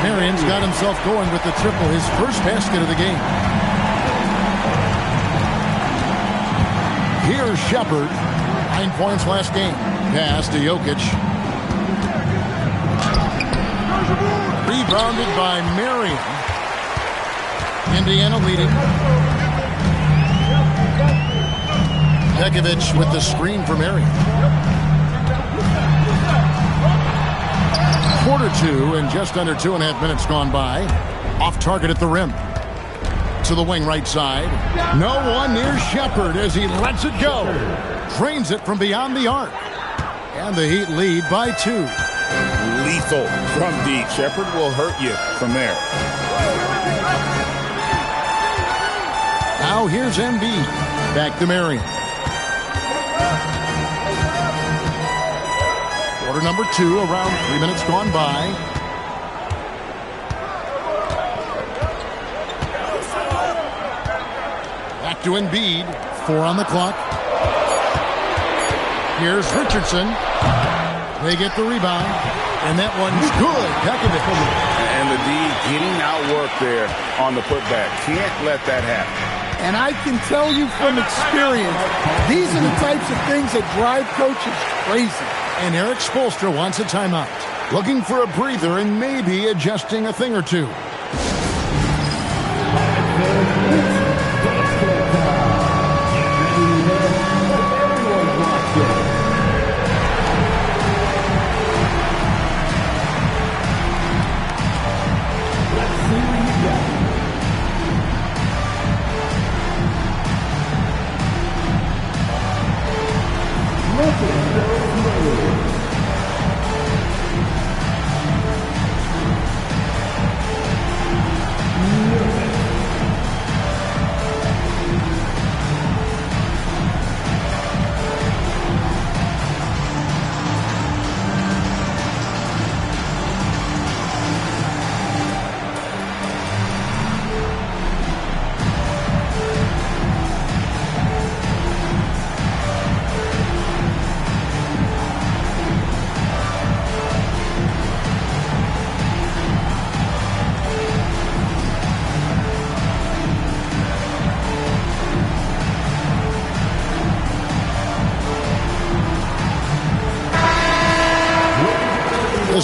Marion's got himself going with the triple, his first basket of the game. Here's Shepard. 9 points last game. Pass to Jokic. Rebounded by Marion. Indiana leading. Pekovic with the screen for Marion. Quarter 2 and just under 2.5 minutes gone by. Off target at the rim. To the wing right side. No one near Shepard as he lets it go. Drains it from beyond the arc. And the Heat lead by 2. Lethal from deep. Shepard will hurt you from there. Now here's Embiid. Back to Marion. Quarter number 2, around 3 minutes gone by. Back to Embiid. 4 on the clock. Here's Richardson. They get the rebound. And that one's good. Pekovic. And the D getting outworked there on the putback. Can't let that happen. And I can tell you from experience, these are the types of things that drive coaches crazy. And Eric Spoelstra wants a timeout. Looking for a breather and maybe adjusting a thing or two.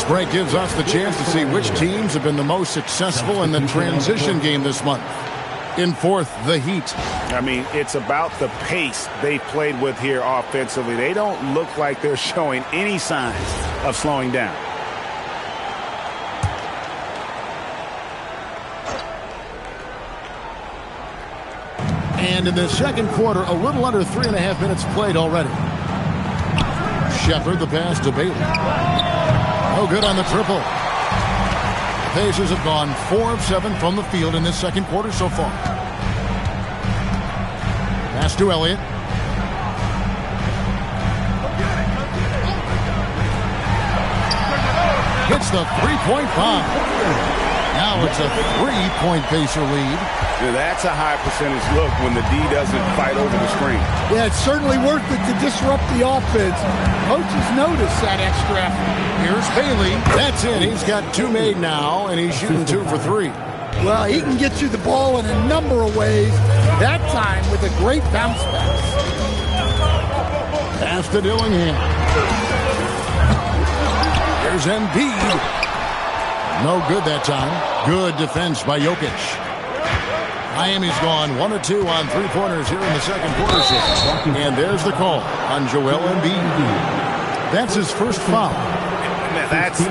break gives us the chance to see which teams have been the most successful in the transition game this month. In fourth, the Heat. I mean, it's about the pace they've played with here offensively. They don't look like they're showing any signs of slowing down. And in the second quarter, a little under 3.5 minutes played already. Shepard, the pass to Bailey. No good on the triple. The Pacers have gone 4 of 7 from the field in this second quarter so far. Pass to Elliott. Hits the three-point bomb. Now it's a 3-point Pacer lead. Yeah, that's a high percentage look when the D doesn't fight over the screen. Yeah, it's certainly worth it to disrupt the offense. Coaches notice that extra effort. Here's Bailey. That's it. He's got 2 made now, and he's shooting 2 for 3. Well, he can get you the ball in a number of ways. That time with a great bounce back. Pass to Dillingham. There's Embiid. No good that time. Good defense by Jokic. Miami's gone 1 of 2 on 3-pointers here in the second quarter. And there's the call on Joel Embiid. That's his first foul.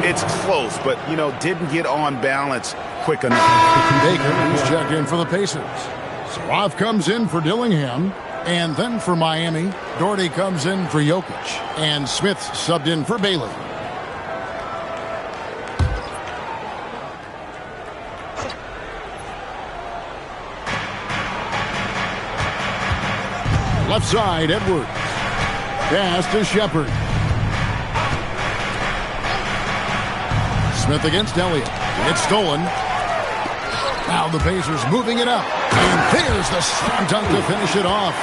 It's close, but, didn't get on balance quick enough. Baker, who's checked in for the Pacers. Saraf comes in for Dillingham. And then for Miami, Doherty comes in for Jokic. And Smith subbed in for Bailey. Left side, Edwards. Pass to Shepard. Smith against Elliott. It's stolen. Now the Pacers moving it up. And there's the slam dunk to finish it off.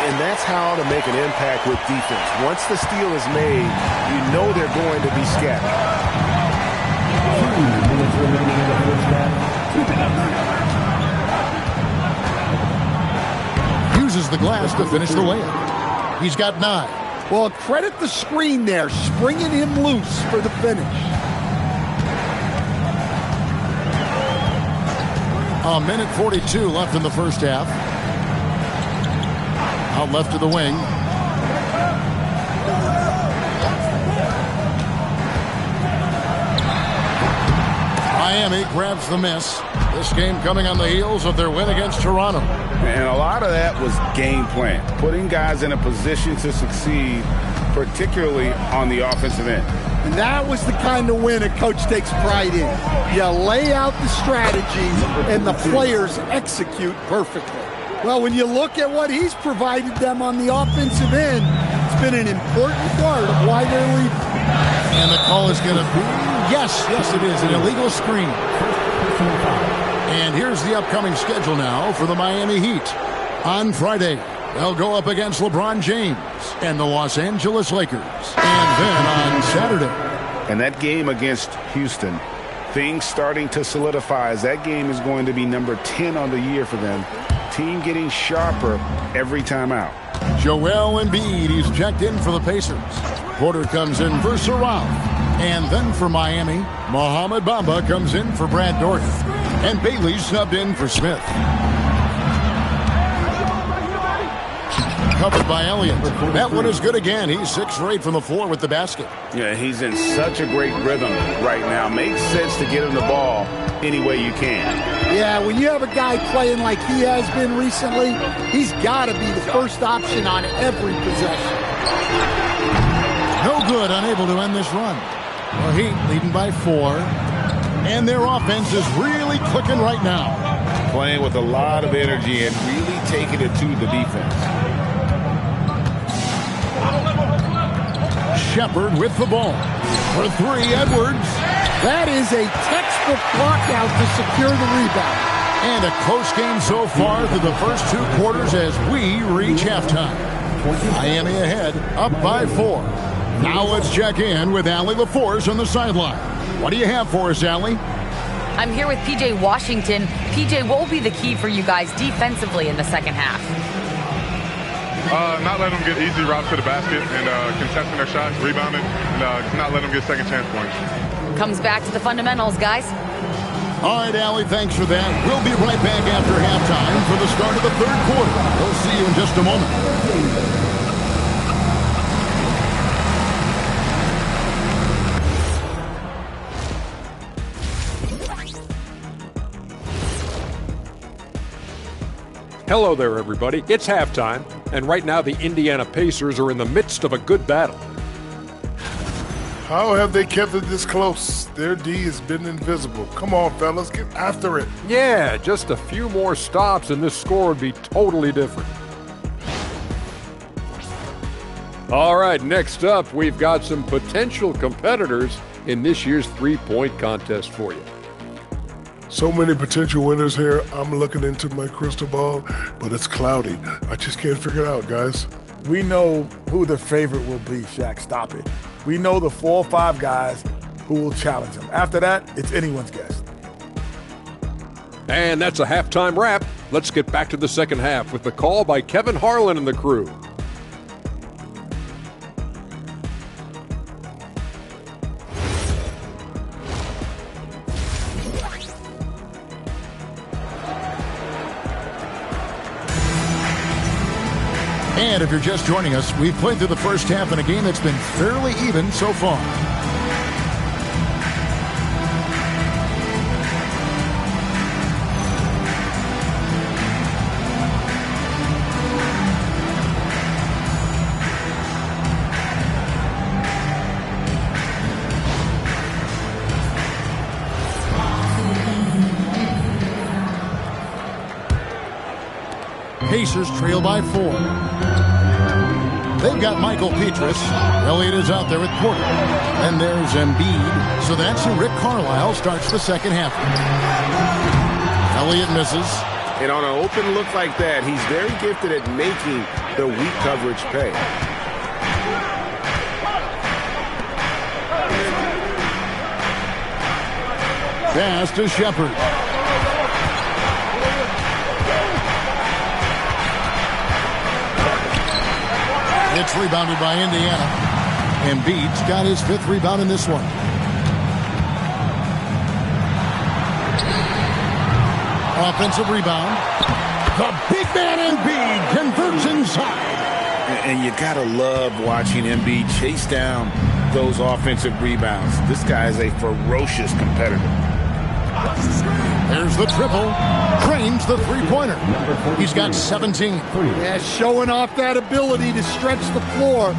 And that's how to make an impact with defense. Once the steal is made, you know they're going to be scattered. 2 minutes remaining in the first half. Keep it up. Uses the glass to finish the layup. He's got 9. Well, credit the screen there, springing him loose for the finish. A minute 42 left in the first half. Out left to the wing. Miami grabs the miss. This game coming on the heels of their win against Toronto. And a lot of that was game plan, putting guys in a position to succeed, particularly on the offensive end. And that was the kind of win a coach takes pride in. You lay out the strategies and the players execute perfectly. Well, when you look at what he's provided them on the offensive end, it's been an important part of why they're leading. And the call is going to be, yes, it is, an illegal screen. And here's the upcoming schedule now for the Miami Heat. On Friday, they'll go up against LeBron James and the Los Angeles Lakers. And then on Saturday. And that game against Houston, things starting to solidify as that game is going to be number 10 on the year for them. Team getting sharper every time out. Joel Embiid, he's checked in for the Pacers. Porter comes in for Saraf. And then for Miami, Mohamed Bamba comes in for Brad Doherty. And Bailey subbed in for Smith. Covered by Elliott. That one is good again. He's 6 for 8 from the floor with the basket. Yeah, he's in such a great rhythm right now. Makes sense to get him the ball any way you can. Yeah, when you have a guy playing like he has been recently, he's got to be the first option on every possession. No good, unable to end this run. The Heat leading by 4. And their offense is really clicking right now. Playing with a lot of energy and really taking it to the defense. Shepard with the ball. For 3, Edwards. That is a textbook lockout to secure the rebound. And a close game so far through the first 2 quarters as we reach halftime. Miami ahead, up by 4. Now let's check in with Allie LaForce on the sideline. What do you have for us, Allie? I'm here with P.J. Washington. P.J., what will be the key for you guys defensively in the second half? Not letting them get easy routes to the basket and contesting their shots, rebounding, and not letting them get second chance points. Comes back to the fundamentals, guys. All right, Allie, thanks for that. We'll be right back after halftime for the start of the third quarter. We'll see you in just a moment. Hello there, everybody. It's halftime, and right now the Indiana Pacers are in the midst of a good battle. How have they kept it this close? Their D has been invisible. Come on, fellas, get after it. Yeah, just a few more stops and this score would be totally different. All right, next up, we've got some potential competitors in this year's three-point contest for you. So many potential winners here. I'm looking into my crystal ball, but it's cloudy. I just can't figure it out, guys. We know who the favorite will be, Shaq. Stop it. We know the 4 or 5 guys who will challenge him. After that, it's anyone's guess. And that's a halftime wrap. Let's get back to the second half with the call by Kevin Harlan and the crew. And if you're just joining us, we've played through the first half in a game that's been fairly even so far. Pacers trail by 4. They've got Michael Petrus. Elliott is out there with Porter. And there's Embiid. So that's who Rick Carlisle starts the second half. Elliott misses. And on an open look like that, he's very gifted at making the weak coverage pay. Pass to Shepard. It's rebounded by Indiana. Embiid's got his 5th rebound in this one. Offensive rebound. The big man Embiid converts inside. And you got to love watching Embiid chase down those offensive rebounds. This guy is a ferocious competitor. There's the triple. Cranes the three-pointer. He's got 17. Yeah, showing off that ability to stretch the floor.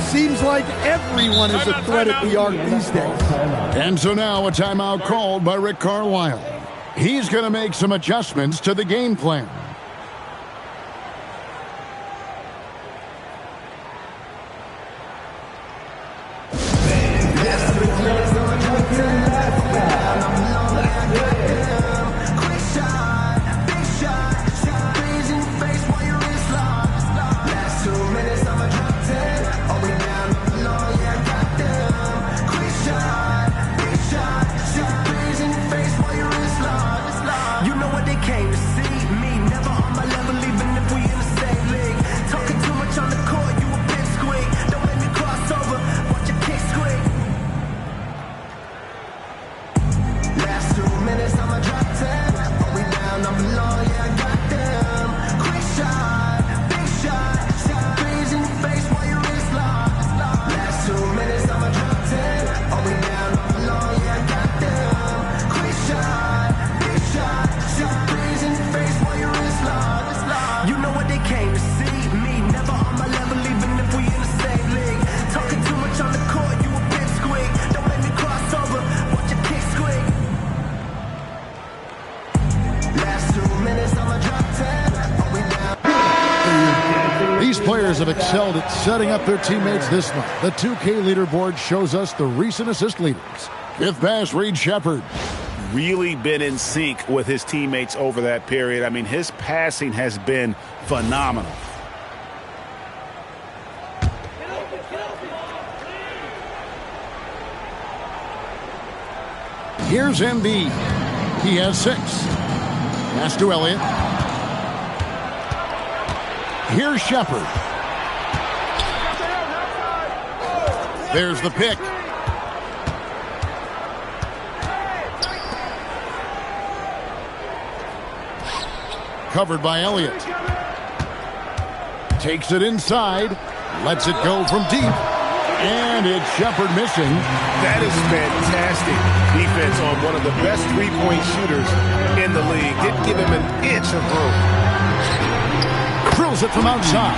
Seems like everyone is a threat at the arc these days. And so now a timeout called by Rick Carlisle. He's going to make some adjustments to the game plan. Players have excelled at setting up their teammates this month. The 2K leaderboard shows us the recent assist leaders. 5th pass, Reed Shepard. Really been in sync with his teammates over that period. I mean, his passing has been phenomenal. Here's Embiid. He has 6. Pass to Elliott. Here's Shepard. There's the pick. Covered by Elliott. Takes it inside. Lets it go from deep. And it's Shepard missing. That is fantastic defense on one of the best three-point shooters in the league. Didn't give him an inch of room. Drills it from outside.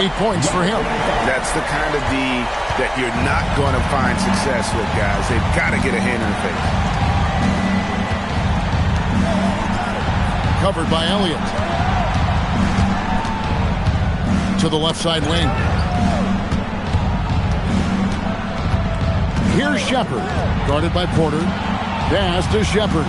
8 points for him. That's the kind of D that you're not going to find success with, guys. They've got to get a hand in the face. Covered by Elliott. To the left side wing. Here's Shepard. Guarded by Porter. Pass to Shepard.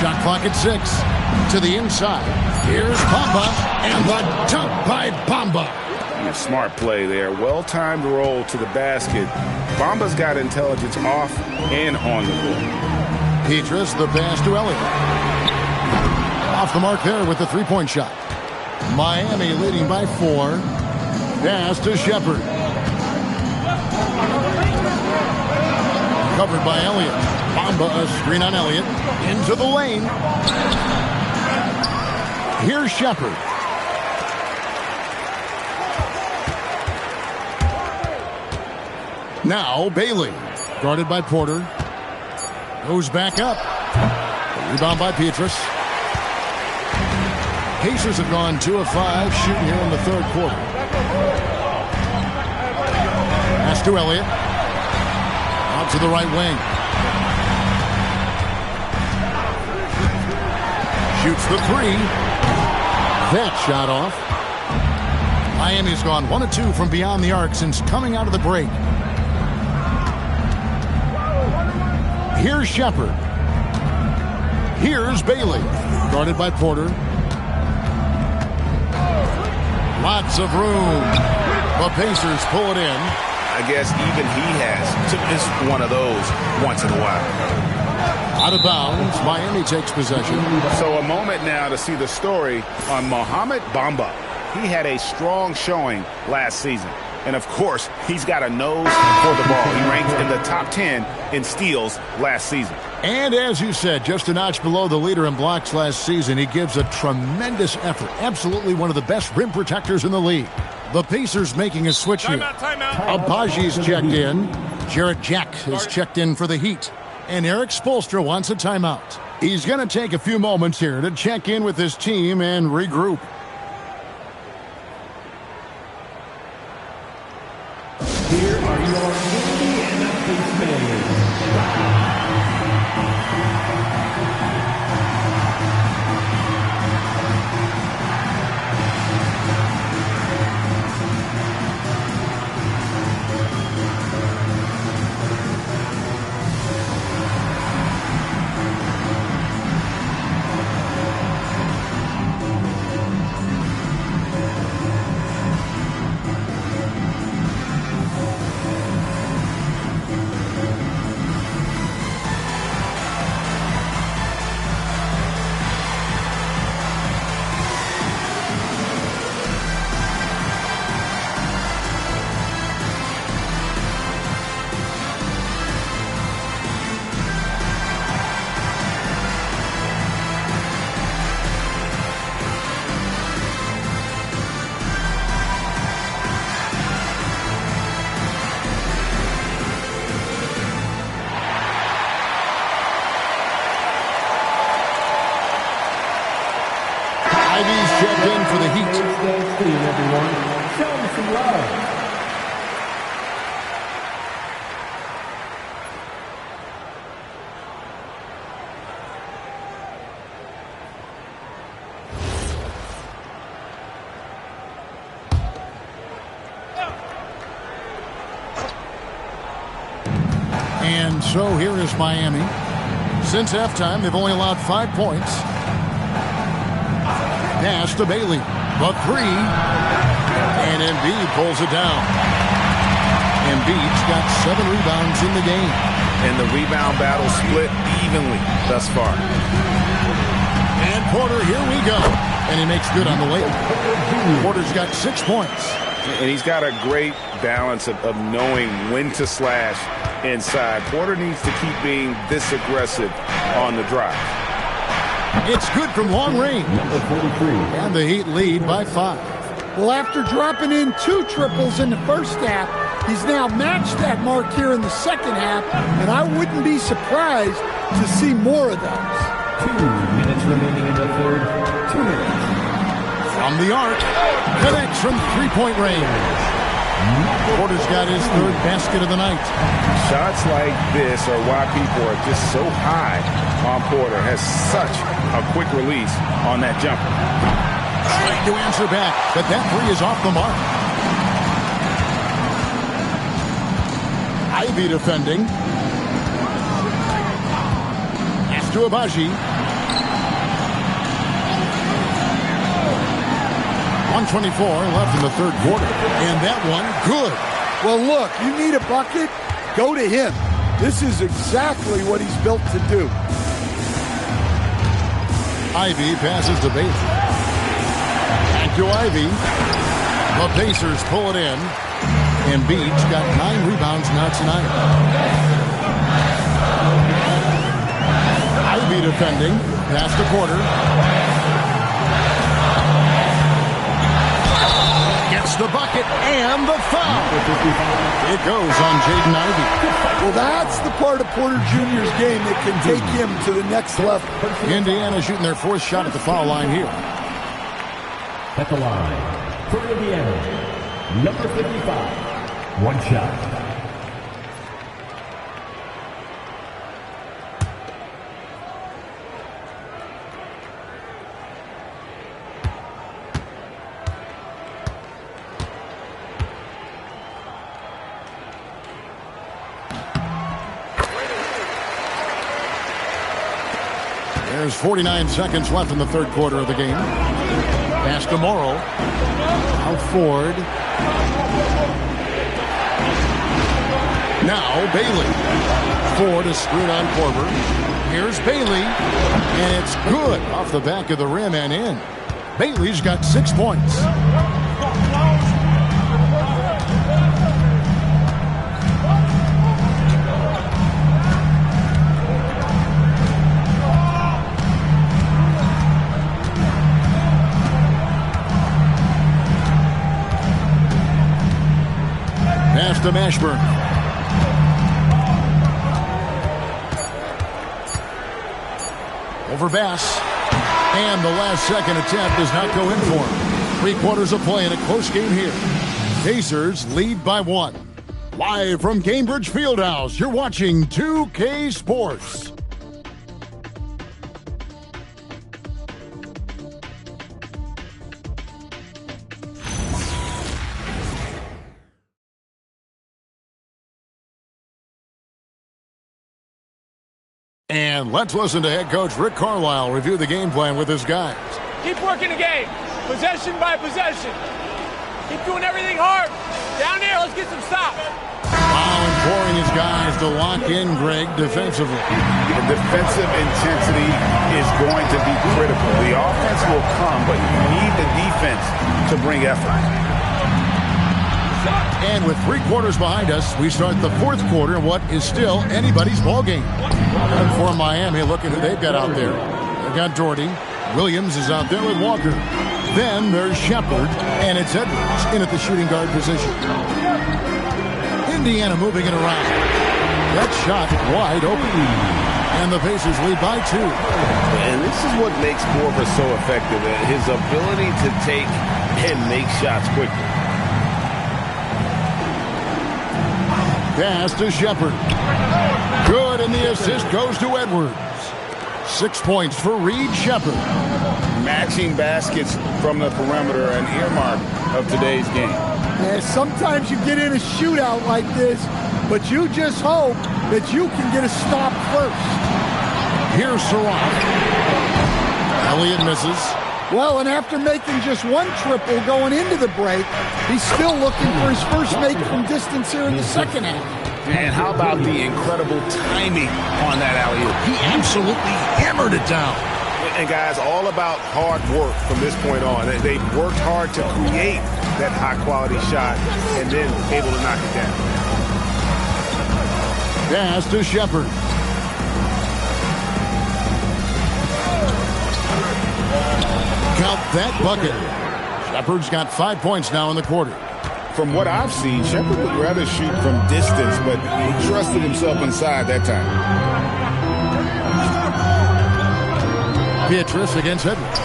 Shot clock at 6. To the inside. Here's Bamba. And the dunk by Bamba. A smart play there. Well-timed roll to the basket. Bamba's got intelligence off and on the court. Petrus, the pass to Elliott. Off the mark there with the three-point shot. Miami leading by 4. Pass to Shepard. Covered by Elliott. Bamba, a screen on Elliott. Into the lane. Here's Shepard. Now Bailey. Guarded by Porter. Goes back up. A rebound by Petrus. Pacers have gone 2 of 5 shooting here in the third quarter. Pass to Elliott. Out to the right wing. Shoots the 3. That shot off. Miami's gone 1 of 2 from beyond the arc since coming out of the break. Here's Shepard. Here's Bailey. Guarded by Porter. Lots of room. The Pacers pull it in. I guess even he has to miss one of those once in a while. Out of bounds. Miami takes possession. So a moment now to see the story on Mohamed Bamba. He had a strong showing last season. And, of course, he's got a nose for the ball. He ranked in the top 10 in steals last season. And as you said, just a notch below the leader in blocks last season, he gives a tremendous effort. Absolutely one of the best rim protectors in the league. The Pacers making a switch here. Abaji's checked in. Jarrett Jack is checked in for the Heat. And Eric Spoelstra wants a timeout. He's going to take a few moments here to check in with his team and regroup. Here are your Indiana Pacers. Checked in for the Heat. Everyone, show them some love. And so here is Miami. Since halftime, they've only allowed 5 points. Pass to Bailey. The 3. And Embiid pulls it down. Embiid's got 7 rebounds in the game. And the rebound battle split evenly thus far. And Porter, here we go. And he makes good on the layup. Porter's got 6 points. And he's got a great balance of knowing when to slash inside. Porter needs to keep being this aggressive on the drive. It's good from long range. And the Heat lead by 5. Well, after dropping in 2 triples in the first half, he's now matched that mark here in the second half, and I wouldn't be surprised to see more of those. 2 minutes remaining in the third. 2 minutes. From the arc, connects from three-point range. Porter's got his 3rd basket of the night. Shots like this are why people are just so high on Porter. Has such a quick release on that jumper. Trying to answer back, but that 3 is off the mark. Ivy defending. Pass to Abaji. 1:24 left in the 3rd quarter. And that one, good. Well, look, you need a bucket, go to him. This is exactly what he's built to do. Ivy passes to Bailey. Back to Ivy. The Pacers pull it in. Embiid's got 9 rebounds now tonight. Ivy defending. Pass to Porter. Gets the bucket and the foul. It goes on Jaden Ivey. Well, that's the part of Porter Jr.'s game that can take him to the next level. Indiana shooting their 4th shot at the foul line here. At the line for Indiana, number 55. 1 shot. There's 49 seconds left in the 3rd quarter of the game. Pass to Morrow. Now Ford. Now Bailey. Ford is screwed on Korver. Here's Bailey. And it's good off the back of the rim and in. Bailey's got 6 points. Pass to Mashburn. Over Bass. And the last second attempt does not go in for him. 3 quarters of play in a close game here. Pacers lead by 1. Live from Cambridge Fieldhouse, you're watching 2K Sports. And let's listen to head coach Rick Carlisle review the game plan with his guys. Keep working the game, possession by possession. Keep doing everything hard. Down there, let's get some stops. Wow, imploring his guys to lock in, Greg, defensively. The defensive intensity is going to be critical. The offense will come, but you need the defense to bring effort. And with 3 quarters behind us, we start the 4th quarter in what is still anybody's ball game. And for Miami, look at who they've got out there. They've got Doherty. Williams is out there with Walker. Then there's Shepard, and it's Edwards in at the shooting guard position. Indiana moving it around. That shot wide open. And the Pacers lead by 2. And this is what makes Korver so effective. His ability to take and make shots quickly. Pass to Shepard. Good, and the assist goes to Edwards. 6 points for Reed Shepard. Matching baskets from the perimeter, an earmark of today's game. Yeah, sometimes you get in a shootout like this, but you just hope that you can get a stop first. Here's Surratt. Elliott misses. Well, and after making just 1 triple going into the break, he's still looking for his first make from distance here in the second half. And how about the incredible timing on that alley-oop? He absolutely hammered it down. And guys, all about hard work from this point on. They've worked hard to create that high-quality shot and then able to knock it down. Pass to Shepard. Count that bucket. Shepard's got 5 points now in the quarter. From what I've seen, Shepard would rather shoot from distance, but he trusted himself inside that time. Beatrice against Edwards.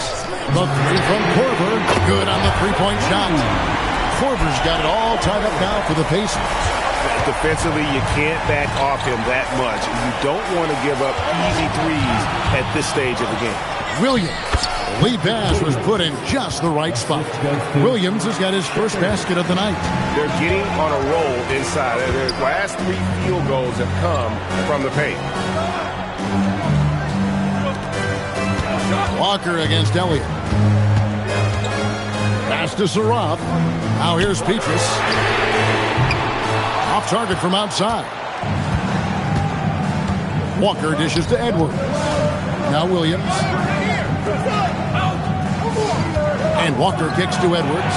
The three from Korver. Good on the three-point shot. Korver's got it all tied up now for the Pacers. Defensively, you can't back off him that much. You don't want to give up easy threes at this stage of the game. Williams. The lead pass was put in just the right spot. Williams has got his first basket of the night. They're getting on a roll inside. Their last 3 field goals have come from the paint. Walker against Elliott. Pass to Saraf. Now here's Petrus. Off target from outside. Walker dishes to Edwards. Now Williams. And Walker kicks to Edwards.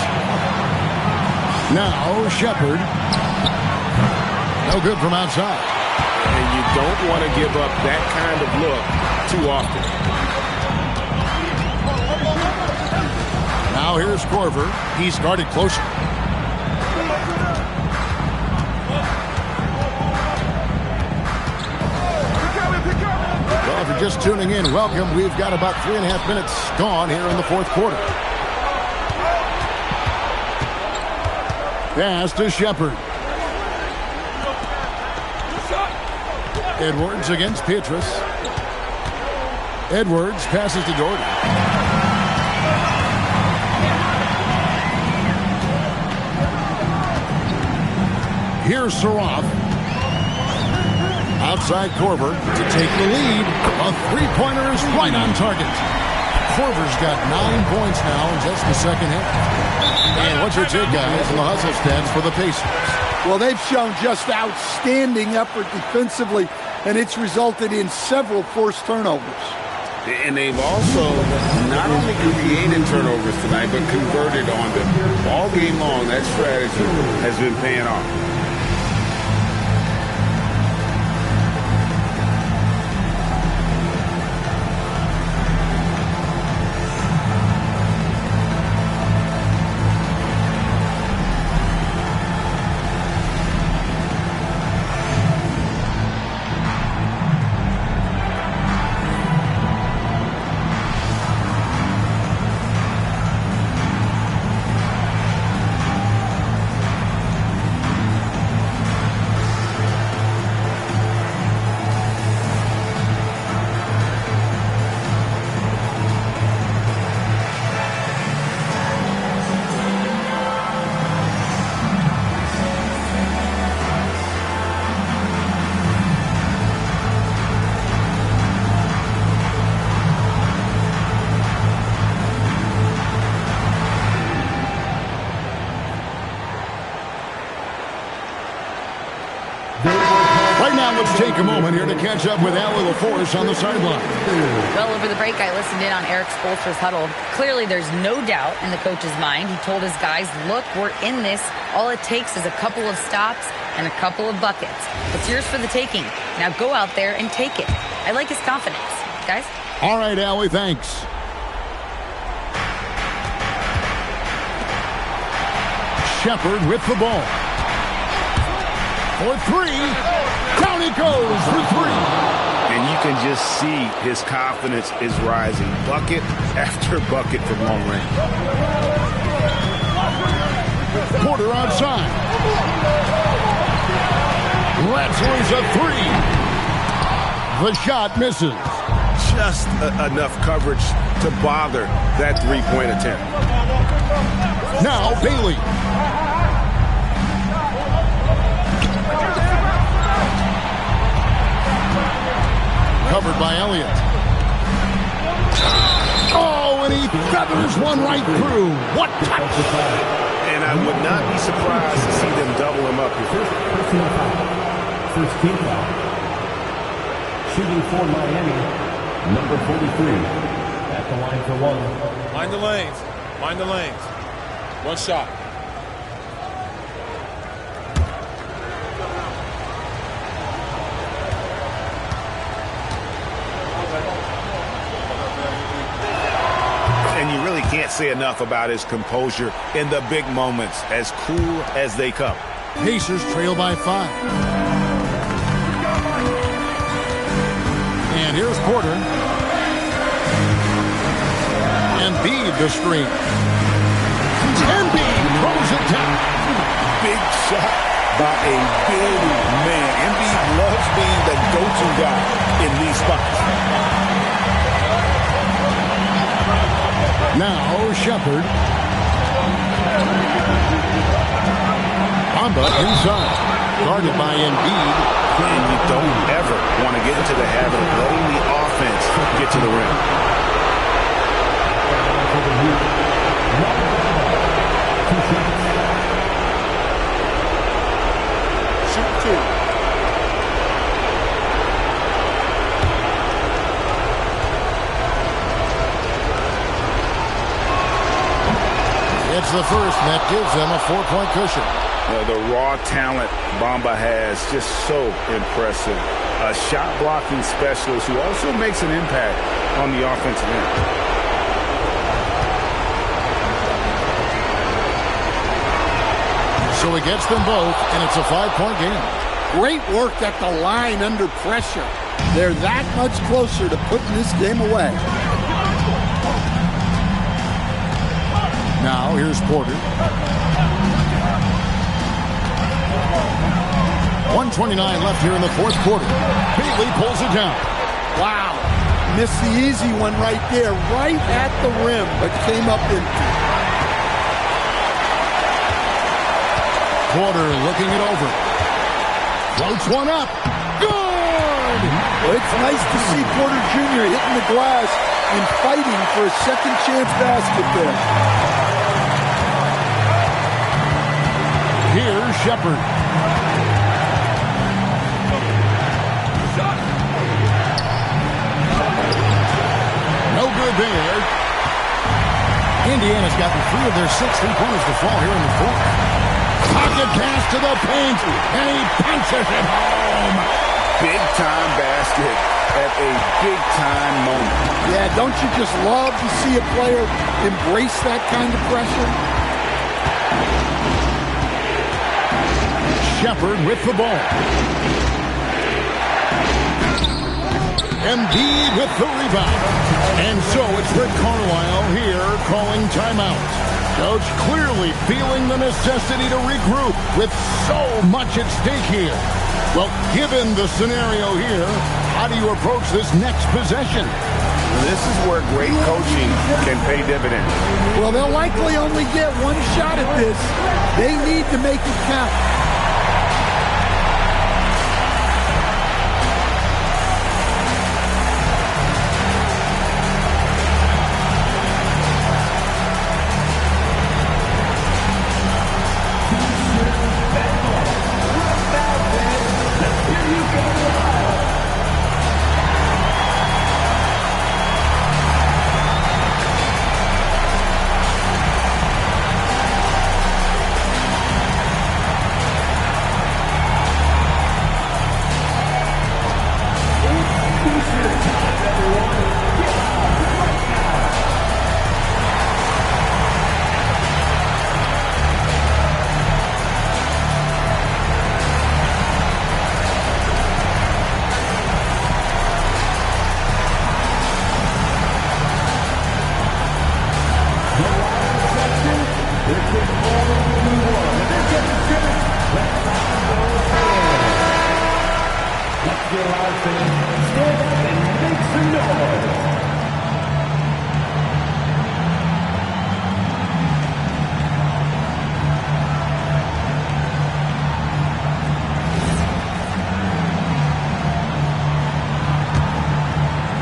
Now Shepard. No good from outside. And you don't want to give up that kind of look too often. Now here's Korver. He's guarded closer. Well, if you're just tuning in, welcome. We've got about 3.5 minutes gone here in the fourth quarter. Pass to Shepard. Edwards against Petrus. Edwards passes to Jordan. Here's Saraf. Outside Korver to take the lead. A three-pointer is right on target. Korver's got 9 points now in just the second half. And what's your take, guys, in the hustle stats for the Pacers? Well, they've shown just outstanding effort defensively, and it's resulted in several forced turnovers. And they've also not only created turnovers tonight, but converted on them. All game long, that strategy has been paying off. Take a moment here to catch up with Allie LaForce on the sideline. Well, over the break, I listened in on Eric Spoelstra's huddle. Clearly, there's no doubt in the coach's mind. He told his guys, look, we're in this. All it takes is a couple of stops and a couple of buckets. It's yours for the taking. Now go out there and take it. I like his confidence. Guys? All right, Allie, thanks. Shepard with the ball. For three. Down he goes for three. And you can just see his confidence is rising. Bucket after bucket from long range. Porter outside. Rattler's a three. The shot misses. Just enough coverage to bother that three-point attempt. Now Bailey. Covered by Elliott. Oh, and he feathers one right through. What touch! And I would not be surprised to see them double him up here. First team foul. Shooting for Miami, number 43. At the line for one. Mind the lanes. Mind the lanes. One shot. you really can't say enough about his composure in the big moments, as cool as they come. Pacers trail by 5. And here's Porter. Embiid the screen. Embiid throws it down. Big shot by a big man. Embiid loves being the go-to guy in these spots. Now Shepherd. Bamba inside. Guarded by Embiid. And you don't ever want to get into the habit of letting the offense get to the rim. Shoot 2. It's the first, and that gives them a 4-point cushion. The raw talent Bamba has, just so impressive. A shot-blocking specialist who also makes an impact on the offensive end. So he gets them both, and it's a 5-point game. Great work at the line under pressure. They're that much closer to putting this game away. Now here's Porter. 1:29 left here in the fourth quarter. Bailey pulls it down. Wow. Missed the easy one right there, right at the rim, but came up empty. Porter looking it over. Floats one up. Good! Well, it's nice to see Porter Jr. hitting the glass and fighting for a second chance basket there. Here's Shepherd. No good there. Indiana's gotten 3 of their 6 3-pointers to fall here in the fourth. Pocket pass to the paint, and he punches it home. Big-time basket at a big-time moment. Yeah, don't you just love to see a player embrace that kind of pressure? Shepherd with the ball. Embiid with the rebound. And so it's Rick Carlisle here calling timeout. Coach clearly feeling the necessity to regroup with so much at stake here. Well, given the scenario here, how do you approach this next possession? This is where great coaching can pay dividends. Well, they'll likely only get one shot at this. They need to make it count.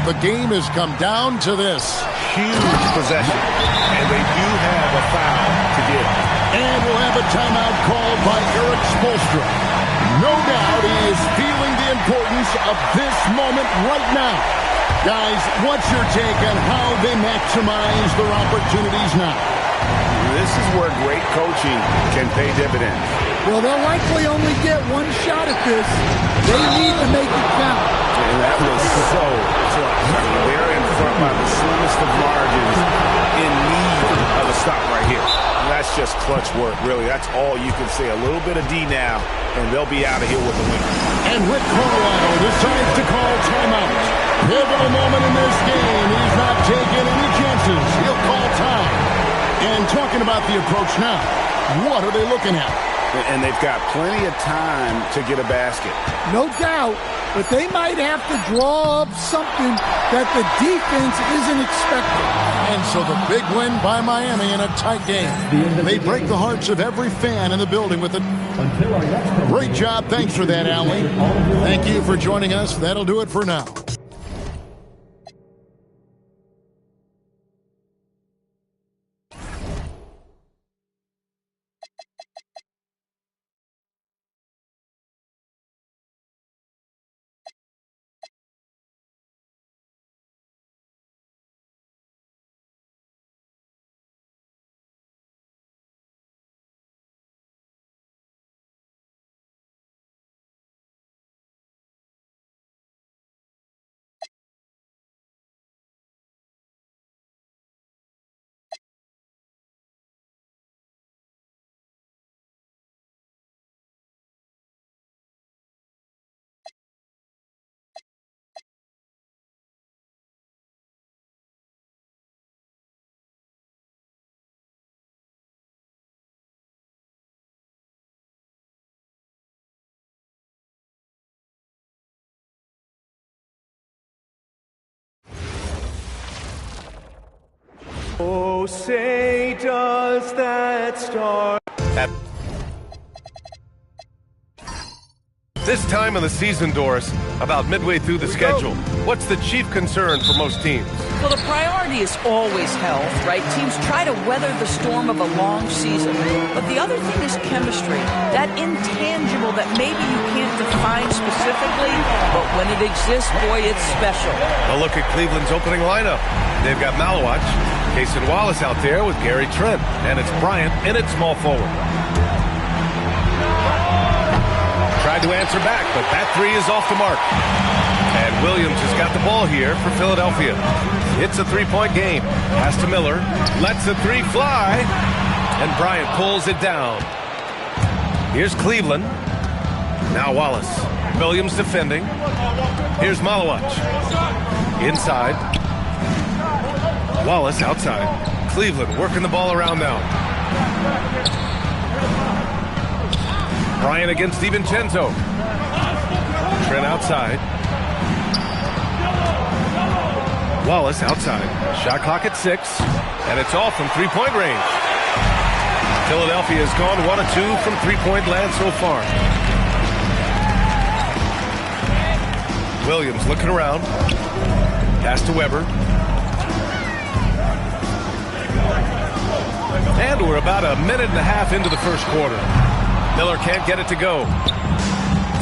The game has come down to this. Huge possession. And they do have a foul to give. And we'll have a timeout called by Eric Spoelstra. No doubt he is feeling the importance of this moment right now. Guys, what's your take on how they maximize their opportunities now? This is where great coaching can pay dividends. Well, they'll likely only get one shot at this. They need to make it count. And that was so clutch. They're in front by the slimmest of margins in just clutch work, really. That's all you can say. A little bit of D now, and they'll be out of here with a win. And Rick Carlisle decides to call timeout. Pivotal moment in this game. He's not taking any chances. He'll call time. And talking about the approach now, what are they looking at? And they've got plenty of time to get a basket. No doubt, but they might have to draw up something that the defense isn't expecting. And so the big win by Miami in a tight game. They break the hearts of every fan in the building with it. Great job. Thanks for that, Allie. Thank you for joining us. That'll do it for now. Oh, say does that star... This time of the season, Doris, about midway through the schedule, what's the chief concern for most teams? Well, the priority is always health, right? Teams try to weather the storm of a long season. But the other thing is chemistry, that intangible that maybe you can't define specifically, but when it exists, boy, it's special. A look at Cleveland's opening lineup. They've got Malawach, Cason Wallace out there with Gary Trent, and it's Bryant in at small forward. Tried to answer back, but that three is off the mark. And Williams has got the ball here for Philadelphia. It's a three-point game. Pass to Miller. Lets the three fly. And Bryant pulls it down. Here's Cleveland. Now Wallace. Williams defending. Here's Malawach. Inside. Wallace outside. Cleveland working the ball around now. Bryant against DiVincenzo. Trent outside. Wallace outside. Shot clock at 6. And it's off from three-point range. Philadelphia has gone 1 of 2 from three-point land so far. Williams looking around. Pass to Weber. And we're about a minute and a half into the first quarter. Miller can't get it to go.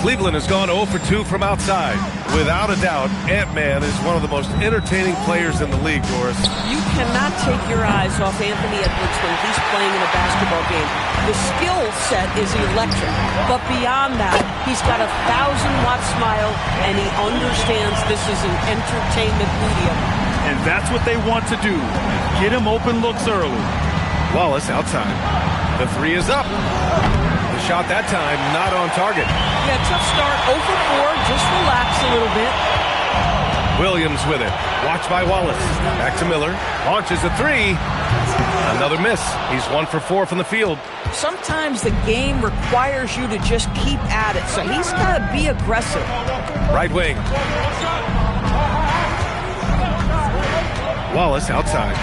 Cleveland has gone 0 for 2 from outside. Without a doubt, Ant-Man is one of the most entertaining players in the league, Doris. You cannot take your eyes off Anthony Edwards when he's playing in a basketball game. The skill set is electric, but beyond that, he's got a 1,000-watt smile, and he understands this is an entertainment medium. And that's what they want to do. Get him open looks early. Wallace outside. The three is up. The shot that time not on target. Yeah, tough start. 0 for 4. Just relax a little bit. Williams with it. Watched by Wallace. Back to Miller. Launches a three. Another miss. He's 1 for 4 from the field. Sometimes the game requires you to just keep at it, so he's got to be aggressive. Right wing. Wallace outside.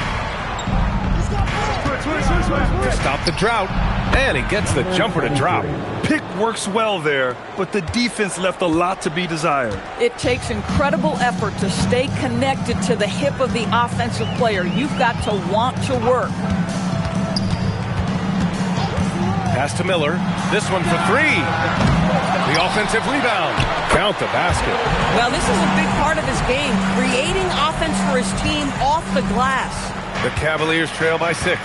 To stop the drought. And he gets the jumper to drop. Pick works well there, but the defense left a lot to be desired. It takes incredible effort to stay connected to the hip of the offensive player. You've got to want to work. Pass to Miller. This one for 3. The offensive rebound. Count the basket. Well, this is a big part of his game, creating offense for his team off the glass. The Cavaliers trail by 6.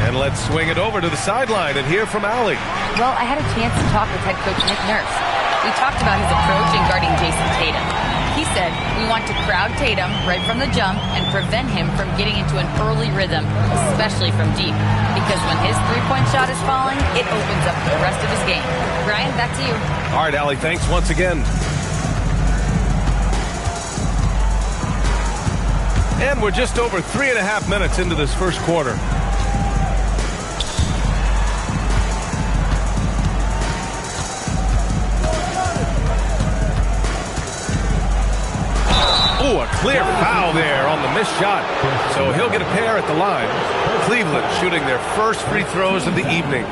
And let's swing it over to the sideline and hear from Allie. Well, I had a chance to talk with head coach Nick Nurse. We talked about his approach in guarding Jason Tatum. He said, we want to crowd Tatum right from the jump and prevent him from getting into an early rhythm, especially from deep. Because when his three-point shot is falling, it opens up the rest of his game. Brian, back to you. All right, Allie, thanks once again. And we're just over 3.5 minutes into this first quarter. Oh, a clear foul there on the missed shot. So he'll get a pair at the line. Cleveland shooting their first free throws of the evening.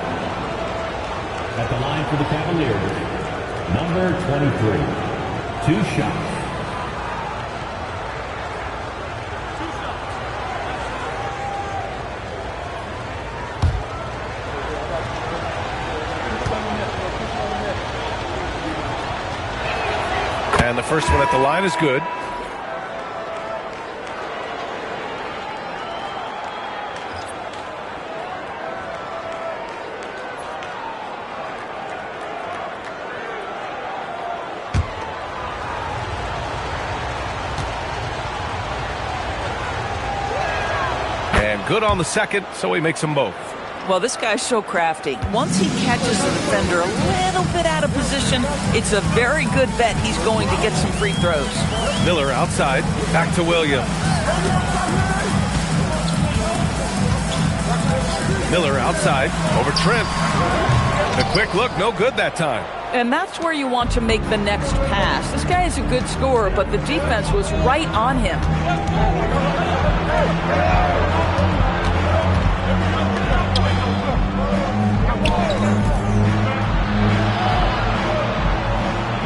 At the line for the Cavaliers, number 23. 2 shots. And the first one at the line is good. And good on the second, so he makes them both. Well, this guy's so crafty. Once he catches the defender a little bit out of position, it's a very good bet he's going to get some free throws. Miller outside, back to Williams. Miller outside, over Trent. The quick look, no good that time. And that's where you want to make the next pass. This guy is a good scorer, but the defense was right on him.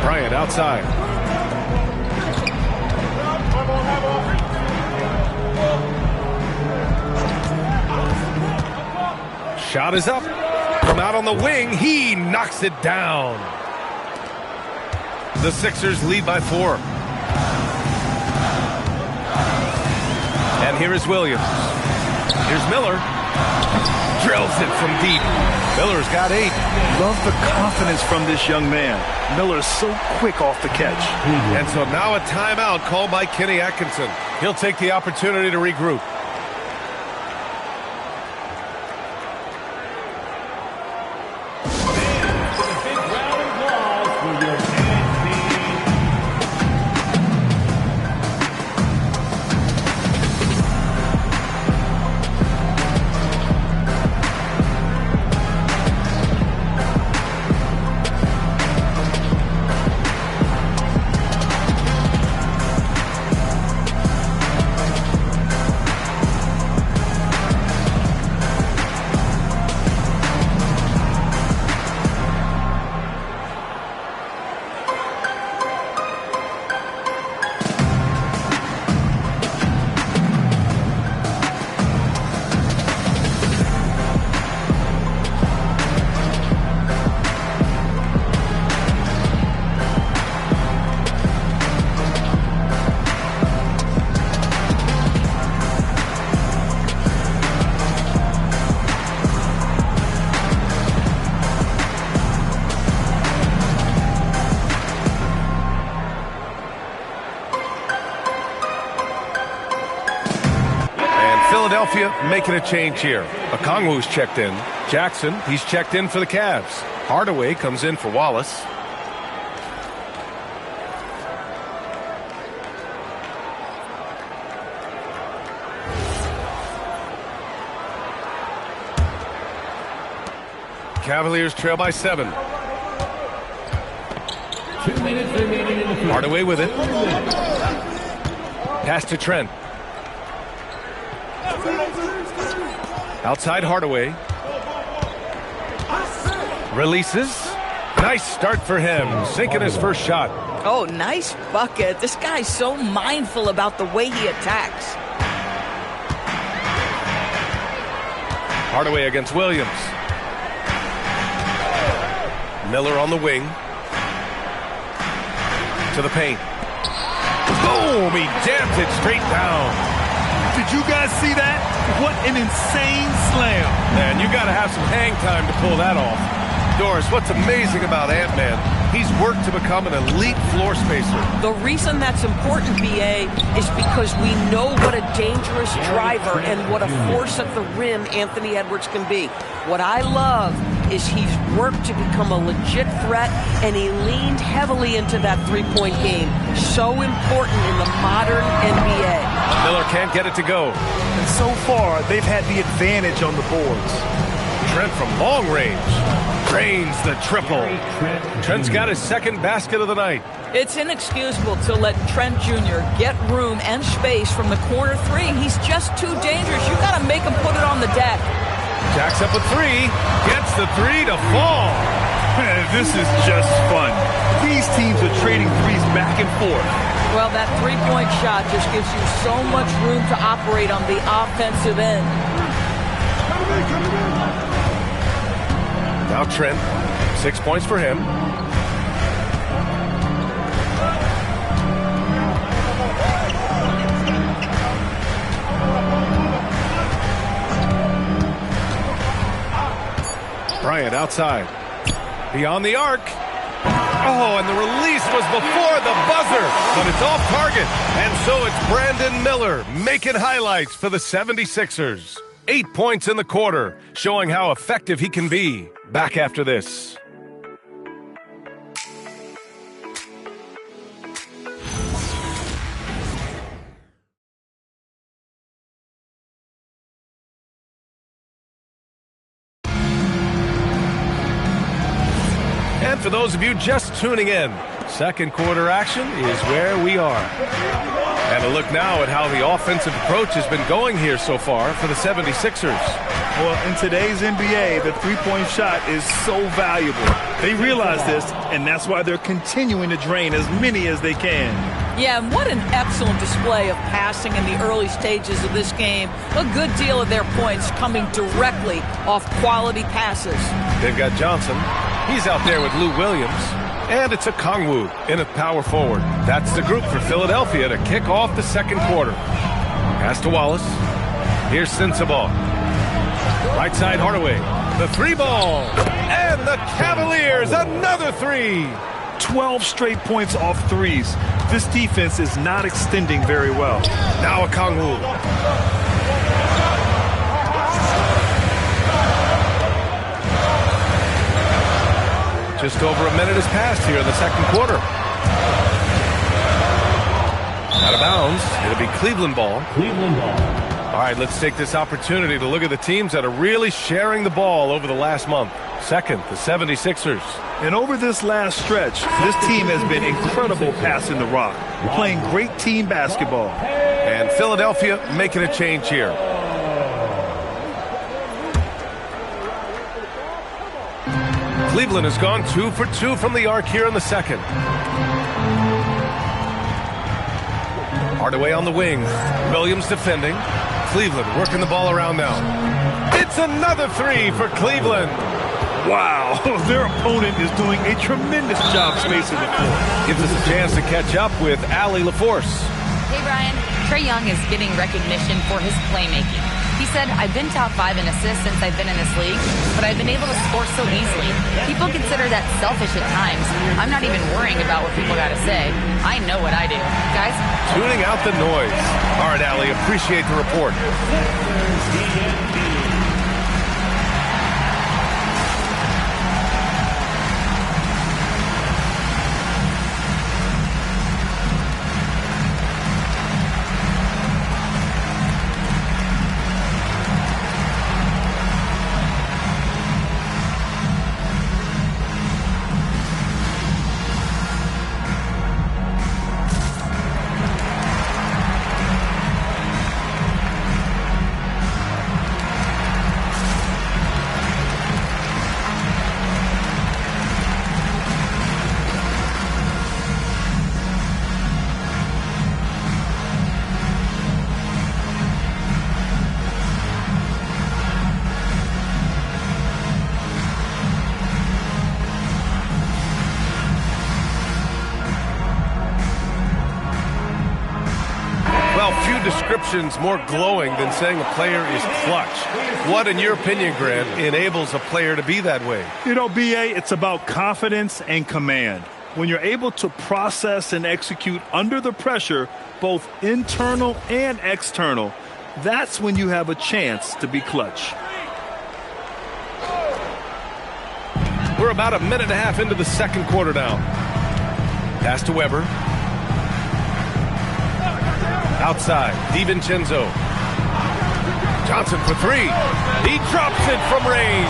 Bryant outside. Shot is up. From out on the wing, he knocks it down. The Sixers lead by 4. And here is Williams. Here's Miller. Drills it from deep. Miller's got 8. Love the confidence from this young man. Miller's so quick off the catch. And so now a timeout called by Kenny Atkinson. He'll take the opportunity to regroup. Philadelphia making a change here. Okongwu's checked in. Jackson, he's checked in for the Cavs. Hardaway comes in for Wallace. Cavaliers trail by 7. 2 minutes remaining in the field. Hardaway with it. Pass to Trent. Outside Hardaway. Releases. Nice start for him. Sinking his first shot. Oh, nice bucket. This guy's so mindful about the way he attacks. Hardaway against Williams. Miller on the wing. To the paint. Boom! He jams it straight down. Did you guys see that? What an insane slam. Man, you got to have some hang time to pull that off. Doris, what's amazing about Ant-Man, he's worked to become an elite floor spacer. The reason that's important, BA, is because we know what a dangerous driver and what a force at the rim Anthony Edwards can be. What I love is he's worked to become a legit threat, and he leaned heavily into that three-point game. So important in the modern NBA. Miller can't get it to go. And so far, they've had the advantage on the boards. Trent from long range drains the triple. Trent's got his second basket of the night. It's inexcusable to let Trent Jr. get room and space from the corner three. He's just too dangerous. You got to make him put it on the deck. Jacks up a three, gets the three to fall. This is just fun. These teams are trading threes back and forth. Well, that three-point shot just gives you so much room to operate on the offensive end. Now Trent, 6 points for him. Bryant outside. Beyond the arc. Oh, and the release was before the buzzer, but it's off target. And so it's Brandon Miller making highlights for the 76ers. 8 points in the quarter, showing how effective he can be. Back after this. And for those of you just tuning in, second quarter action is where we are. And a look now at how the offensive approach has been going here so far for the 76ers. Well, in today's NBA, the three-point shot is so valuable. They realize this, and that's why they're continuing to drain as many as they can. Yeah, and what an excellent display of passing in the early stages of this game. A good deal of their points coming directly off quality passes. They've got Johnson. He's out there with Lou Williams. And it's a Kongwu in at power forward. That's the group for Philadelphia to kick off the second quarter. Pass to Wallace. Here's Sensabaugh. Right side Hardaway. The three ball. And the Cavaliers, another three. 12 straight points off threes. This defense is not extending very well. Now a Kongwu. Just over a minute has passed here in the second quarter. Out of bounds. It'll be Cleveland ball. All right, let's take this opportunity to look at the teams that are really sharing the ball over the last month. Second, the 76ers. And over this last stretch, this team has been incredible passing the rock, playing great team basketball. And Philadelphia making a change here. Cleveland has gone 2 for 2 from the arc here in the second. Hardaway on the wing. Williams defending. Cleveland working the ball around now. It's another three for Cleveland. Wow, their opponent is doing a tremendous job spacing the floor. Gives us a chance to catch up with Allie LaForce. Hey, Brian. Trae Young is getting recognition for his playmaking. He said, I've been top 5 in assists since I've been in this league, but I've been able to score so easily. People consider that selfish at times. I'm not even worrying about what people got to say. I know what I do. Guys? Tuning out the noise. All right, Allie, appreciate the report. description's more glowing than saying a player is clutch. What, in your opinion, Grant, enables a player to be that way? You know, BA, it's about confidence and command. When you're able to process and execute under the pressure, both internal and external, that's when you have a chance to be clutch. We're about a minute and a half into the second quarter now. Pass to Weber. Outside, DiVincenzo. Johnson for three. He drops it from range.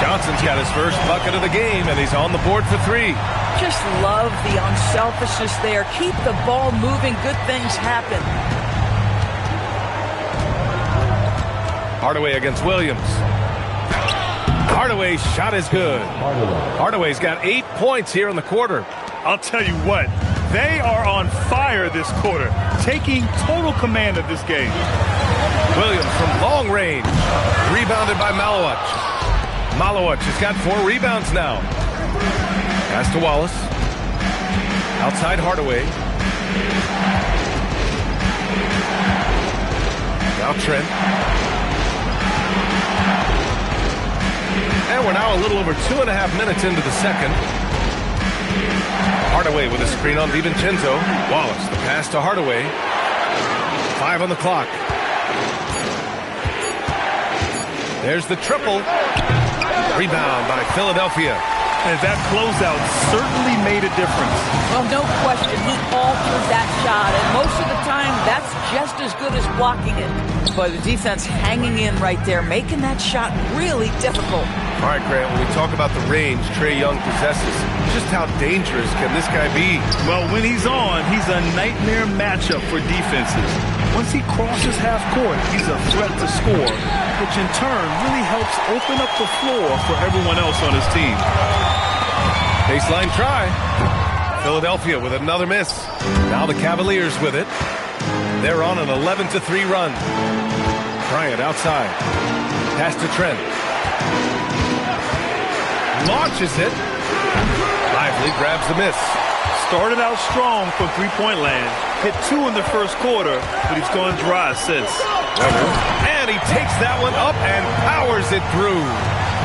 Johnson's got his first bucket of the game, and he's on the board for three. Just love the unselfishness there. Keep the ball moving. Good things happen. Hardaway against Williams. Hardaway's shot is good. Hardaway's got 8 points here in the quarter. I'll tell you what, they are on fire this quarter, taking total command of this game. Williams from long range. Rebounded by Malowich. Malowich has got 4 rebounds now. Pass to Wallace. Outside Hardaway. Now Trent. And we're now a little over 2.5 minutes into the second. Hardaway with a screen on DiVincenzo. Wallace, the pass to Hardaway. 5 on the clock. There's the triple. Rebound by Philadelphia. And that closeout certainly made a difference. Well, no question. He altered that shot, and most of the time, that's just as good as blocking it. But the defense hanging in right there, making that shot really difficult. All right, Grant, when we talk about the range Trae Young possesses, just how dangerous can this guy be? Well, when he's on, he's a nightmare matchup for defenses. Once he crosses half court, he's a threat to score, which in turn really helps open up the floor for everyone else on his team. Baseline try. Philadelphia with another miss. Now the Cavaliers with it. They're on an 11-3 run. Bryant outside. Pass to Trent. Launches it. Lively grabs the miss. Started out strong from three-point land. Hit 2 in the first quarter, but he's gone dry since. And he takes that one up and powers it through.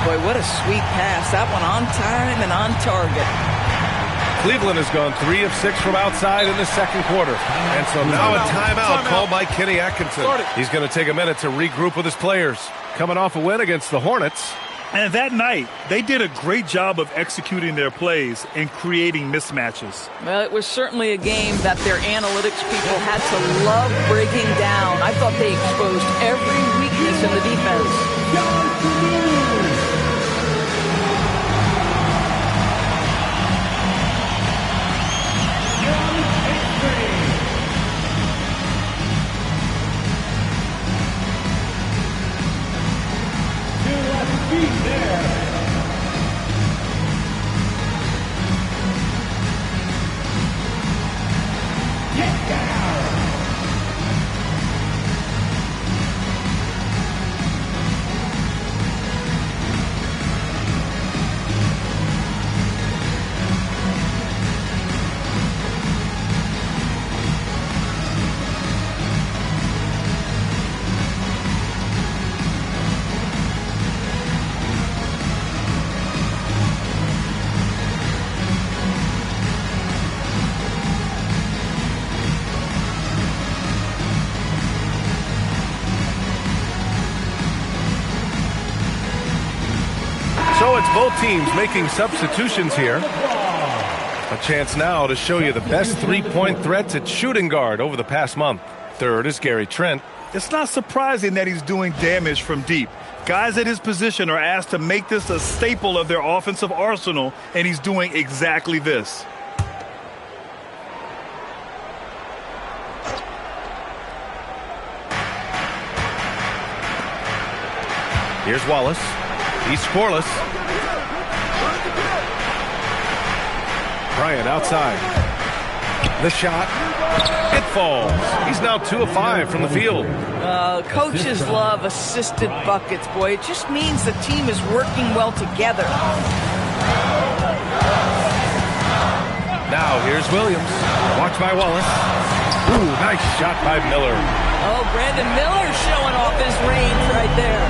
Boy, what a sweet pass. That one on time and on target. Cleveland has gone 3 of 6 from outside in the second quarter. And so now a timeout called by Kenny Atkinson. He's going to take a minute to regroup with his players. Coming off a win against the Hornets. And that night, they did a great job of executing their plays and creating mismatches. Well, it was certainly a game that their analytics people had to love breaking down. I thought they exposed every weakness in the defense. So it's both teams making substitutions here. A chance now to show you the best three-point threats at shooting guard over the past month. Third is Gary Trent. It's not surprising that he's doing damage from deep. Guys at his position are asked to make this a staple of their offensive arsenal, and he's doing exactly this. Here's Wallace. He's scoreless. Bryant outside. The shot. It falls. He's now 2 of 5 from the field. Coaches love assisted buckets, boy. It just means the team is working well together. Now here's Williams. Watch by Wallace. Ooh, nice shot by Miller. Oh, Brandon Miller showing off his range right there.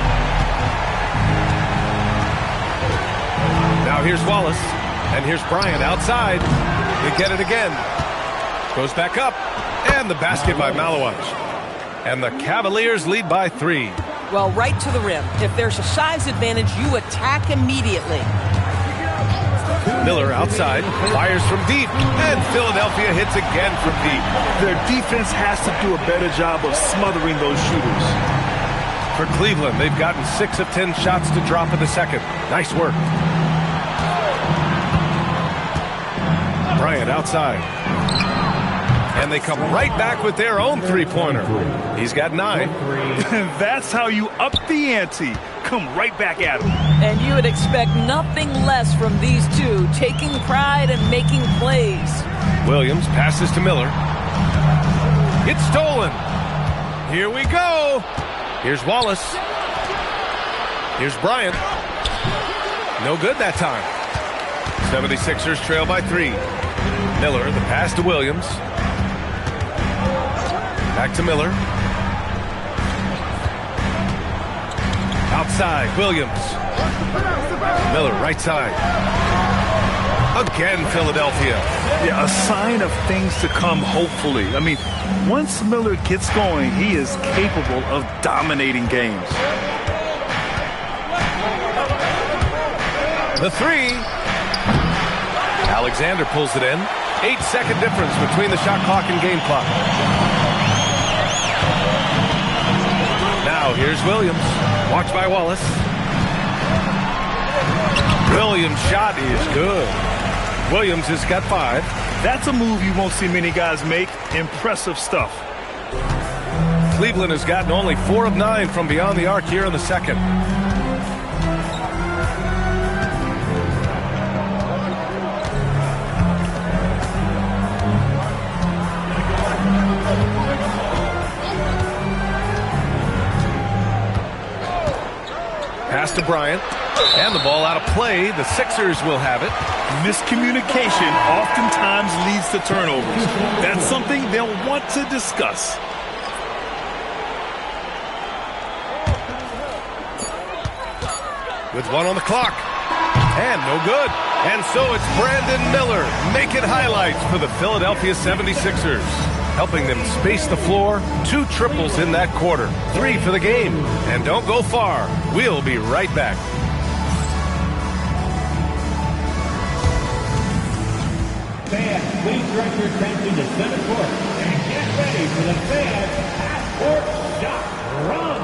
Now here's Wallace, and here's Bryant outside. They get it again. Goes back up, and the basket by Malowaj. And the Cavaliers lead by 3. Well, right to the rim. If there's a size advantage, you attack immediately. Miller outside, fires from deep, and Philadelphia hits again from deep. Their defense has to do a better job of smothering those shooters. For Cleveland, they've gotten 6 of 10 shots to drop in the second. Nice work. Bryant outside. And they come right back with their own three-pointer. He's got 9. That's how you up the ante. Come right back at him. And you would expect nothing less from these two, taking pride and making plays. Williams passes to Miller. It's stolen. Here we go. Here's Wallace. Here's Bryant. No good that time. 76ers trail by 3. Miller, the pass to Williams. Back to Miller. Outside, Williams. Miller, right side. Again, Philadelphia. Yeah, a sign of things to come, hopefully. I mean, once Miller gets going, he is capable of dominating games. The 3. Alexander pulls it in. 8-second difference between the shot clock and game clock. Now here's Williams. Watch by Wallace. Williams' shot is good. Williams has got 5. That's a move you won't see many guys make. Impressive stuff. Cleveland has gotten only 4 of 9 from beyond the arc here in the second. Pass to Bryant, and the ball out of play. The Sixers will have it. Miscommunication oftentimes leads to turnovers. That's something they'll want to discuss. With 1 on the clock, and no good. And so it's Brandon Miller making highlights for the Philadelphia 76ers. Helping them space the floor. 2 triples in that quarter. 3 for the game. And don't go far. We'll be right back. Fans, please direct your attention to center court and get ready for the fans half-court shot run.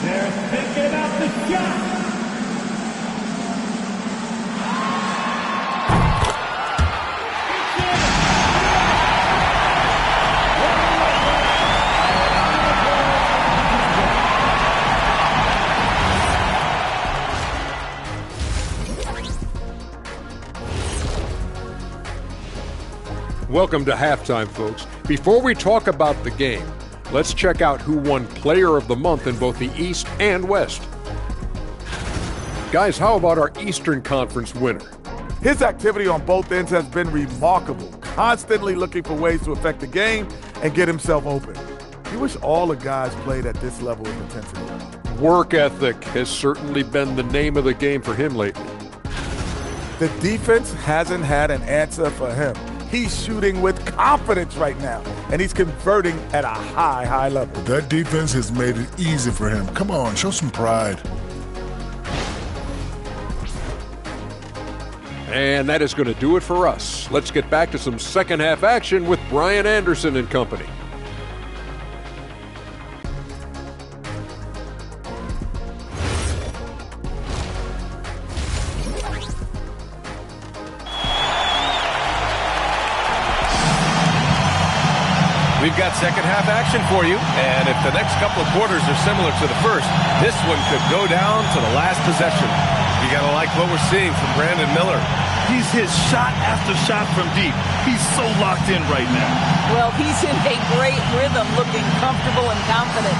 They're thinking about the shot. Welcome to halftime, folks. Before we talk about the game, let's check out who won Player of the Month in both the East and West. Guys, how about our Eastern Conference winner? His activity on both ends has been remarkable, constantly looking for ways to affect the game and get himself open. You wish all the guys played at this level of intensity. Work ethic has certainly been the name of the game for him lately. The defense hasn't had an answer for him. He's shooting with confidence right now, and he's converting at a high, high level. That defense has made it easy for him. Come on, show some pride. And that is going to do it for us. Let's get back to some second half action with Brian Anderson and company. We've got second half action for you, and if the next couple of quarters are similar to the first, this one could go down to the last possession. You gotta like what we're seeing from Brandon Miller. He's hit shot after shot from deep. He's so locked in right now. Well, he's in a great rhythm, looking comfortable and confident.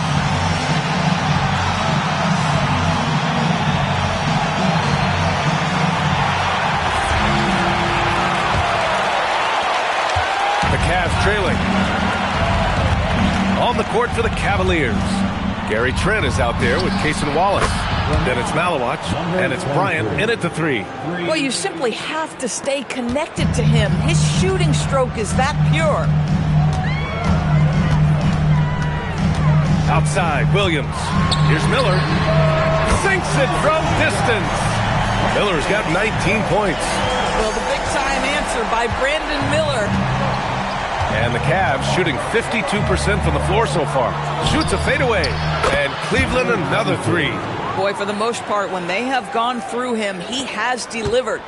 The Cavs trailing. on the court for the Cavaliers. Gary Trent is out there with Cason Wallace. Then it's Malawach, and it's Bryant in at the 3. Well, you simply have to stay connected to him. His shooting stroke is that pure. Outside, Williams. Here's Miller. Sinks it from distance. Miller's got 19 points. Well, the big-time answer by Brandon Miller. And the Cavs shooting 52% from the floor so far. Shoots a fadeaway. And Cleveland another 3. Boy, for the most part, when they have gone through him, he has delivered.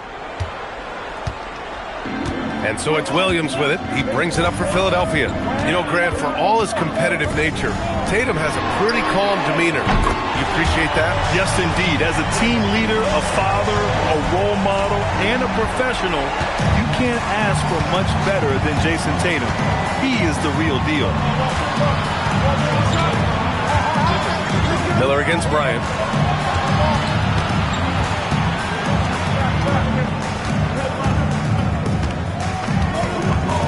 And so it's Williams with it. He brings it up for Philadelphia. You know, Grant, for all his competitive nature, Tatum has a pretty calm demeanor. You appreciate that? Yes, indeed. As a team leader, a father, a role model, and a professional, you can't ask for much better than Jason Tatum. He is the real deal. Miller against Bryant.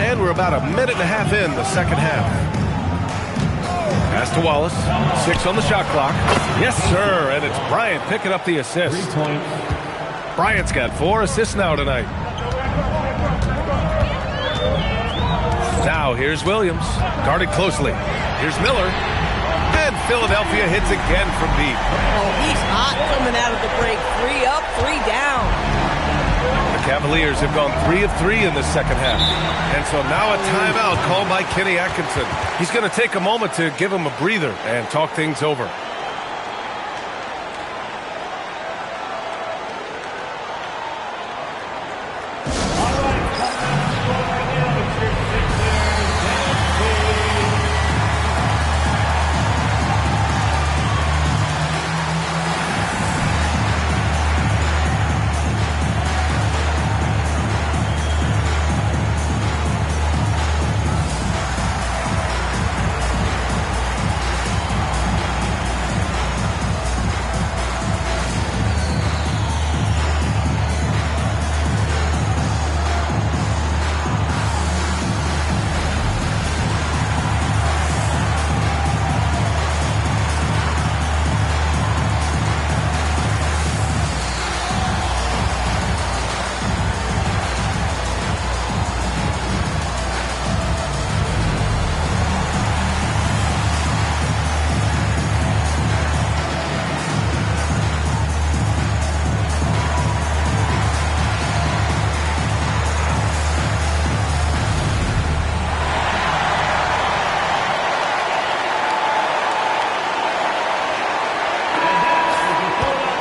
And we're about a minute and a half in the second half. Pass to Wallace. 6 on the shot clock. Yes, sir. And it's Bryant picking up the assist. Bryant's got 4 assists now tonight. Now here's Williams. Guarded closely. Here's Miller. And Philadelphia hits again from deep. Oh, he's hot coming out of the break. 3 up, 3 down. The Cavaliers have gone 3 of 3 in the second half. And so now a timeout called by Kenny Atkinson. He's going to take a moment to give him a breather and talk things over.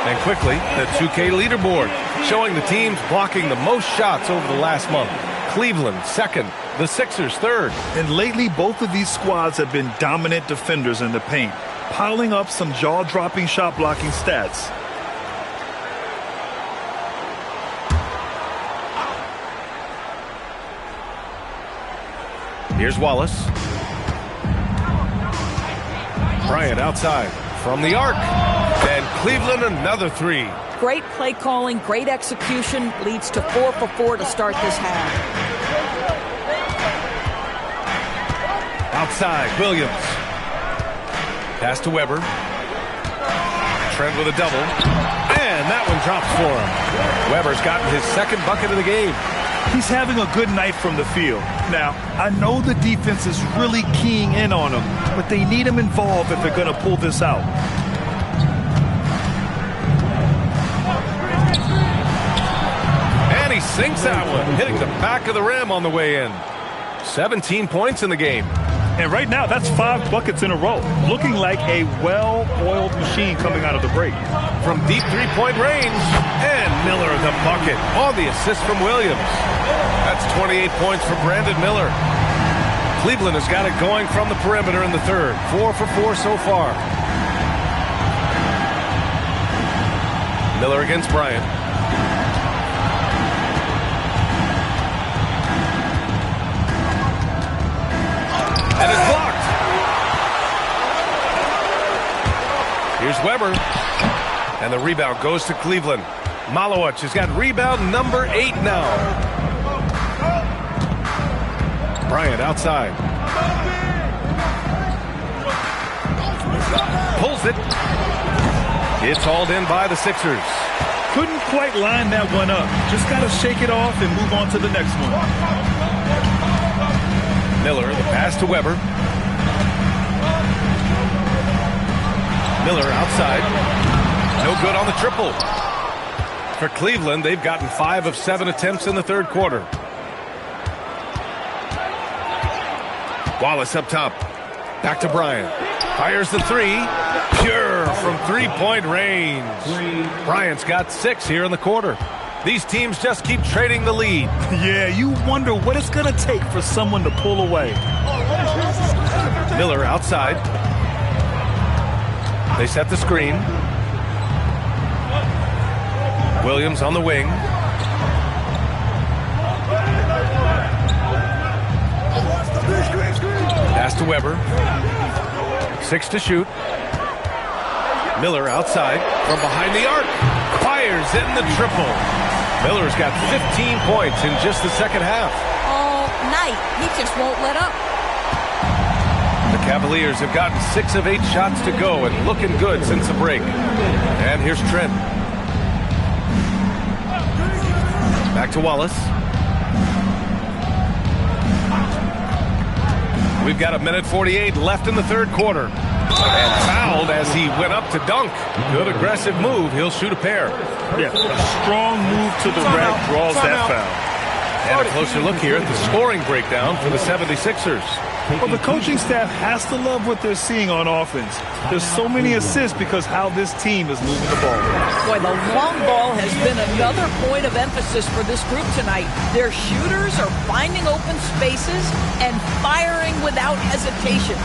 And quickly, the 2K leaderboard, showing the teams blocking the most shots over the last month. Cleveland, second. The Sixers, third. And lately, both of these squads have been dominant defenders in the paint, piling up some jaw-dropping shot-blocking stats. Here's Wallace. Bryant outside from the arc. And Cleveland another 3. Great play calling, great execution, leads to 4 for 4 to start this half. Outside, Williams. Pass to Weber. Trent with a double. And that one drops for him. Weber's gotten his second bucket of the game. He's having a good night from the field. Now, I know the defense is really keying in on him, but they need him involved if they're going to pull this out. And he sinks that one, hitting the back of the rim on the way in. 17 points in the game. And right now, that's 5 buckets in a row. Looking like a well-oiled machine coming out of the break. From deep three-point range. And Miller the bucket on the assist from Williams. That's 28 points for Brandon Miller. Cleveland has got it going from the perimeter in the third. 4 for 4 so far. Miller against Bryant. And it's blocked. Here's Weber. And the rebound goes to Cleveland. Malawach has got rebound number 8 now. Bryant outside. It's hauled in by the Sixers. Couldn't quite line that one up. Just got to shake it off and move on to the next one. Miller, the pass to Weber. Miller outside. No good on the triple. For Cleveland, they've gotten 5 of 7 attempts in the third quarter. Wallace up top. Back to Bryant. Fires the three. Pure from three-point range. Bryant's got 6 here in the quarter. These teams just keep trading the lead. Yeah, you wonder what it's going to take for someone to pull away. Miller outside. They set the screen. Williams on the wing. Pass to Weber. 6 to shoot. Miller outside from behind the arc. Fires in the triple. Miller's got 15 points in just the second half. All night. He just won't let up. The Cavaliers have gotten 6 of 8 shots to go and looking good since the break. And here's Trent. Back to Wallace. We've got 1:48 left in the third quarter. And fouled as he went up to dunk. Good aggressive move. He'll shoot a pair. Yeah, a strong move to the rack draws that foul. And a closer look here at the scoring breakdown for the 76ers. Well, the coaching staff has to love what they're seeing on offense. There's so many assists because how this team is moving the ball. Boy, the long ball has been another point of emphasis for this group tonight. Their shooters are finding open spaces and firing without hesitation.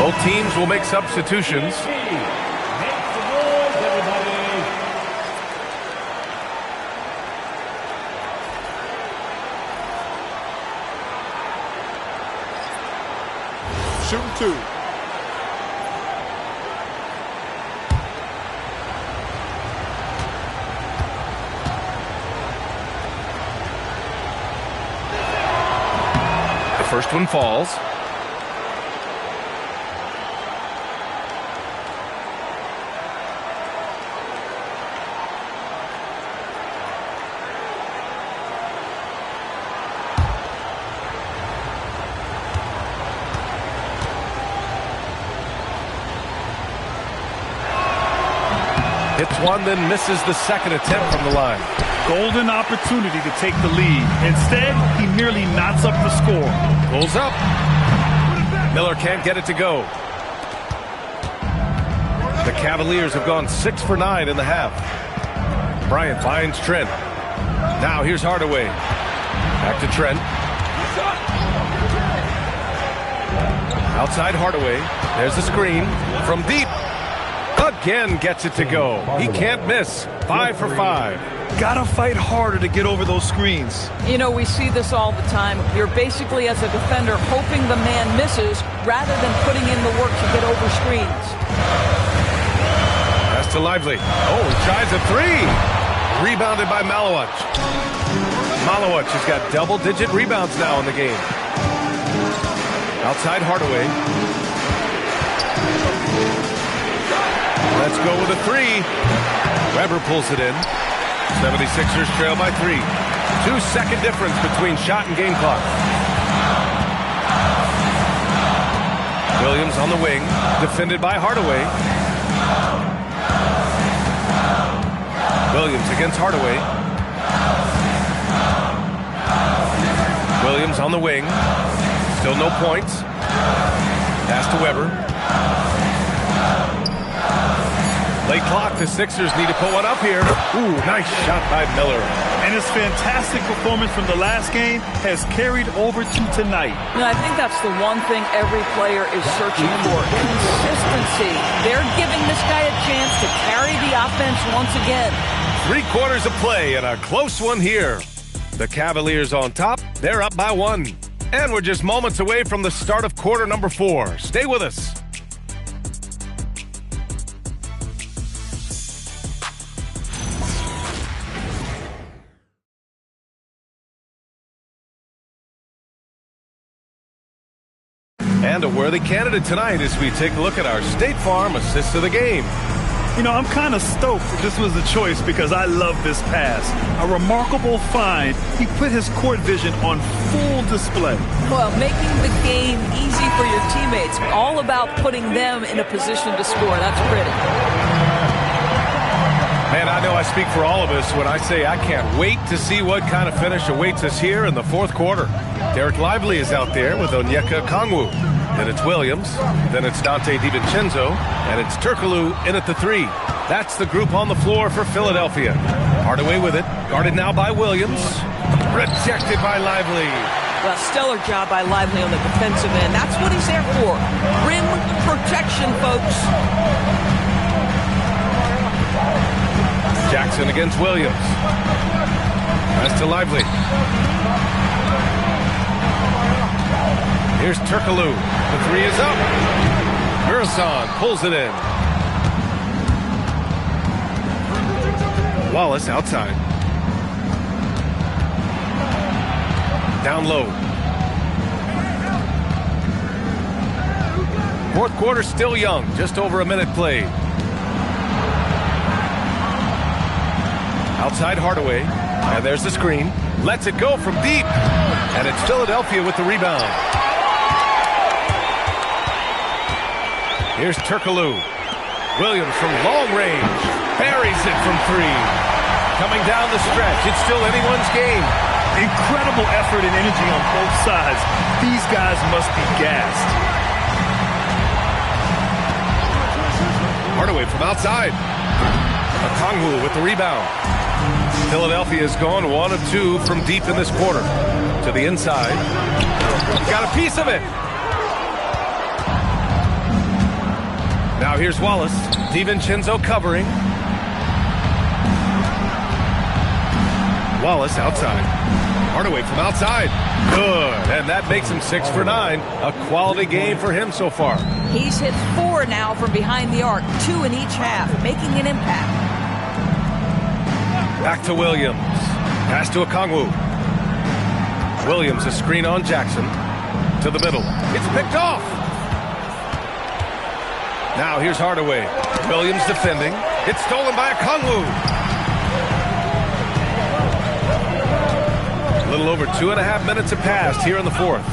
Both teams will make substitutions. Shooting 2. The first one falls. Hits one, then misses the second attempt from the line. Golden opportunity to take the lead. Instead, he merely knots up the score. Pulls up. Miller can't get it to go. The Cavaliers have gone 6 for 9 in the half. Bryant finds Trent. Now here's Hardaway. Back to Trent. Outside Hardaway. There's the screen from deep. Again gets it to go. He can't miss. 5 for 5. Gotta fight harder to get over those screens. You know, we see this all the time. You're basically, as a defender, hoping the man misses rather than putting in the work to get over screens. Pass to Lively. Oh, he tries a 3. Rebounded by Malowich. Malowich has got double-digit rebounds now in the game. Outside Hardaway. Let's go with a 3. Weber pulls it in. 76ers trail by 3. 2-second difference between shot and game clock. Williams on the wing, defended by Hardaway. Williams against Hardaway. Williams on the wing. Still no points. Pass to Weber. Late clock. The Sixers need to put one up here. Ooh, nice shot by Miller. And his fantastic performance from the last game has carried over to tonight. I think that's the one thing every player is searching for. Consistency. They're giving this guy a chance to carry the offense once again. 3 quarters of play and a close one here. The Cavaliers on top. They're up by 1. And we're just moments away from the start of quarter number 4. Stay with us. And a worthy candidate tonight as we take a look at our State Farm assist of the game. You know, I'm kind of stoked that this was the choice because I love this pass. A remarkable find. He put his court vision on full display. Well, making the game easy for your teammates. All about putting them in a position to score. That's pretty. Man, I know I speak for all of us when I say I can't wait to see what kind of finish awaits us here in the 4th quarter. Derek Lively is out there with Onyeka Okongwu. Then it's Williams. Then it's Dante DiVincenzo. And it's Turkoglu in at the 3. That's the group on the floor for Philadelphia. Hardaway with it. Guarded now by Williams. Rejected by Lively. Well, stellar job by Lively on the defensive end. That's what he's there for. Rim protection, folks. Jackson against Williams. Pass to Lively. Here's Turkoglu. The 3 is up. Murison pulls it in. Wallace outside. Down low. 4th quarter still young. Just over a minute played. Outside Hardaway. And there's the screen. Lets it go from deep. And it's Philadelphia with the rebound. Here's Turkoglu. Williams from long range. Buries it from 3. Coming down the stretch. It's still anyone's game. Incredible effort and energy on both sides. These guys must be gassed. Hardaway from outside. Okongwu with the rebound. Philadelphia has gone 1 of 2 from deep in this quarter. To the inside. Got a piece of it. Now here's Wallace. DiVincenzo covering. Wallace outside. Hardaway from outside. Good. And that makes him 6 for 9. A quality game for him so far. He's hit 4 now from behind the arc. 2 in each half, making an impact. Back to Williams. Pass to Okongwu. Williams a screen on Jackson. To the middle. It's picked off. Now here's Hardaway. Williams defending. It's stolen by Okongwu. A little over 2.5 minutes have passed here in the 4th.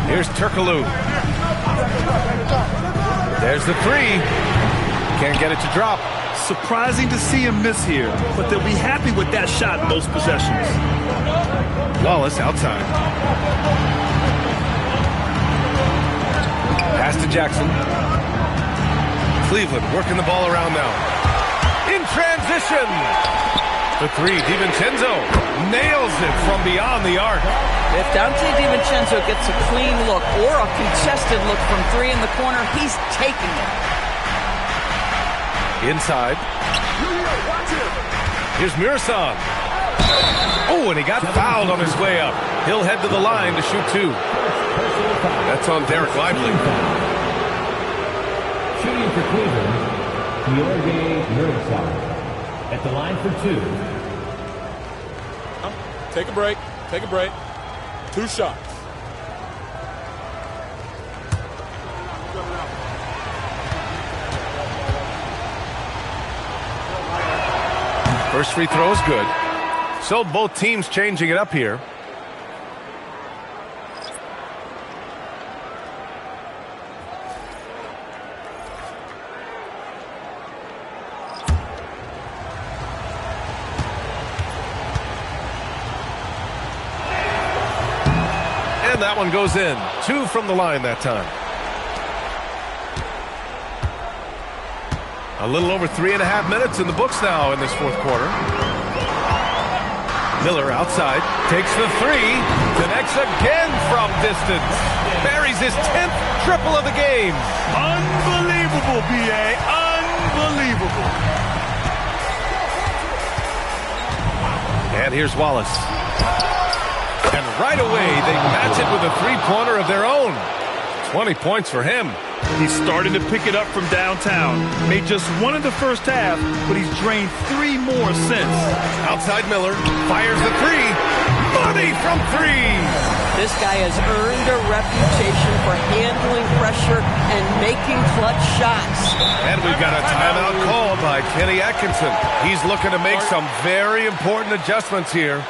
Here's Turkoglu. There's the 3. Can't get it to drop. Surprising to see him miss here, but they'll be happy with that shot most possessions. Wallace outside. Pass to Jackson. Cleveland working the ball around now. In transition. The 3, DiVincenzo nails it from beyond the arc. If Dante DiVincenzo gets a clean look or a contested look from 3 in the corner, he's taking it. Inside. Here's Murison. Oh, and he got fouled on his way up. He'll head to the line to shoot 2. That's on Derek Lively. Shooting for Cleveland, Jorge Murison. At the line for 2. Take a break. Take a break. 2 shots. First free throw is good. So both teams changing it up here. And that one goes in. 2 from the line that time. A little over 3.5 minutes in the books now in this fourth quarter. Miller outside, takes the 3, connects again from distance. Buries his 10th triple of the game. Unbelievable, B.A. Unbelievable. And here's Wallace. And right away, they match it with a three-pointer of their own. 20 points for him. He's starting to pick it up from downtown. Made just 1 in the first half, but he's drained 3 more since. Outside Miller, fires the 3. Money from 3. This guy has earned a reputation for handling pressure and making clutch shots. And we've got a timeout call by Kenny Atkinson. He's looking to make some very important adjustments here.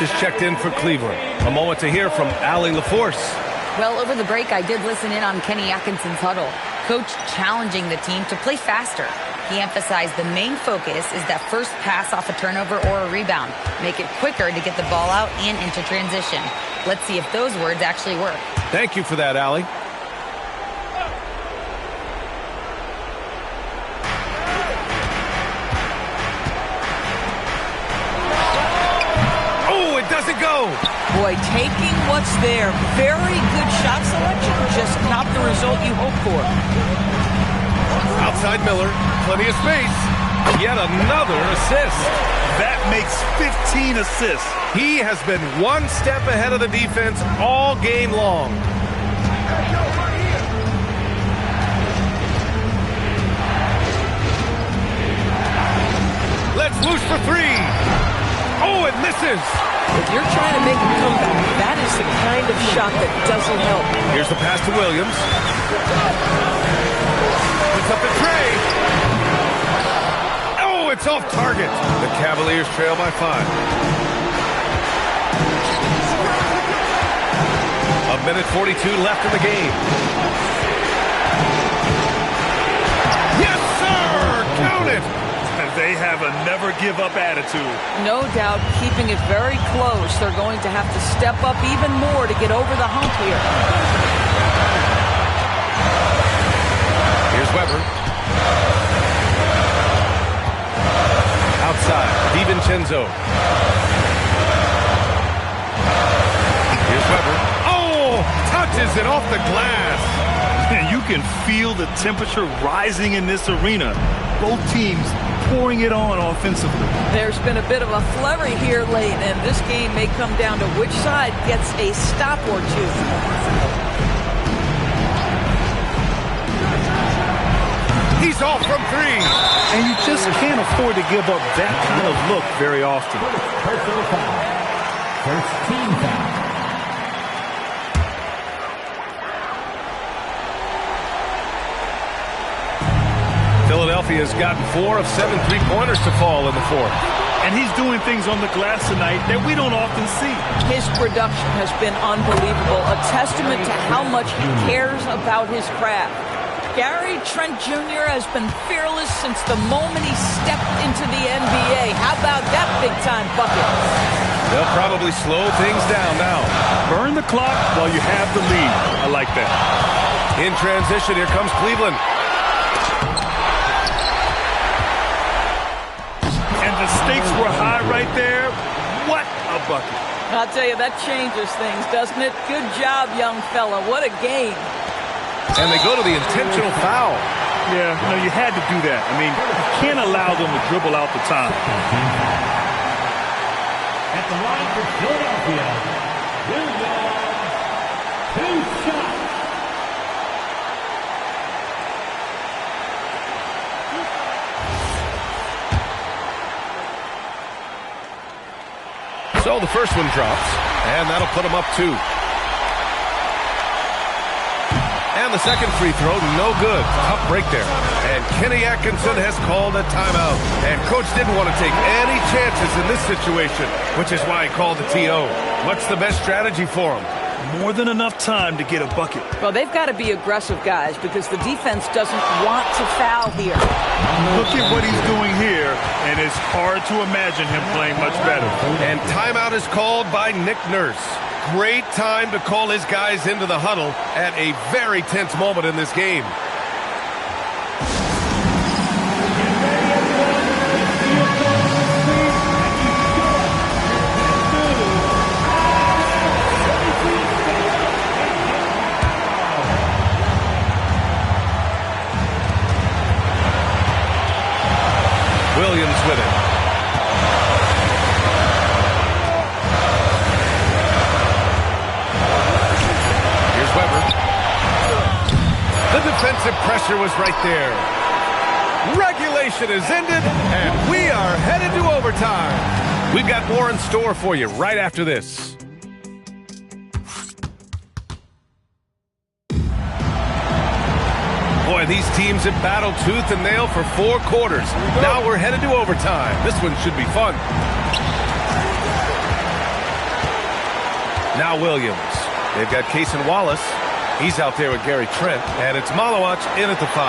Is checked in for Cleveland. A moment to hear from Allie LaForce. Well, over the break, I did listen in on Kenny Atkinson's huddle. Coach challenging the team to play faster. He emphasized the main focus is that first pass off a turnover or a rebound. Make it quicker to get the ball out and into transition. Let's see if those words actually work. Thank you for that, Allie. Doesn't go. Boy, taking what's there. Very good shot selection. Just not the result you hope for. Outside Miller. Plenty of space. Yet another assist. That makes 15 assists. He has been one step ahead of the defense all game long. Let's whoosh for 3. Oh, it misses. If you're trying to make a comeback, that is the kind of shot that doesn't help. Here's the pass to Williams. Puts up the tray. Oh, it's off target. The Cavaliers trail by 5. A minute 42 left in the game. Yes, sir! Count it! They have a never-give-up attitude. No doubt, keeping it very close. They're going to have to step up even more to get over the hump here. Here's Weber. Outside, DiVincenzo. Here's Weber. Oh, touches it off the glass. And you can feel the temperature rising in this arena. Both teams pouring it on offensively. There's been a bit of a flurry here late, and this game may come down to which side gets a stop or two. He's off from 3. And you just can't afford to give up that kind of look very often. Personal foul. First team foul. Philadelphia has gotten 4 of 7 three-pointers to fall in the fourth. And he's doing things on the glass tonight that we don't often see. His production has been unbelievable, a testament to how much he cares about his craft. Gary Trent Jr. has been fearless since the moment he stepped into the NBA. How about that big-time bucket? They'll probably slow things down now. Burn the clock while you have the lead. I like that. In transition, here comes Cleveland. And the stakes were high right there. What a bucket. I'll tell you, that changes things, doesn't it? Good job, young fella. What a game. And they go to the intentional foul. Yeah, you had to do that. I mean, you can't allow them to dribble out the time. At the line for Philadelphia, Williams, 2 shots. So the first one drops, and that'll put him up 2. And the second free throw, no good. Tough break there. And Kenny Atkinson has called a timeout. And Coach didn't want to take any chances in this situation, which is why he called the TO. What's the best strategy for him? More than enough time to get a bucket. Well, they've got to be aggressive, guys, because the defense doesn't want to foul here. Look at what he's doing here, and it's hard to imagine him playing much better. And timeout is called by Nick Nurse. Great time to call his guys into the huddle at a very tense moment in this game. Williams with it. Here's Weber. The defensive pressure was right there. Regulation is ended, and we are headed to overtime. We've got more in store for you right after this. Boy, these teams have battled tooth and nail for 4 quarters. Now we're headed to overtime. This one should be fun. Now Williams. They've got Cason Wallace. He's out there with Gary Trent. And it's Malawach in at the 5.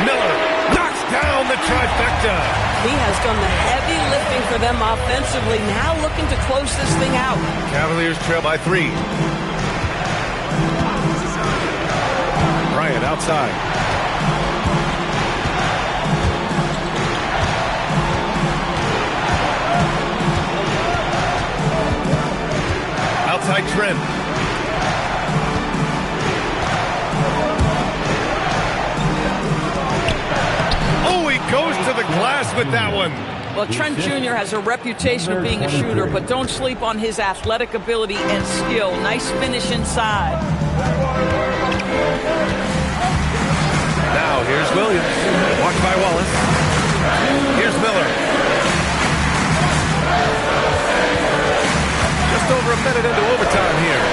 Miller knocks down the trifecta. He has done the heavy lifting for them offensively. Now looking to close this thing out. Cavaliers trail by 3. Bryant outside. Outside Trent. Oh, he goes to the glass with that one. Well, Trent Jr. has a reputation of being a shooter, but don't sleep on his athletic ability and skill. Nice finish inside. Now here's Williams. Watched by Wallace. Here's Miller. Just over a minute into overtime here.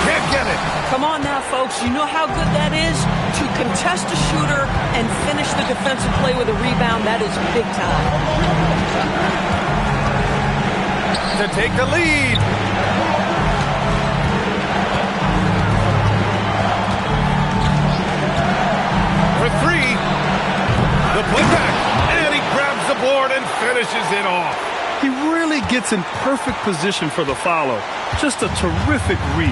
Can't get it. Come on now, folks. You know how good that is? To contest a shooter and finish the defensive play with a rebound, that is big time. To take the lead. For 3. The putback. And he grabs the board and finishes it off. He really gets in perfect position for the follow. Just a terrific read.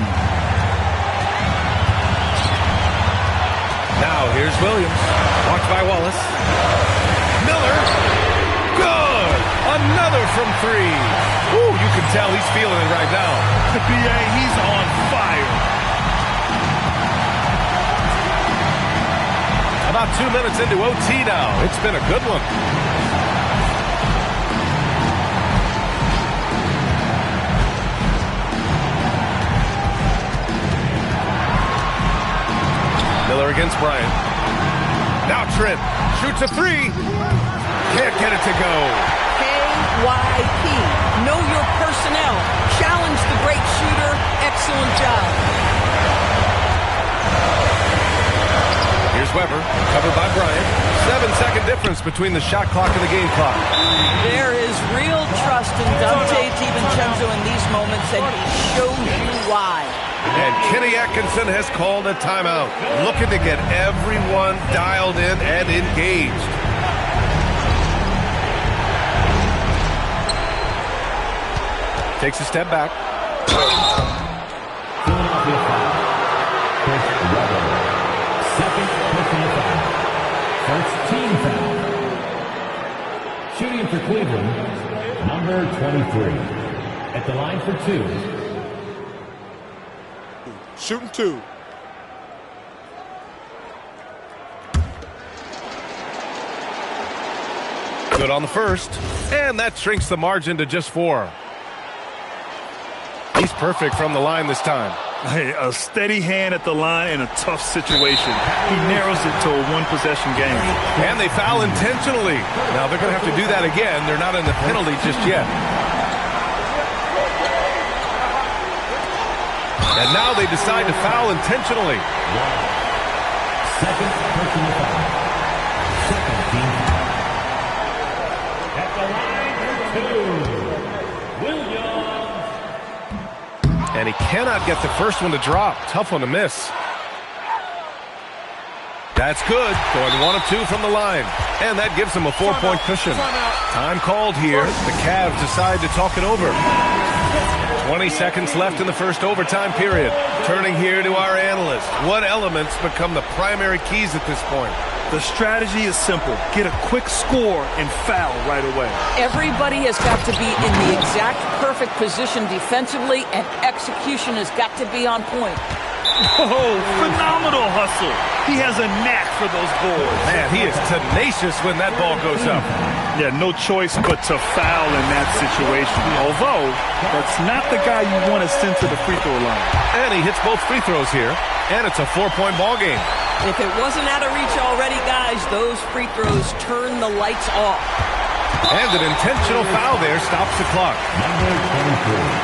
Now here's Williams. Watched by Wallace. Miller. Good. Another from 3. Ooh, you can tell he's feeling it right now. The BA, he's on fire. About 2 minutes into OT now. It's been a good one. Miller against Bryant. Now Trent shoots a 3. Can't get it to go. KYP. Know your personnel. Challenge the great shooter. Excellent job. Here's Weber, covered by Bryant. 7-second difference between the shot clock and the game clock. There is real trust in Dante DiVincenzo in these moments, and he shows you why. And Kenny Atkinson has called a timeout, looking to get everyone dialed in and engaged. Takes a step back. Philadelphia foul. First rubber. Second personal foul. First team foul. Shooting for Cleveland, number 23. At the line for 2. Shooting 2. Good on the first. And that shrinks the margin to just 4. He's perfect from the line this time. Hey, a steady hand at the line in a tough situation. He narrows it to a one-possession game. And they foul intentionally. Now they're going to have to do that again. They're not in the penalty just yet. And now they decide to foul intentionally. Second personal foul. Second team foul. At the line for 2. Williams. And he cannot get the first one to drop. Tough one to miss. That's good. Going 1 of 2 from the line. And that gives him a 4-point cushion. Time called here. The Cavs decide to talk it over. 20 seconds left in the first overtime period. Turning here to our analyst. What elements become the primary keys at this point? The strategy is simple. Get a quick score and foul right away. Everybody has got to be in the exact perfect position defensively, and execution has got to be on point. Oh, phenomenal hustle. He has a knack for those boards. Man, he is tenacious when that ball goes up. Yeah, no choice but to foul in that situation. Although, that's not the guy you want to send to the free throw line. And he hits both free throws here. And it's a 4-point ball game. If it wasn't out of reach already, guys, those free throws turn the lights off. And an intentional foul there stops the clock. Number 23.